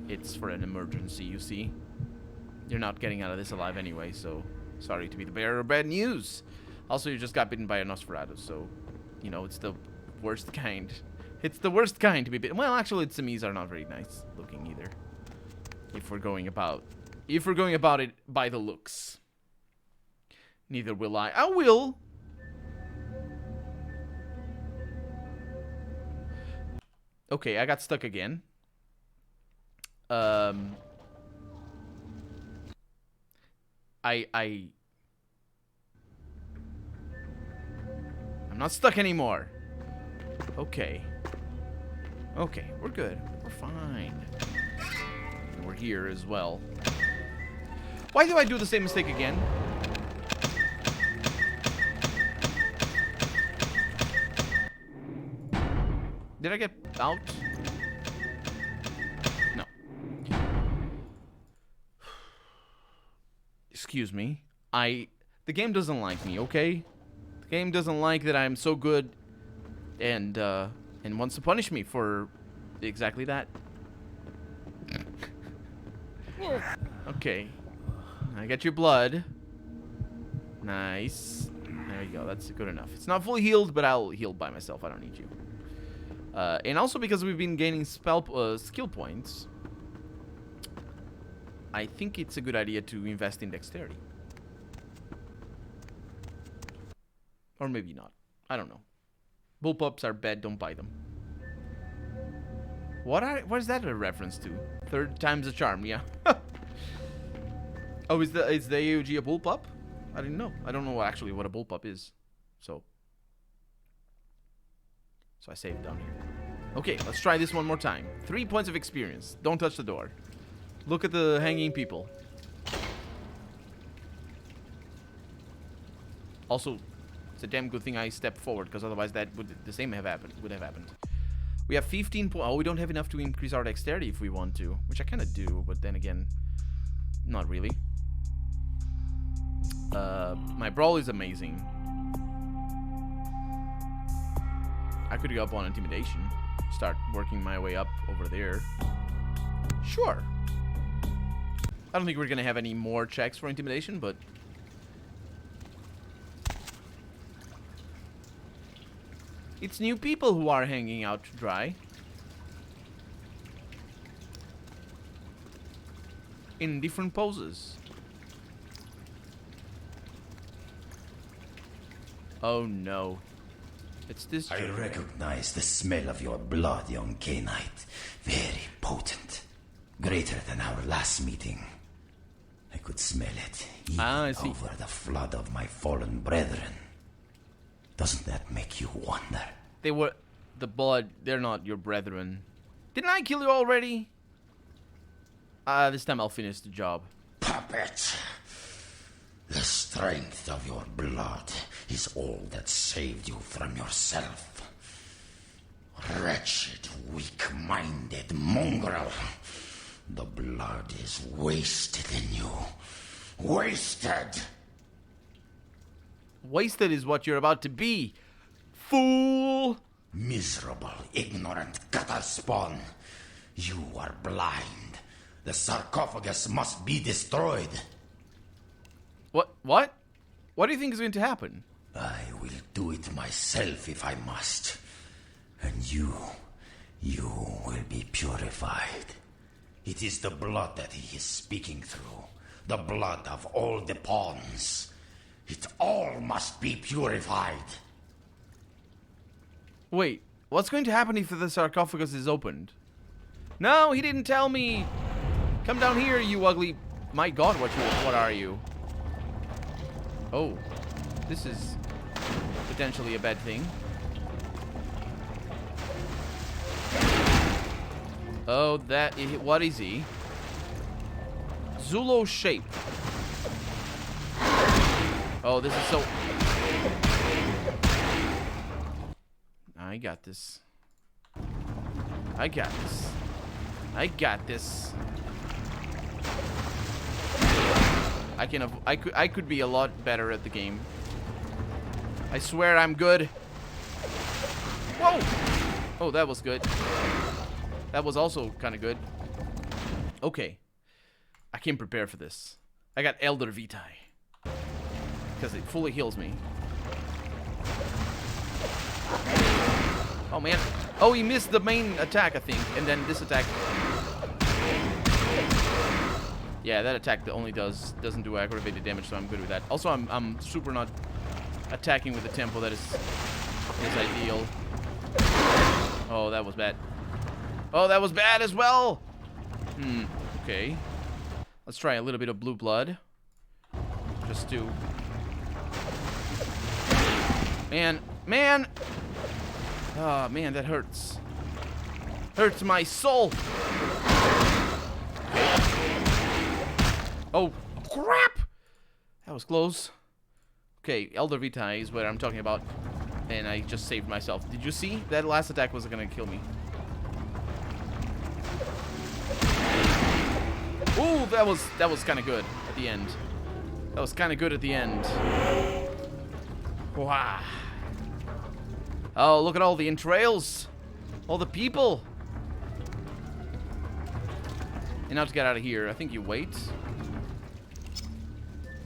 It's for an emergency, you see. You're not getting out of this alive anyway, so sorry to be the bearer of bad news. Also, you just got bitten by a Nosferatu, so, you know, it's the worst kind. It's the worst kind to be bitten. Well, actually, Tsumis are not very nice looking either. If we're going about it by the looks. Neither will I. I will. Okay, I got stuck again. I'm not stuck anymore. Okay. Okay, we're good. We're fine. And we're here as well. Why do I do the same mistake again? Did I get out? No. Excuse me. The game doesn't like me, okay? The game doesn't like that I'm so good and wants to punish me for exactly that. Okay. I got your blood. Nice. There you go. That's good enough. It's not fully healed, but I'll heal by myself. I don't need you. And also because we've been gaining skill points, I think it's a good idea to invest in dexterity. Or maybe not. I don't know. Bullpups are bad, don't buy them. What is that a reference to? Third time's a charm, yeah. Oh, is the AUG a bullpup? I didn't know. I don't know actually what a bullpup is. So I saved down here. Okay, let's try this one more time. 3 points of experience. Don't touch the door. Look at the hanging people. Also, it's a damn good thing I stepped forward, because otherwise that would have happened. We have 15 points. Oh, we don't have enough to increase our dexterity if we want to, which I kind of do, but then again, not really. My brawl is amazing. I could go up on intimidation, start working my way up over there. Sure. I don't think we're gonna have any more checks for intimidation, but... It's new people who are hanging out to dry. In different poses. Oh no. It's this... I recognize the smell of your blood, young K-Knight. Very potent. Greater than our last meeting. I could smell it, even over the flood of my fallen brethren. Doesn't that make you wonder? They were... The blood, they're not your brethren. Didn't I kill you already? This time I'll finish the job. Puppet! The strength of your blood is all that saved you from yourself. Wretched, weak-minded mongrel. The blood is wasted in you. Wasted! Wasted is what you're about to be, fool! Miserable, ignorant gutter spawn. You are blind. The sarcophagus must be destroyed. What? What? What do you think is going to happen? I will do it myself if I must. And you will be purified. It is the blood that he is speaking through. The blood of all the pawns. It all must be purified. Wait, what's going to happen if the sarcophagus is opened? No, he didn't tell me. Come down here, you ugly... My god, what are you? Oh, this is potentially a bad thing. Oh, what is he? Zulo shape. Oh, this is so... I got this. I got this. I got this. I could be a lot better at the game. I swear I'm good. Whoa! Oh, that was good. That was also kind of good. Okay. I can prepare for this. I got Elder Vitae. Because it fully heals me. Oh, man. Oh, he missed the main attack, I think. And then this attack... Yeah, that attack only doesn't do aggravated damage, so I'm good with that. Also, I'm super not attacking with the tempo. That is ideal. Oh, that was bad. Oh, that was bad as well. Okay. Let's try a little bit of blue blood. Just to... Man! Oh, man, that hurts. Hurts my soul. Oh, crap! That was close. Okay, Elder Vitae is what I'm talking about. And I just saved myself. Did you see? That last attack was gonna kill me. Ooh, that was kind of good at the end. That was kind of good at the end. Wow. Oh, look at all the entrails. All the people. And now to get out of here, I think you wait.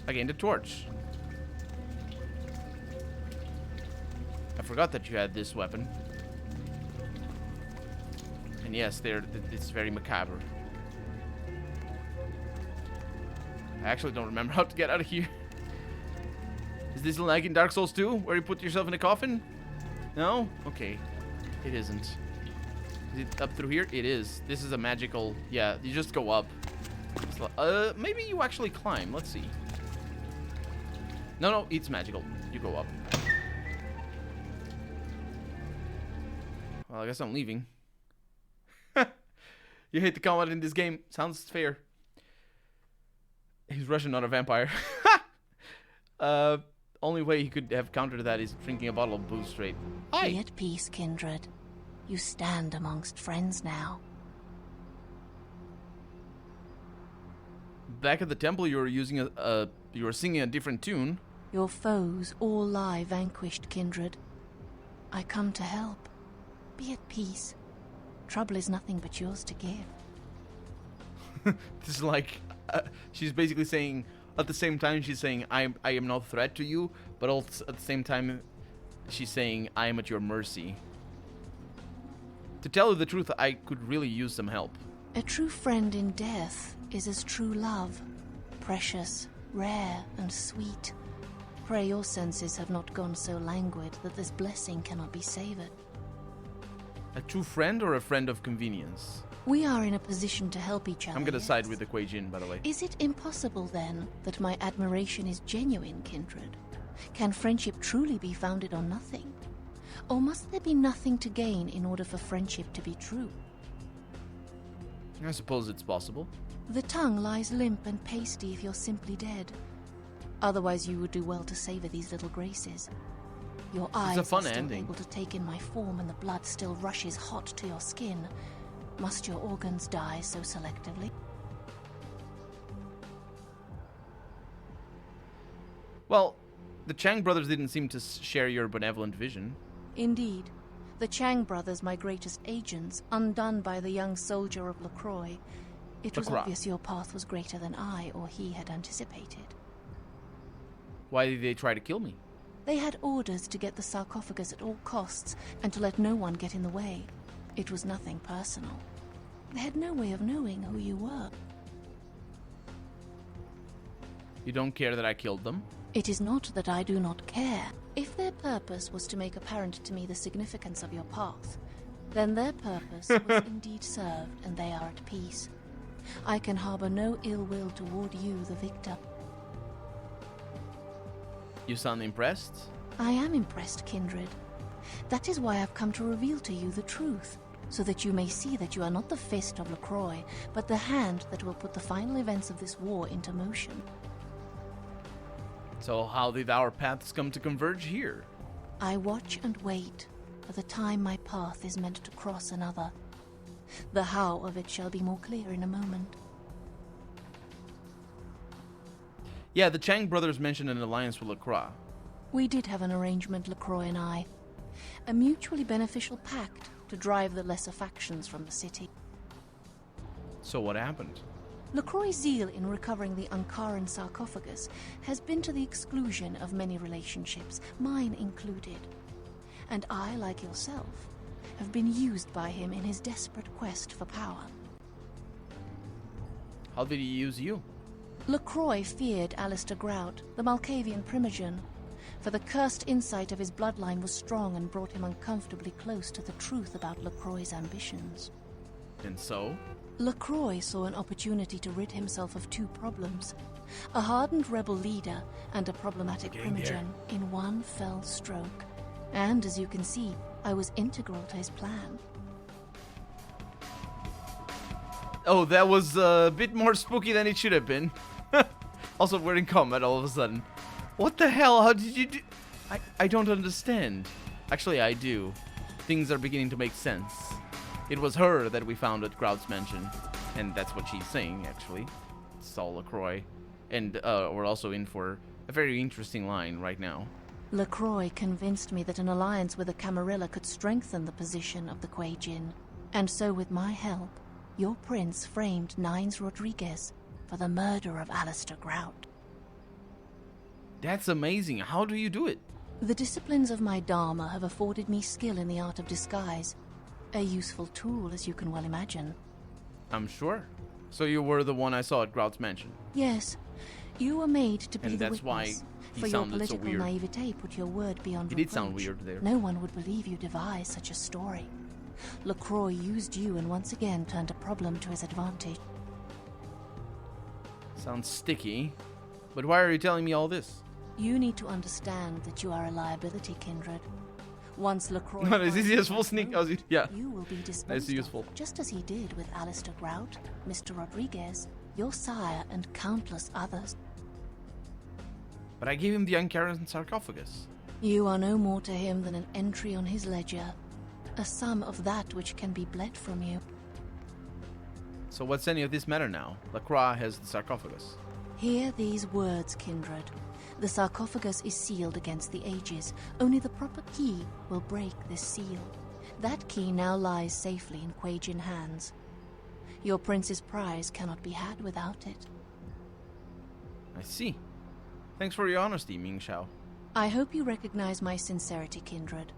I gained a torch. I forgot that you had this weapon. And yes, it's very macabre. I actually don't remember how to get out of here. Is this like in Dark Souls 2, where you put yourself in a coffin? No? Okay. It isn't. Is it up through here? It is. This is a magical... Yeah, you just go up. Maybe you actually climb. Let's see. No, it's magical. You go up. Well, I guess I'm leaving. You hate the combat in this game. Sounds fair. He's Russian, not a vampire. Only way he could have countered that is drinking a bottle of booze straight. Hi. Be at peace, kindred. You stand amongst friends now. Back at the temple, you were using you were singing a different tune. Your foes all lie vanquished, kindred. I come to help. Be at peace. Trouble is nothing but yours to give. This is like she's basically saying, at the same time, she's saying, I am no threat to you, but also at the same time, she's saying, I am at your mercy. To tell you the truth, I could really use some help. A true friend in death is as true love, precious, rare, and sweet. Pray your senses have not gone so languid that this blessing cannot be savored. A true friend or a friend of convenience? We are in a position to help each other. I'm gonna side with the Kuei Jin, by the way. Is it impossible, then, that my admiration is genuine, Kindred? Can friendship truly be founded on nothing? Or must there be nothing to gain in order for friendship to be true? I suppose it's possible. The tongue lies limp and pasty if you're simply dead. Otherwise you would do well to savor these little graces. Your eyes are still able to take in my form and the blood still rushes hot to your skin. Must your organs die so selectively? Well, the Chang brothers didn't seem to share your benevolent vision. Indeed. The Chang brothers, my greatest agents, undone by the young soldier of LaCroix. It was obvious your path was greater than I or he had anticipated. Why did they try to kill me? They had orders to get the sarcophagus at all costs and to let no one get in the way. It was nothing personal. They had no way of knowing who you were. You don't care that I killed them? It is not that I do not care. If their purpose was to make apparent to me the significance of your path, then their purpose was indeed served and they are at peace. I can harbor no ill will toward you, the victor. You sound impressed? I am impressed, Kindred. That is why I've come to reveal to you the truth, so that you may see that you are not the fist of LaCroix, but the hand that will put the final events of this war into motion. So how did our paths come to converge here? I watch and wait for the time my path is meant to cross another. The how of it shall be more clear in a moment. Yeah, the Chang brothers mentioned an alliance with LaCroix. We did have an arrangement, LaCroix and I. A mutually beneficial pact to drive the lesser factions from the city. So what happened? LaCroix's zeal in recovering the Ankaran sarcophagus has been to the exclusion of many relationships, mine included. And I, like yourself, have been used by him in his desperate quest for power. How did he use you? LaCroix feared Alistair Grout, the Malkavian primogen, for the cursed insight of his bloodline was strong and brought him uncomfortably close to the truth about LaCroix's ambitions. And so? LaCroix saw an opportunity to rid himself of two problems, a hardened rebel leader and a problematic primogen in one fell stroke. And as you can see, I was integral to his plan. Oh, that was a bit more spooky than it should have been. Also, we're in combat all of a sudden. What the hell? How did you do? I don't understand. Actually, I do. Things are beginning to make sense. It was her that we found at Grout's mansion. And that's what she's saying, actually. Saul LaCroix. And we're also in for a very interesting line right now. LaCroix convinced me that an alliance with the Camarilla could strengthen the position of the Kuei Jin. And so with my help, your prince framed Nines Rodriguez for the murder of Alistair Grout. That's amazing. How do you do it? The disciplines of my Dharma have afforded me skill in the art of disguise. A useful tool, as you can well imagine. I'm sure. So you were the one I saw at Grout's mansion? Yes. You were made to be and the that's witness. Why he for sounded your so political weird. naivete put your word beyond He reproach. did sound weird there. No one would believe you devised such a story. LaCroix used you and once again turned a problem to his advantage. Sounds sticky. But why are you telling me all this? You need to understand that you are a liability, Kindred. Once LaCroix... No, is this useful sneak? Yeah. You will be disposed That's useful. of, just as he did with Alistair Grout, Mr. Rodriguez, your sire, and countless others. But I gave him the Ankaran sarcophagus. You are no more to him than an entry on his ledger, a sum of that which can be bled from you. So what's any of this matter now? LaCroix has the sarcophagus. Hear these words, Kindred. The sarcophagus is sealed against the ages. Only the proper key will break this seal. That key now lies safely in Kuei Jin hands. Your prince's prize cannot be had without it. I see. Thanks for your honesty, Ming Xiao. I hope you recognize my sincerity, Kindred.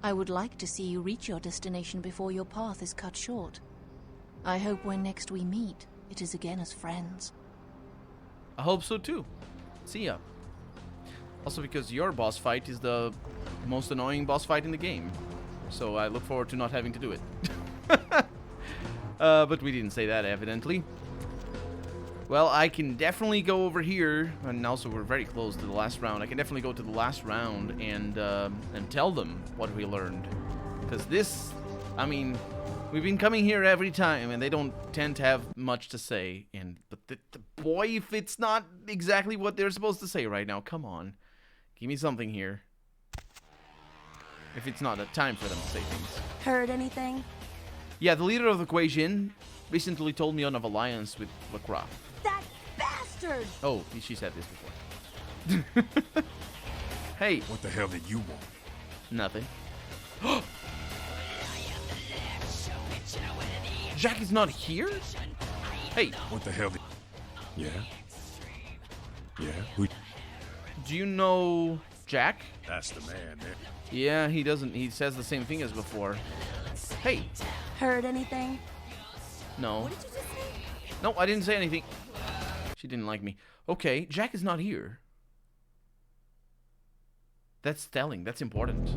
I would like to see you reach your destination before your path is cut short. I hope when next we meet, it is again as friends. I hope so too. See ya. Also because your boss fight is the most annoying boss fight in the game. So I look forward to not having to do it. But we didn't say that, evidently. Well, I can definitely go over here, and also we're very close to the last round. I can definitely go to the last round and tell them what we learned. Because this, I mean, we've been coming here every time, and they don't tend to have much to say. But the boy, if it's not exactly what they're supposed to say right now, come on. Give me something here. If it's not a time for them to say things. Heard anything? Yeah, the leader of the Guijin recently told me of an alliance with Lacroix. That bastard! Oh, she said this before. Hey. What the hell did you want? Nothing. Jack is not here? Hey. What the hell? Yeah? Yeah? Who? Do you know Jack? That's the man, man. Yeah, he doesn't. He says the same thing as before. Hey. Heard anything? No. What did you just say? No, I didn't say anything. She didn't like me. Okay, Jack is not here. That's telling. That's important.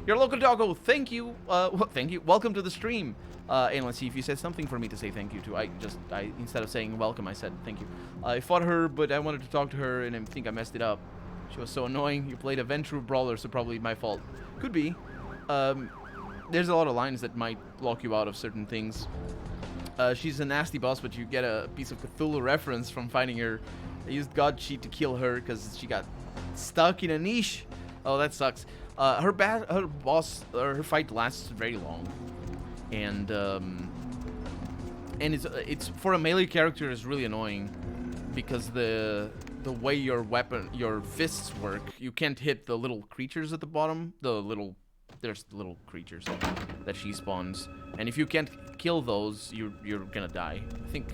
Your local doggo, thank you. Thank you. Welcome to the stream. And let's see if you said something for me to say thank you to. I instead of saying welcome, I said thank you. I fought her, but I wanted to talk to her, and I think I messed it up. She was so annoying. You played a Ventrue brawler, so probably my fault. Could be. There's a lot of lines that might lock you out of certain things. She's a nasty boss, but you get a piece of Cthulhu reference from finding her. I used God Cheat to kill her because she got stuck in a niche. Oh, that sucks. Her fight lasts very long, and it's for a melee character is really annoying because the way your fists work, you can't hit the little creatures at the bottom. There's little creatures that she spawns, and if you can't kill those, you're gonna die. I think.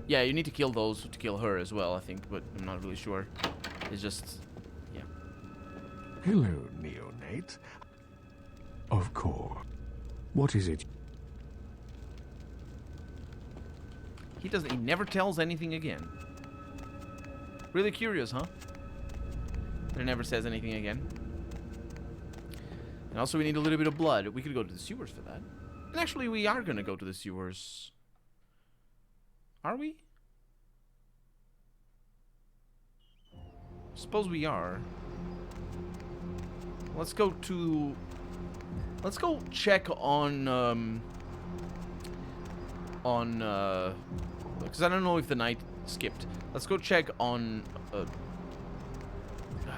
Yeah, you need to kill those to kill her as well, I think, but I'm not really sure. It's just, yeah. Hello, neonate. Of course. What is it? He never tells anything again. Really curious, huh? He never says anything again. And also we need a little bit of blood. We could go to the sewers for that. And actually we are gonna go to the sewers. Are we? Suppose we are. Let's go check on because I don't know if the night skipped. Let's go check on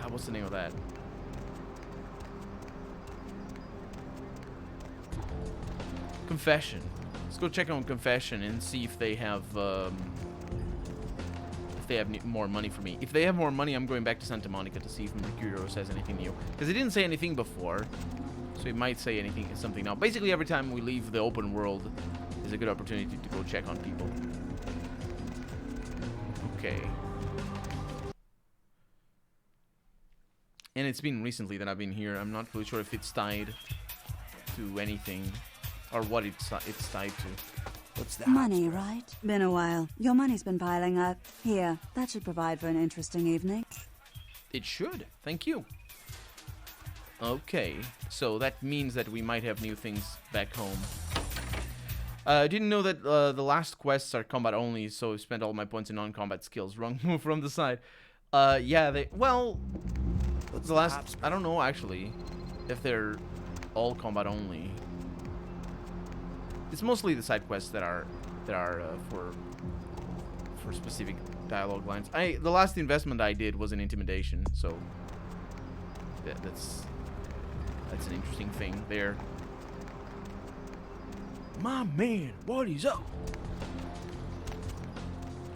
what's the name of that? Confession. Let's go check on Confession and see if they have more money for me. If they have more money, I'm going back to Santa Monica to see if Mercurio says anything new. Because he didn't say anything before, so he might say something now. Basically, every time we leave the open world is a good opportunity to go check on people. Okay. And it's been recently that I've been here. I'm not really sure if it's tied to anything or what it's tied to. What's that? Money, right? Been a while. Your money's been piling up. Here, that should provide for an interesting evening. It should. Thank you. Okay, so that means that we might have new things back home. I didn't know that the last quests are combat only, so I spent all my points in non-combat skills. Wrong move from the side. Yeah, well, the last, I don't know actually if they're all combat only. It's mostly the side quests that are for specific dialogue lines. The last investment I did was in intimidation, so that's an interesting thing there. My man, what is up?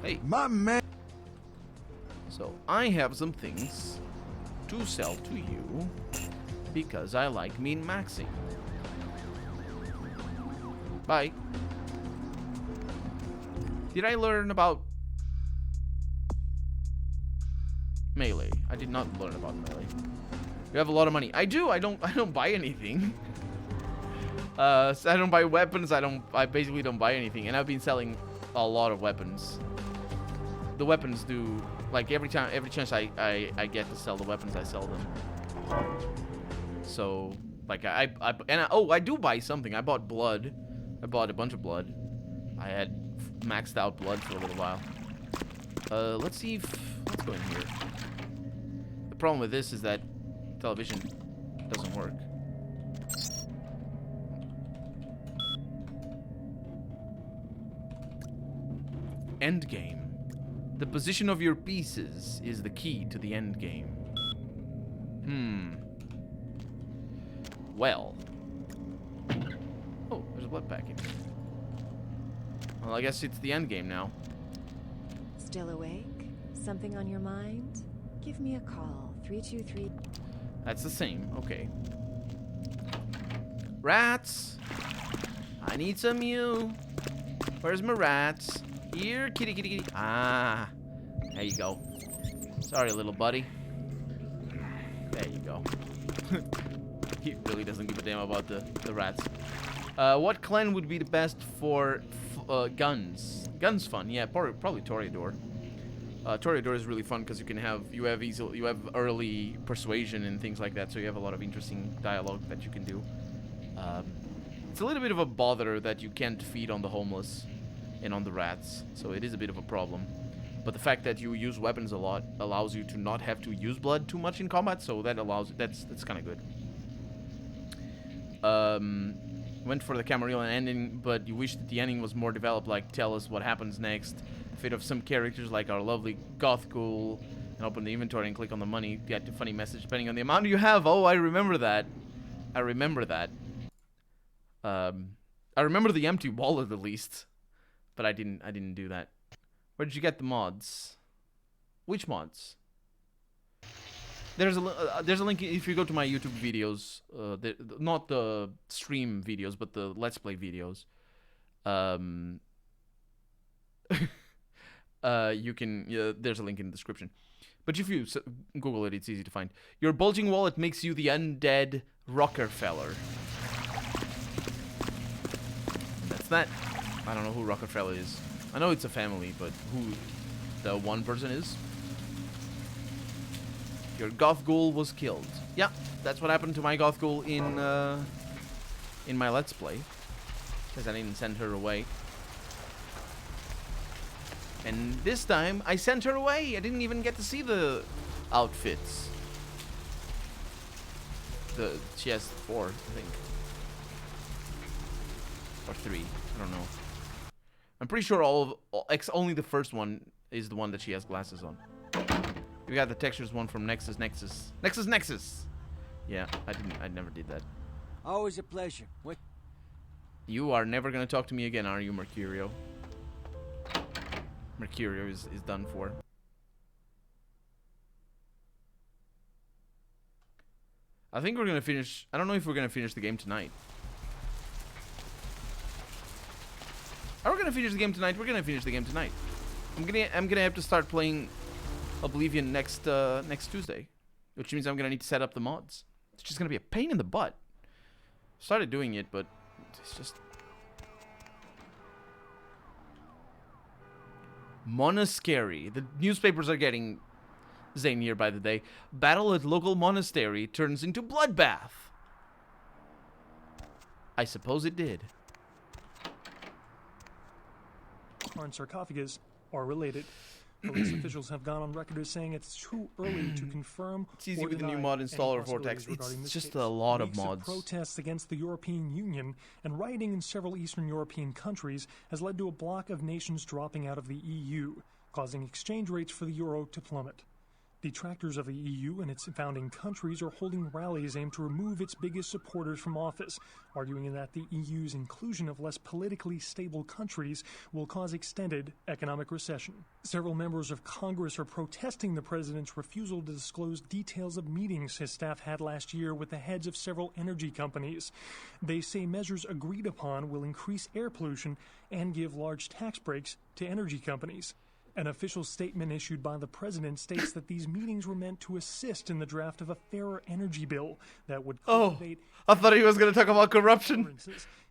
Hey, my man. So I have some things to sell to you because I like min-maxing. Bye. Did I learn about Melee. I did not learn about melee. You have a lot of money. I do. I don't buy anything. So I don't buy weapons. I basically don't buy anything. And I've been selling a lot of weapons. The weapons do, like, every chance I get to sell the weapons, I sell them. So, like, I do buy something. I bought blood. I bought a bunch of blood. I had maxed out blood for a little while. Let's see if, let's go in here. The problem with this is that television doesn't work. Endgame. The position of your pieces is the key to the endgame. Well. Oh, there's a blood packet. Well, I guess it's the endgame now. Still awake? Something on your mind? Give me a call. 323. That's the same. Okay. Rats! I need some you. Where's my rats? Here, kitty, kitty, kitty. Ah. There you go. Sorry, little buddy. There you go. He really doesn't give a damn about the rats. What clan would be the best for guns? Guns fun, yeah, probably Toreador. Toreador is really fun because you have early persuasion and things like that, so you have a lot of interesting dialogue that you can do. It's a little bit of a bother that you can't feed on the homeless and on the rats, so it is a bit of a problem. But the fact that you use weapons a lot allows you to not have to use blood too much in combat, so that that's kind of good. Went for the Camarilla ending, but you wish that the ending was more developed, like tell us what happens next. The fate of some characters, like our lovely Goth Ghoul, and open the inventory and click on the money. Get a funny message depending on the amount you have. Oh, I remember that. I remember that. I remember the empty wallet at least, but I didn't do that. Where did you get the mods? Which mods? There's a link if you go to my YouTube videos, not the stream videos, but the Let's Play videos. You can, there's a link in the description. But if you Google it, it's easy to find. Your bulging wallet makes you the undead Rockefeller. And that's that. I don't know who Rockefeller is. I know it's a family, but who the one person is? Your Goth Ghoul was killed. Yeah, that's what happened to my Goth Ghoul in my Let's Play. Because I didn't send her away. And this time, I sent her away. I didn't even get to see the outfits. She has 4, I think. Or 3, I don't know. I'm pretty sure only the first one is the one that she has glasses on. We got the textures one from Nexus. Yeah, I never did that. Always a pleasure. What? You are never gonna talk to me again, are you, Mercurio? Mercurio is done for. I think we're gonna finish. I don't know if we're gonna finish the game tonight. Are we gonna finish the game tonight? We're gonna finish the game tonight. I'm gonna have to start playing Oblivion next Tuesday, which means I'm gonna need to set up the mods. It's just gonna be a pain in the butt. Started doing it, but it's just Monastery. The newspapers are getting zanier by the day. Battle at local monastery turns into bloodbath. I suppose it did. And sarcophagus are related. Police officials have gone on record as saying it's too early to confirm. It's easy with the new mod installer Vortex. It's just a lot of mods. Protests against the European Union and rioting in several Eastern European countries has led to a bloc of nations dropping out of the EU, causing exchange rates for the euro to plummet. Detractors of the EU and its founding countries are holding rallies aimed to remove its biggest supporters from office, arguing that the EU's inclusion of less politically stable countries will cause extended economic recession. Several members of Congress are protesting the president's refusal to disclose details of meetings his staff had last year with the heads of several energy companies. They say measures agreed upon will increase air pollution and give large tax breaks to energy companies. An official statement issued by the president states that these meetings were meant to assist in the draft of a fairer energy bill that would cultivate... I thought he was going to talk about corruption.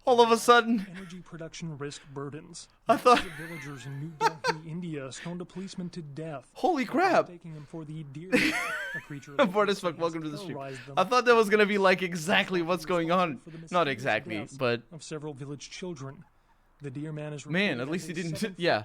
All of a sudden. Energy production risk burdens. I thought... Villagers in New Delhi, India, stoned a policeman to death. Holy crap. Mistaking him for the deer, a creature... Bored as fuck, welcome to the stream. I thought that was going to be like exactly what's going on. Not exactly, but... Of several village children. The deer man is... Man, at least he didn't... Yeah.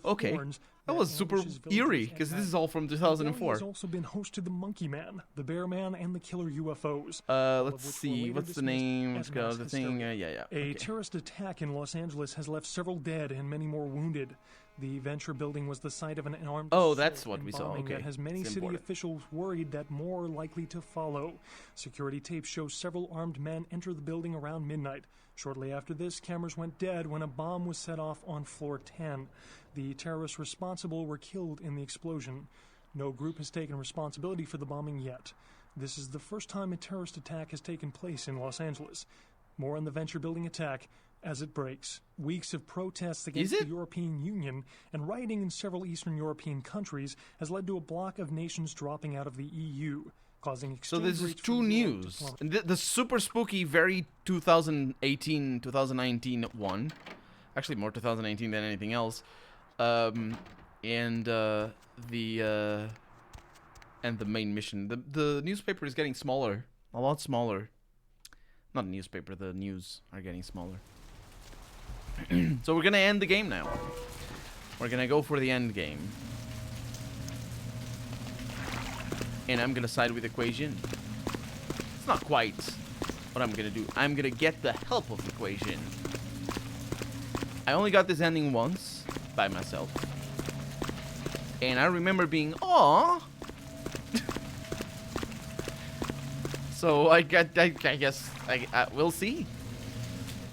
Okay. That was super eerie, because this is all from 2004. He's also been host to the Monkey Man, the Bear Man, and the Killer UFOs. Let's see. What's the name? Let's go. The thing. Yeah. A terrorist attack in Los Angeles has left several dead and many more wounded. The Venture building was the site of an armed that's what we saw. Okay. That has many city officials worried that more are likely to follow. Security tapes show several armed men enter the building around midnight. Shortly after this, cameras went dead when a bomb was set off on floor 10. The terrorists responsible were killed in the explosion. No group has taken responsibility for the bombing yet. This is the first time a terrorist attack has taken place in Los Angeles. More on the Venture building attack as it breaks. Weeks of protests against the European Union and rioting in several Eastern European countries has led to a bloc of nations dropping out of the EU. So this is two news. And the super spooky, very 2018-2019 one. Actually, more 2018 than anything else. And the main mission. The newspaper is getting smaller, a lot smaller. Not a newspaper. The news are getting smaller. So we're gonna end the game now. We're gonna go for the end game. And I'm gonna side with Equation. It's not quite what I'm gonna do. I'm gonna get the help of Equation. I only got this ending once by myself. And I remember being, aww. So I guess we'll see.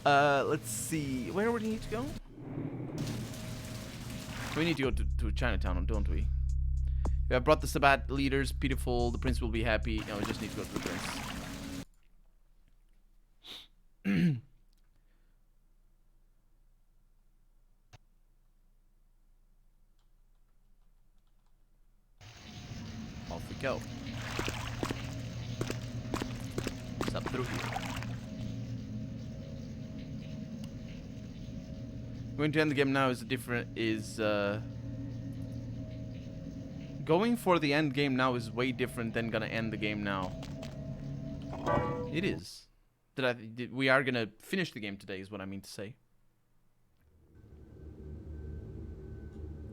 Let's see. Where would we need to go? We need to go to Chinatown, don't we? We have brought the Sabbat leaders, pitiful. The prince will be happy. No, we just need to go to the prince. Off we go. What's up through here? Going to end the game now going for the end game now is way different than gonna end the game now. It is. We are gonna finish the game today is what I mean to say.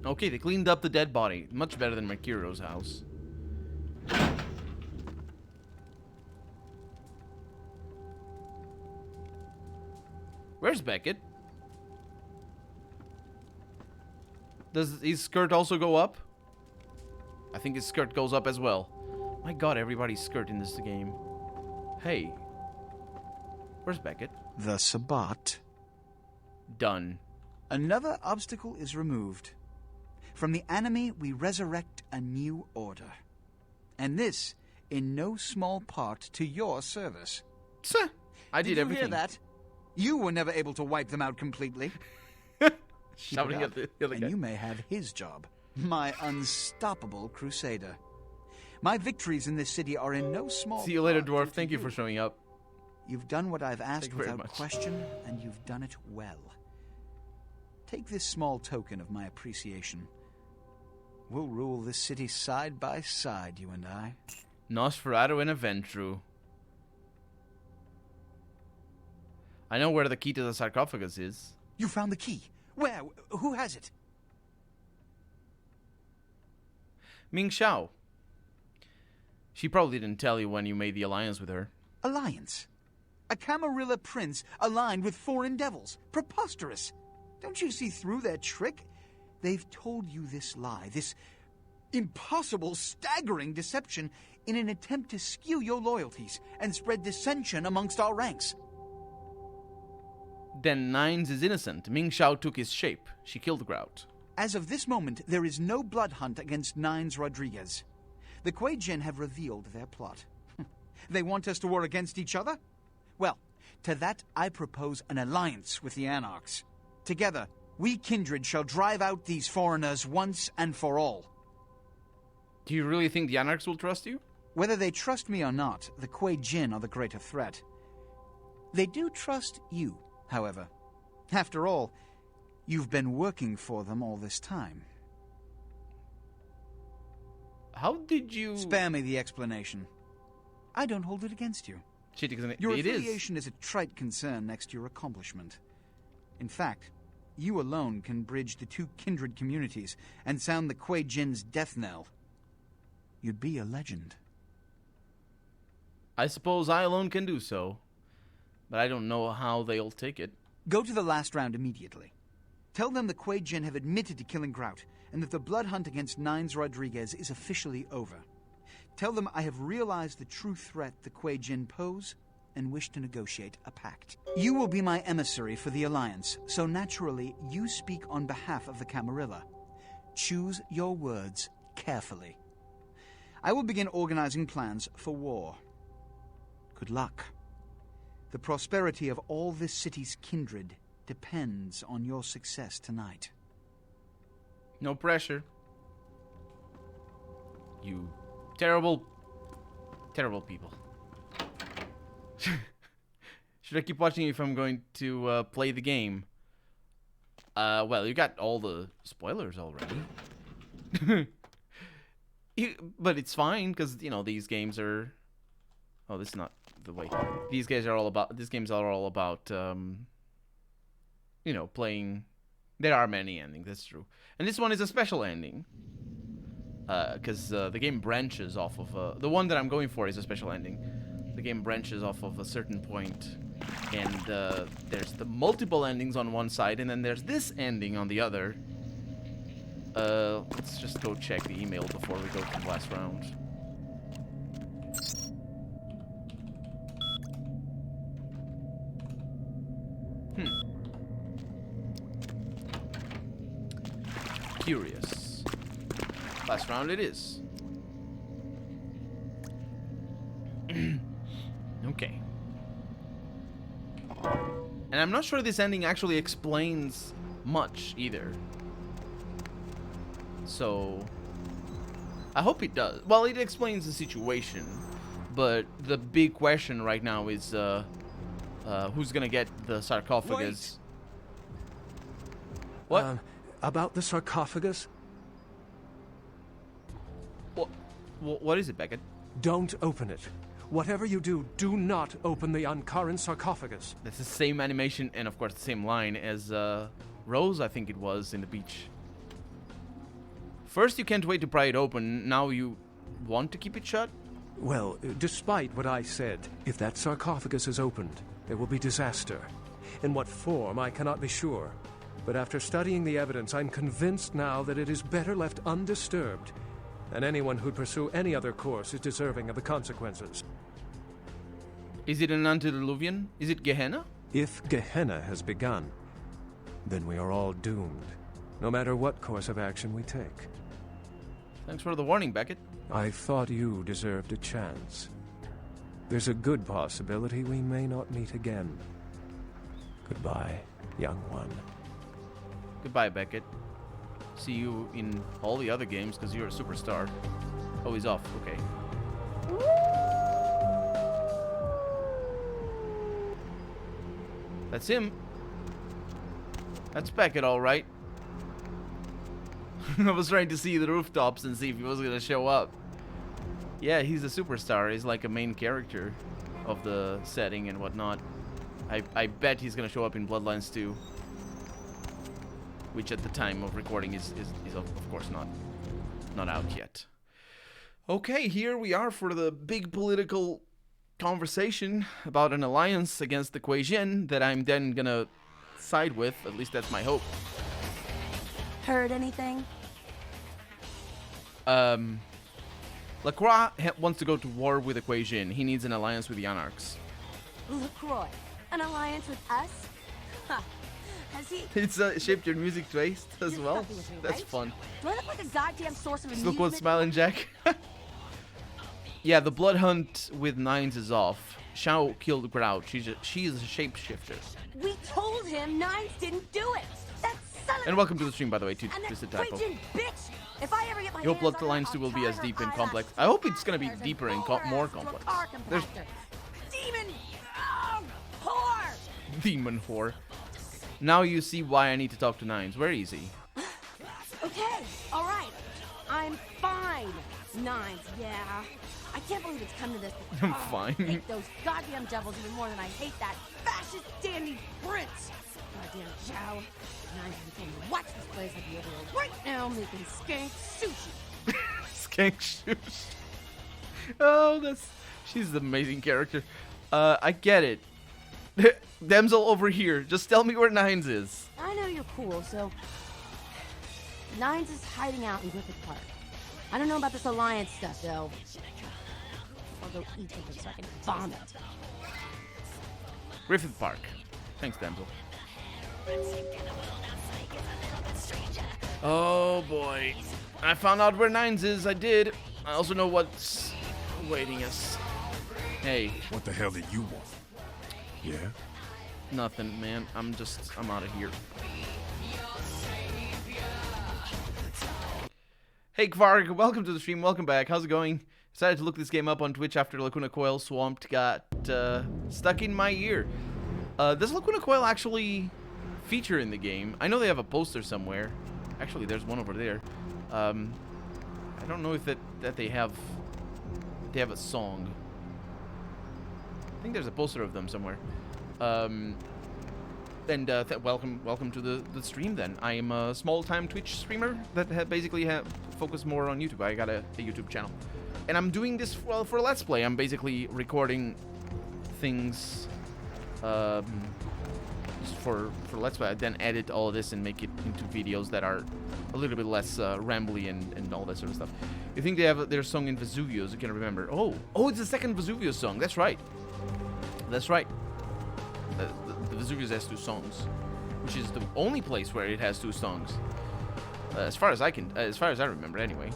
Okay, they cleaned up the dead body. Much better than Mercurio's house. Where's Beckett? Does his skirt also go up? I think his skirt goes up as well. My god, everybody's skirt in this game. Hey. Where's Beckett? The Sabbat. Done. Another obstacle is removed. From the enemy, we resurrect a new order. And this, in no small part, to your service. I did everything. Did you hear that? You were never able to wipe them out completely. Shouting at the other guy. And you may have his job. My unstoppable crusader. My victories in this city are in no small... See you later, dwarf. Thank you for showing up. You've done what I've asked without question, and you've done it well. Take this small token of my appreciation. We'll rule this city side by side, you and I. Nosferatu and Aventru. I know where the key to the sarcophagus is. You found the key. Where? Who has it? Ming Xiao. She probably didn't tell you when you made the alliance with her. Alliance? A Camarilla prince aligned with foreign devils. Preposterous. Don't you see through their trick? They've told you this lie, this impossible, staggering deception in an attempt to skew your loyalties and spread dissension amongst our ranks. Then Nines is innocent. Ming Xiao took his shape. She killed Grout. As of this moment, there is no blood hunt against Nines Rodriguez. The Kuei Jin have revealed their plot. They want us to war against each other? Well, to that I propose an alliance with the Anarchs. Together, We kindred shall drive out these foreigners once and for all. Do you really think the Anarchs will trust you? Whether they trust me or not, the Kuei Jin are the greater threat. They do trust you, however. After all, you've been working for them all this time. How did you... Spare me the explanation. I don't hold it against you. Shit, your affiliation is a trite concern next to your accomplishment. In fact, you alone can bridge the two kindred communities and sound the Kuei Jin's death knell. You'd be a legend. I suppose I alone can do so, but I don't know how they'll take it. Go to the last round immediately. Tell them the Kuei Jin have admitted to killing Grout, and that the blood hunt against Nines Rodriguez is officially over. Tell them I have realized the true threat the Kuei Jin pose, and wish to negotiate a pact. You will be my emissary for the Alliance, so naturally you speak on behalf of the Camarilla. Choose your words carefully. I will begin organizing plans for war. Good luck. The prosperity of all this city's kindred depends on your success tonight. No pressure. You terrible, terrible people. Should I keep watching if I'm going to play the game? Well, you got all the spoilers already. But it's fine, because, you know, these games are... Oh, this is not the way. These games are all about... These games are all about, you know, playing... There are many endings, that's true. And this one is a special ending. Because the game branches off of... the one that I'm going for is a special ending. The game branches off of a certain point, and there's the multiple endings on one side, and then there's this ending on the other. Let's just go check the email before we go to the last round. Curious. Last round it is. Okay. And I'm not sure this ending actually explains much either. So I hope it does. Well, it explains the situation, but the big question right now is who's gonna get the sarcophagus? Wait. What? About the sarcophagus? What is it, Beckett? Don't open it. Whatever you do, do not open the Ankaran sarcophagus. That's the same animation and, of course, the same line as Rose, I think it was, in the beach. First, you can't wait to pry it open. Now you want to keep it shut? Well, despite what I said, if that sarcophagus is opened, there will be disaster. In what form, I cannot be sure. But after studying the evidence, I'm convinced now that it is better left undisturbed. And anyone who'd pursue any other course is deserving of the consequences. Is it an antediluvian? Is it Gehenna? If Gehenna has begun, then we are all doomed, no matter what course of action we take. Thanks for the warning, Beckett. I thought you deserved a chance. There's a good possibility we may not meet again. Goodbye, young one. Goodbye, Beckett. See you in all the other games, because you're a superstar. Oh, he's off. Okay. That's him. That's Beckett, all right. I was trying to see the rooftops and see if he was going to show up. Yeah, he's a superstar. He's like a main character of the setting and whatnot. I bet he's going to show up in Bloodlines 2. Which at the time of recording is of course not out yet. Okay, here we are for the big political conversation about an alliance against the Kuei Jin that I'm then gonna side with. At least that's my hope. Heard anything? LaCroix wants to go to war with the Kuei Jin. He needs an alliance with the Anarchs. LaCroix, an alliance with us? Huh. Has he... It's shaped your music taste as well. That's fun. Do I look like a goddamn source of Look amusement? what's smiling, Jack. Yeah, the blood hunt with Nines is off. Shao killed Grout. She is a shapeshifter. We told him Nines didn't do it. That son And welcome to the stream, by the way, to Twisted Typo. Bitch! If I ever get my I hope Bloodlines 2 will be as deep and complex. I hope it's gonna be deeper and more complex. There's Demon whore! Demon whore. Now you see why I need to talk to Nines. Where is he? Okay, alright. I'm fine. Nines, yeah. I can't believe it's come to this. I'm fine. I hate those goddamn devils even more than I hate that fascist dandy prince. Goddamn Joe. Nines can watch this place like the other right now making skank sushi. Skank sushi. Oh, she's an amazing character. I get it. Damsel over here. Just tell me where Nines is. I know you're cool, so Nines is hiding out in Griffith Park. I don't know about this alliance stuff, though. I'll go eat with him so I can vomit. Griffith Park. Thanks, Damsel. Oh boy. I found out where Nines is. I did. I also know what's awaiting us. Hey. What the hell did you want? Yeah? Nothing, man. I'm out of here. Hey, Kvarg. Welcome to the stream. Welcome back. How's it going? Decided to look this game up on Twitch after Lacuna Coil Swamped got stuck in my ear. Does Lacuna Coil actually feature in the game? I know they have a poster somewhere. Actually, there's one over there. I don't know if that they have a song. I think there's a poster of them somewhere. Welcome to the stream then. I am a small-time Twitch streamer that basically focus more on YouTube. I got a YouTube channel. And I'm doing this for a Let's Play. I'm basically recording things just for Let's Play. I then edit all of this and make it into videos that are a little bit less rambly and all that sort of stuff. You think they have their song in Vesuvius? I can remember. Oh, it's the second Vesuvius song. That's right. That's right. The Vesuvius has 2 songs, which is the only place where it has 2 songs, as far as I remember, anyway.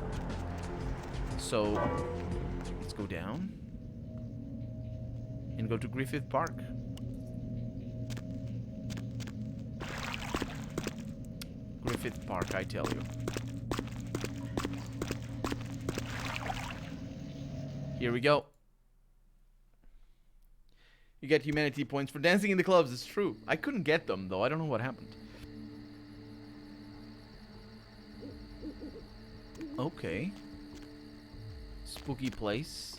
So let's go down and go to Griffith Park. Griffith Park, I tell you. Here we go. You get humanity points for dancing in the clubs. It's true. I couldn't get them, though. I don't know what happened. Okay. Spooky place.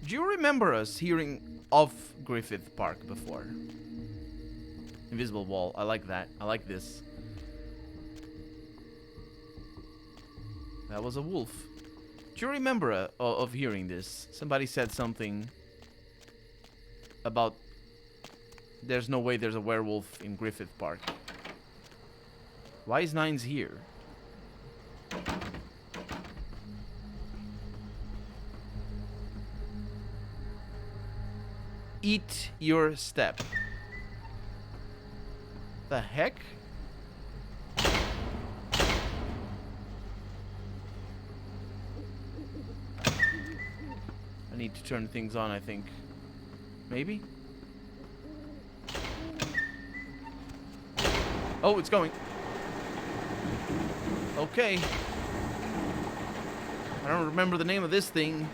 Do you remember us hearing of Griffith Park before? Invisible wall. I like that. I like this. That was a wolf. Do you remember of hearing this? Somebody said something about there's no way there's a werewolf in Griffith Park. Why is Nines here? Eat your step. The heck? I need to turn things on, I think. Maybe? Oh, it's going. Okay. I don't remember the name of this thing.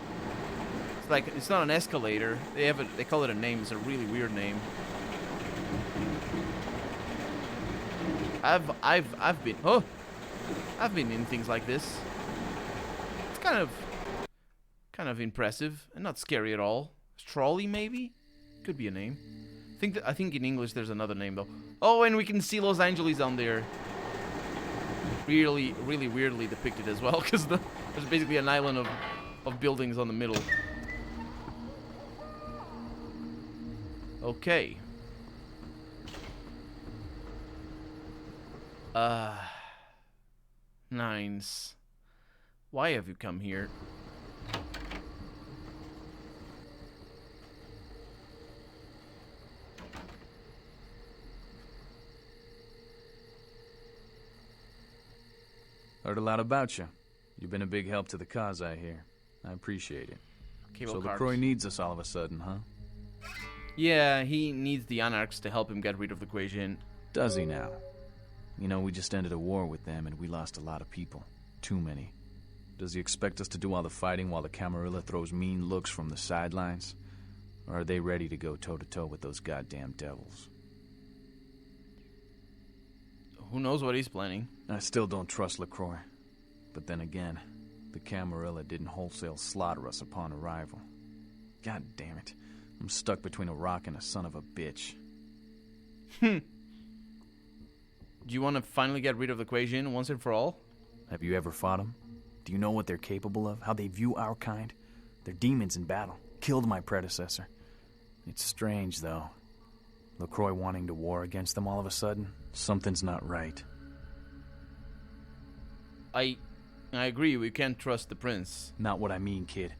It's like, it's not an escalator. They call it a name. It's a really weird name. I've been in things like this. It's kind of impressive and not scary at all. Trolley, maybe? Could be a name. I think in English there's another name though. Oh, and we can see Los Angeles on there. Really, really weirdly depicted as well, because there's basically an island of buildings on the middle. Okay. Nines. Why have you come here? Heard a lot about you. You've been a big help to the cause, I hear. I appreciate it. Cable so cards. LaCroix needs us all of a sudden, huh? Yeah, he needs the Anarchs to help him get rid of the Quasian. Does he now? You know, we just ended a war with them and we lost a lot of people. Too many. Does he expect us to do all the fighting while the Camarilla throws mean looks from the sidelines? Or are they ready to go toe-to-toe with those goddamn devils? Who knows what he's planning? I still don't trust LaCroix. But then again, the Camarilla didn't wholesale slaughter us upon arrival. God damn it. I'm stuck between a rock and a son of a bitch. Do you want to finally get rid of the Kuei-jin once and for all? Have you ever fought them? Do you know what they're capable of? How they view our kind? They're demons in battle. Killed my predecessor. It's strange, though. LaCroix wanting to war against them all of a sudden. Something's not right. I agree, we can't trust the prince. Not what I mean, kid.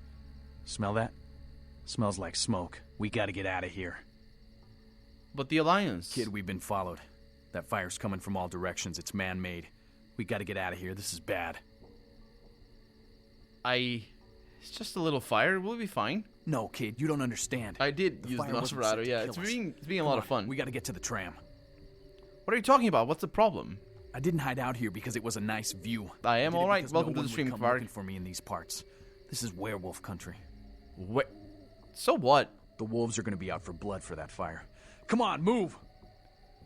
Smell that? Smells like smoke. We gotta get out of here. But the Alliance... Kid, we've been followed. That fire's coming from all directions. It's man-made. We gotta get out of here. This is bad. It's just a little fire. We'll be fine. No, kid, you don't understand. I did use the Masquerade, yeah. It's being a lot of fun. We gotta get to the tram. What are you talking about? What's the problem? I didn't hide out here because it was a nice view. I am alright. Welcome to the stream, Kvark. Looking for me in these parts. This is werewolf country. What? So what? The wolves are gonna be out for blood for that fire. Come on, move!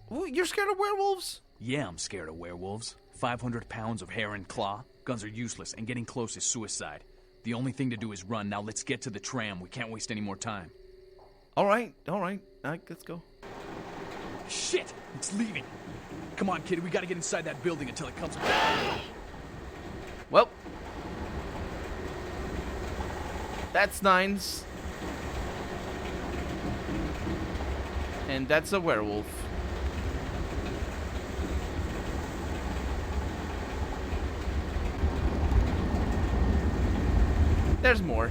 Well, you're scared of werewolves? Yeah, I'm scared of werewolves. 500 pounds of hair and claw. Guns are useless, and getting close is suicide. The only thing to do is run. Now let's get to the tram. We can't waste any more time. Alright. Let's go. Shit! It's leaving. Come on, kid. We gotta get inside that building until it comes back. Well. That's Nines. And that's a werewolf. There's more.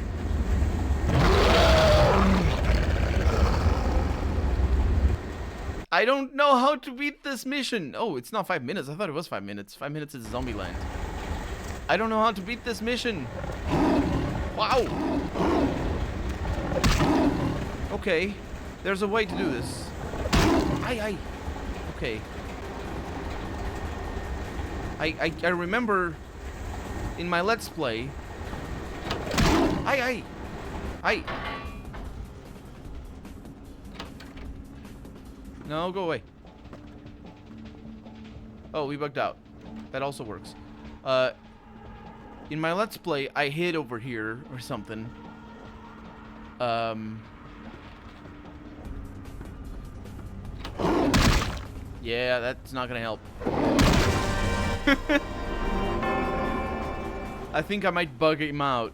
I don't know how to beat this mission. Oh, it's not 5 minutes. I thought it was 5 minutes. 5 minutes is Zombieland. I don't know how to beat this mission. Wow. Okay. There's a way to do this. Aye. Okay. I remember in my Let's Play. Aye. No, go away. Oh, we bugged out. That also works. In my Let's Play, I hid over here or something. Yeah, that's not gonna help. I think I might bug him out.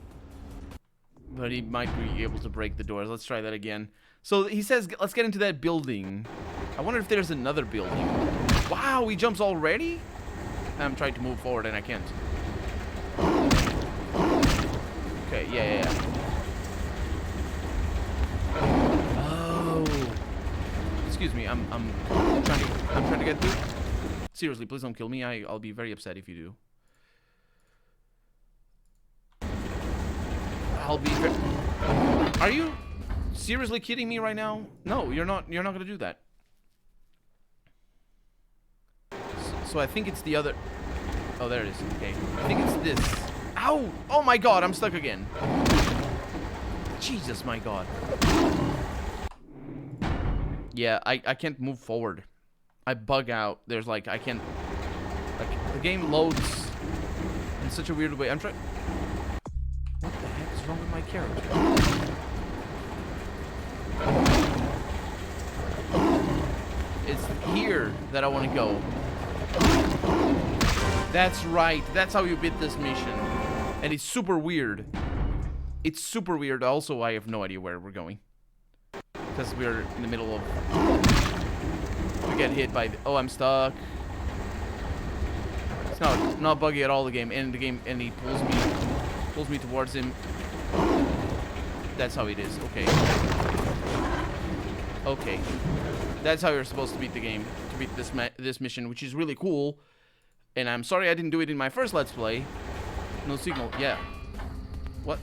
But he might be able to break the doors. Let's try that again. So he says, let's get into that building. I wonder if there's another building. Wow, he jumps already? I'm trying to move forward and I can't. Okay, yeah. Oh. Excuse me, I'm trying to get through. Seriously, please don't kill me. I'll be very upset if you do. Are you seriously kidding me right now? No, you're not gonna do that. So I think it's the other. Oh, there it is. Okay, I think it's this. Ow! Oh my God, I'm stuck again. Jesus, my God. Yeah, I can't move forward. I bug out. There's like I can't. Like the game loads in such a weird way. I'm trying. What the heck is wrong with my character? It's here that I want to go. That's right. That's how you beat this mission. And it's super weird. It's super weird. Also, I have no idea where we're going. Because we're in the middle of... We get hit by... Oh, I'm stuck. It's not buggy at all, the game. And he pulls me towards him. That's how it is. Okay. Okay. That's how you're supposed to beat the game. To beat this mission, which is really cool. And I'm sorry I didn't do it in my first Let's Play. No signal. Yeah. What?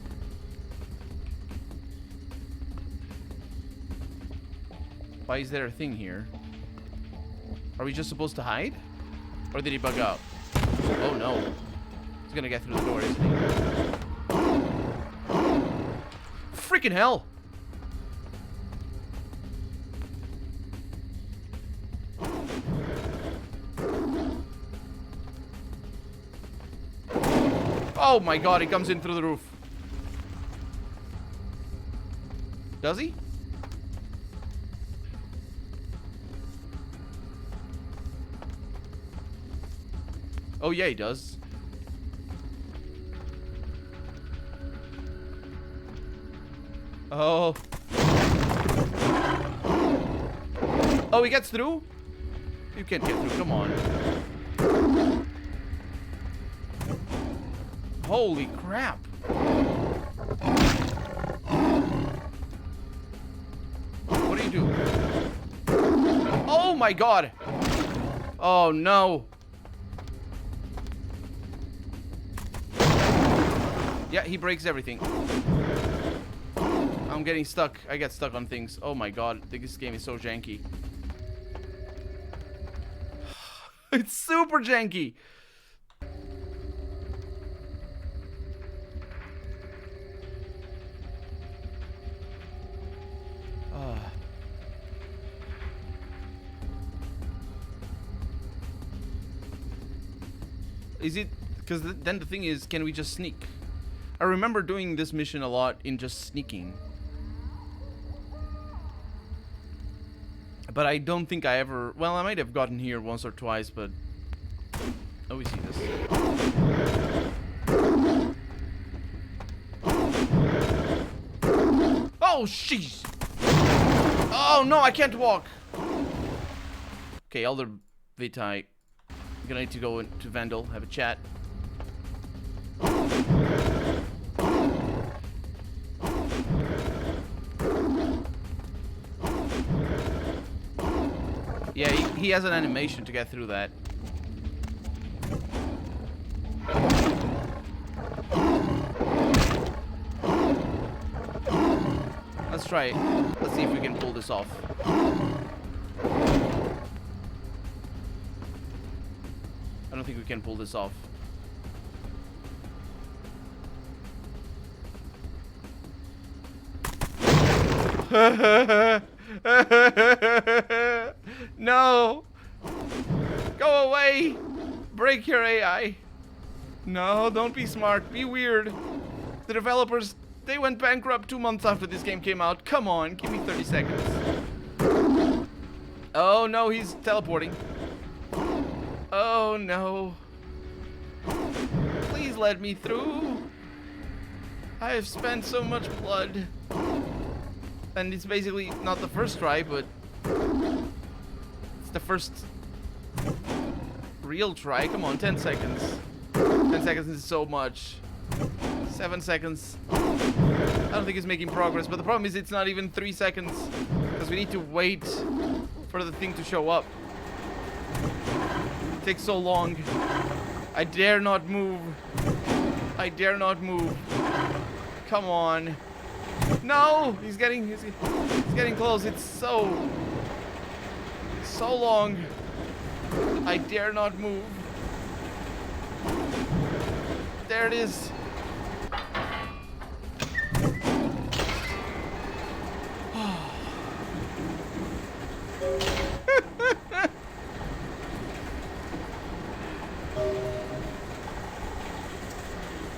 Why is there a thing here? Are we just supposed to hide? Or did he bug out? Oh no. He's gonna get through the door, isn't he? Freaking hell! Oh my god, he comes in through the roof. Does he? Oh yeah, he does. Oh. Oh, he gets through? You can't get through, come on. Holy crap. What do you do? Oh my god. Oh no. Yeah, he breaks everything. I'm getting stuck. I get stuck on things. Oh my god, this game is so janky. It's super janky. Is it... Because then the thing is, can we just sneak? I remember doing this mission a lot in just sneaking. But I don't think I ever... Well, I might have gotten here once or twice, but... Oh, we see this. Oh, jeez! Oh, no, I can't walk! Okay, Elder Vitae. I'm gonna need to go into Vandal, have a chat. Yeah, he has an animation to get through that. Let's try it. Let's see if we can pull this off. I don't think we can pull this off. No! Go away! Break your AI! No, don't be smart. Be weird. The developers, they went bankrupt 2 months after this game came out. Come on, give me 30 seconds. Oh no, he's teleporting. Oh no. Please let me through. I have spent so much blood. And it's basically not the first try, but it's the first real try. Come on, 10 seconds. 10 seconds is so much. 7 seconds. I don't think it's making progress, but the problem is it's not even 3 seconds. Because we need to wait for the thing to show up. It takes so long. I dare not move. I dare not move. Come on. No! He's getting close. It's so long. I dare not move. There it is.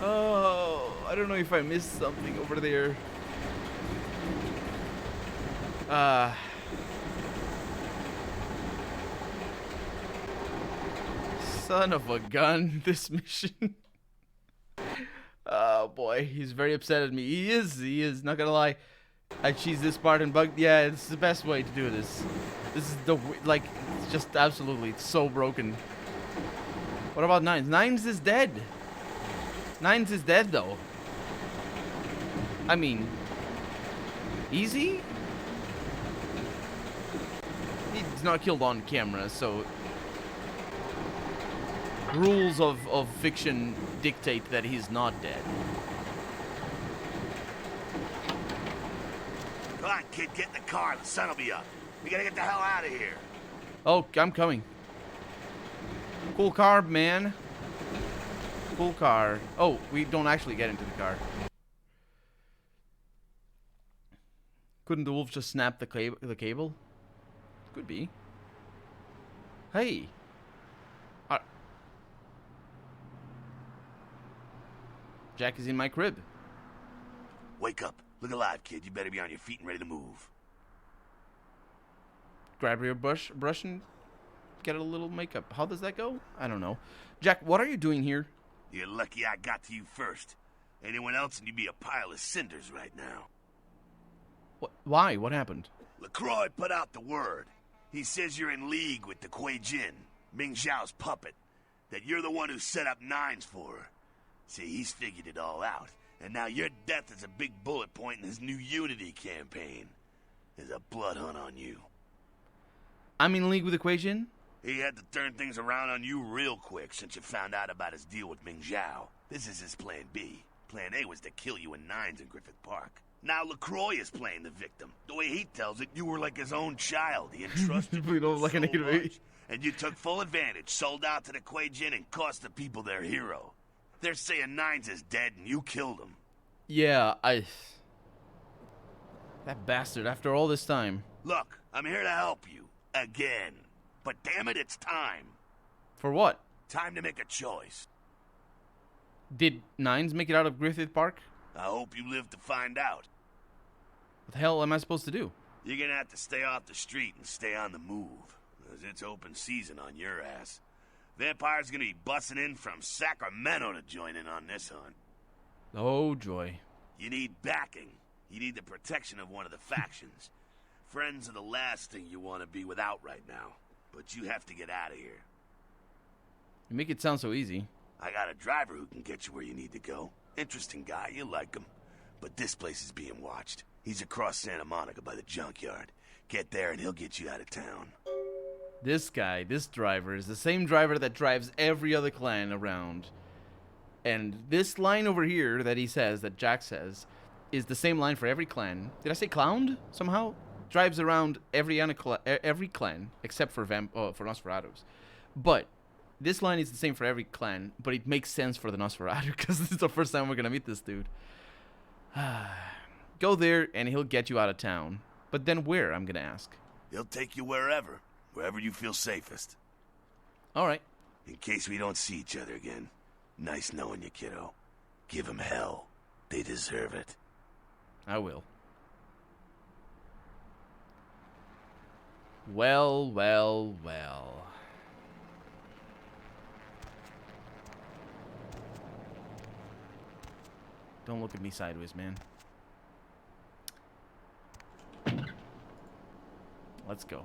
Oh, I don't know if I missed something over there. Son of a gun, this mission. Oh boy, he's very upset at me. He is, not gonna lie. I cheese this part and bug. Yeah, it's the best way to do this. This is the, like, it's just absolutely, it's so broken. What about Nines? Nines is dead. Nines is dead though. I mean, easy? He's not killed on camera, so rules of fiction dictate that he's not dead. Come on, kid, get in the car. The sun will be up. We gotta get the hell out of here. Oh, I'm coming. Cool car, man. Cool car. Oh, we don't actually get into the car. Couldn't the wolf just snap the cable? Could be. Hey. Jack is in my crib. Wake up. Look alive, kid. You better be on your feet and ready to move. Grab your brush and get a little makeup. How does that go? I don't know. Jack, what are you doing here? You're lucky I got to you first. Anyone else and you'd be a pile of cinders right now. What? Why? What happened? LaCroix put out the word. He says you're in league with the Kuei Jin, Ming Zhao's puppet. That you're the one who set up Nines for her. See, he's figured it all out. And now your death is a big bullet point in his new Unity campaign. There's a blood hunt on you. I'm in league with the Kuei Jin? He had to turn things around on you real quick since you found out about his deal with Ming Zhao. This is his plan B. Plan A was to kill you in Nines in Griffith Park. Now LaCroix is playing the victim. The way he tells it, you were like his own child. He entrusted you like so an much, and you took full advantage, sold out to the Kuei Jin, and cost the people their hero. They're saying Nines is dead and you killed him. Yeah, that bastard, after all this time. Look, I'm here to help you. Again. But damn it, it's time. For what? Time to make a choice. Did Nines make it out of Griffith Park? I hope you live to find out. What the hell am I supposed to do? You're gonna have to stay off the street and stay on the move. Because it's open season on your ass. Vampires gonna be busting in from Sacramento to join in on this hunt. Oh, joy. You need backing. You need the protection of one of the factions. Friends are the last thing you want to be without right now. But you have to get out of here. You make it sound so easy. I got a driver who can get you where you need to go. Interesting guy, you like him. But this place is being watched. He's across Santa Monica by the junkyard. Get there and he'll get you out of town. This guy, this driver, is the same driver that drives every other clan around. And this line over here that he says, that Jack says, is the same line for every clan. Did I say clowned somehow? Drives around every clan except for Nosferatus. But this line is the same for every clan, but it makes sense for the Nosferatu because this is the first time we're gonna meet this dude. Go there and he'll get you out of town. But then where, I'm gonna ask? He'll take you wherever you feel safest. All right. In case we don't see each other again. Nice knowing you, kiddo. Give them hell. They deserve it. I will. Well, well, well. Don't look at me sideways, man. Let's go.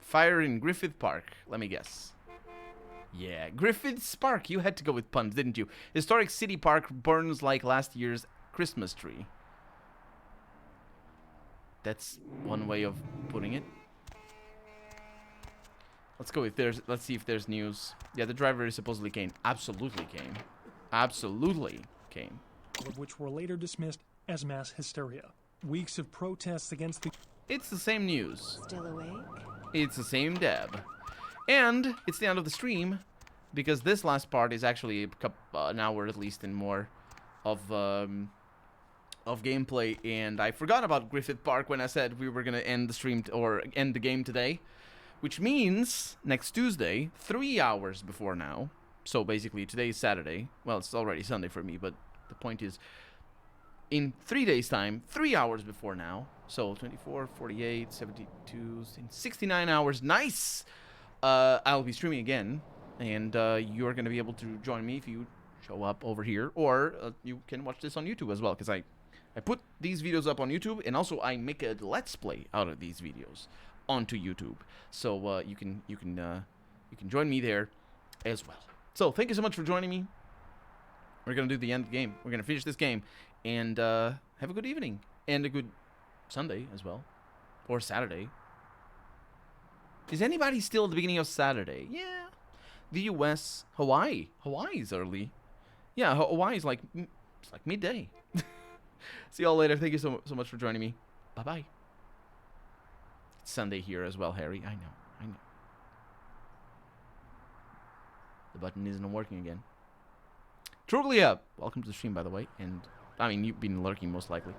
Fire in Griffith Park. Let me guess. Yeah, Griffith Park. You had to go with puns, didn't you? Historic City Park burns like last year's Christmas tree. That's one way of putting it. Let's see if there's news. Yeah, the driver supposedly came. Absolutely came. Absolutely came. All of which were later dismissed as mass hysteria. Weeks of protests against the... It's the same news. Still awake? It's the same dab. And it's the end of the stream, because this last part is actually an hour at least and more of gameplay, and I forgot about Griffith Park when I said we were going to end the stream or end the game today, which means next Tuesday, 3 hours before now. So basically today is Saturday. Well, it's already Sunday for me, but the point is in 3 days time, 3 hours before now. So 24, 48, 72, 69 hours. Nice! I'll be streaming again, and you're going to be able to join me if you show up over here, or you can watch this on YouTube as well, because I put these videos up on YouTube, and also I make a Let's Play out of these videos onto YouTube. So you can join me there as well. So thank you so much for joining me. We're gonna do the end of the game. We're gonna finish this game, and have a good evening and a good Sunday as well, or Saturday. Is anybody still at the beginning of Saturday? Yeah. The U.S., Hawaii. Hawaii's early. Yeah, Hawaii's like it's like midday. See y'all later. Thank you so much for joining me. Bye bye. Sunday here as well, Harry. I know. The button isn't working again. Truglia, welcome to the stream, by the way. And, I mean, you've been lurking most likely.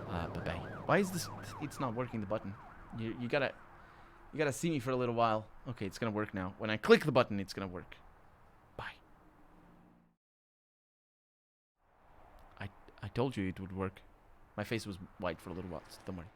Bye-bye. Why is this... It's not working, the button. You gotta see me for a little while. Okay, it's gonna work now. When I click the button, it's gonna work. Bye. I told you it would work. My face was white for a little while, so don't worry.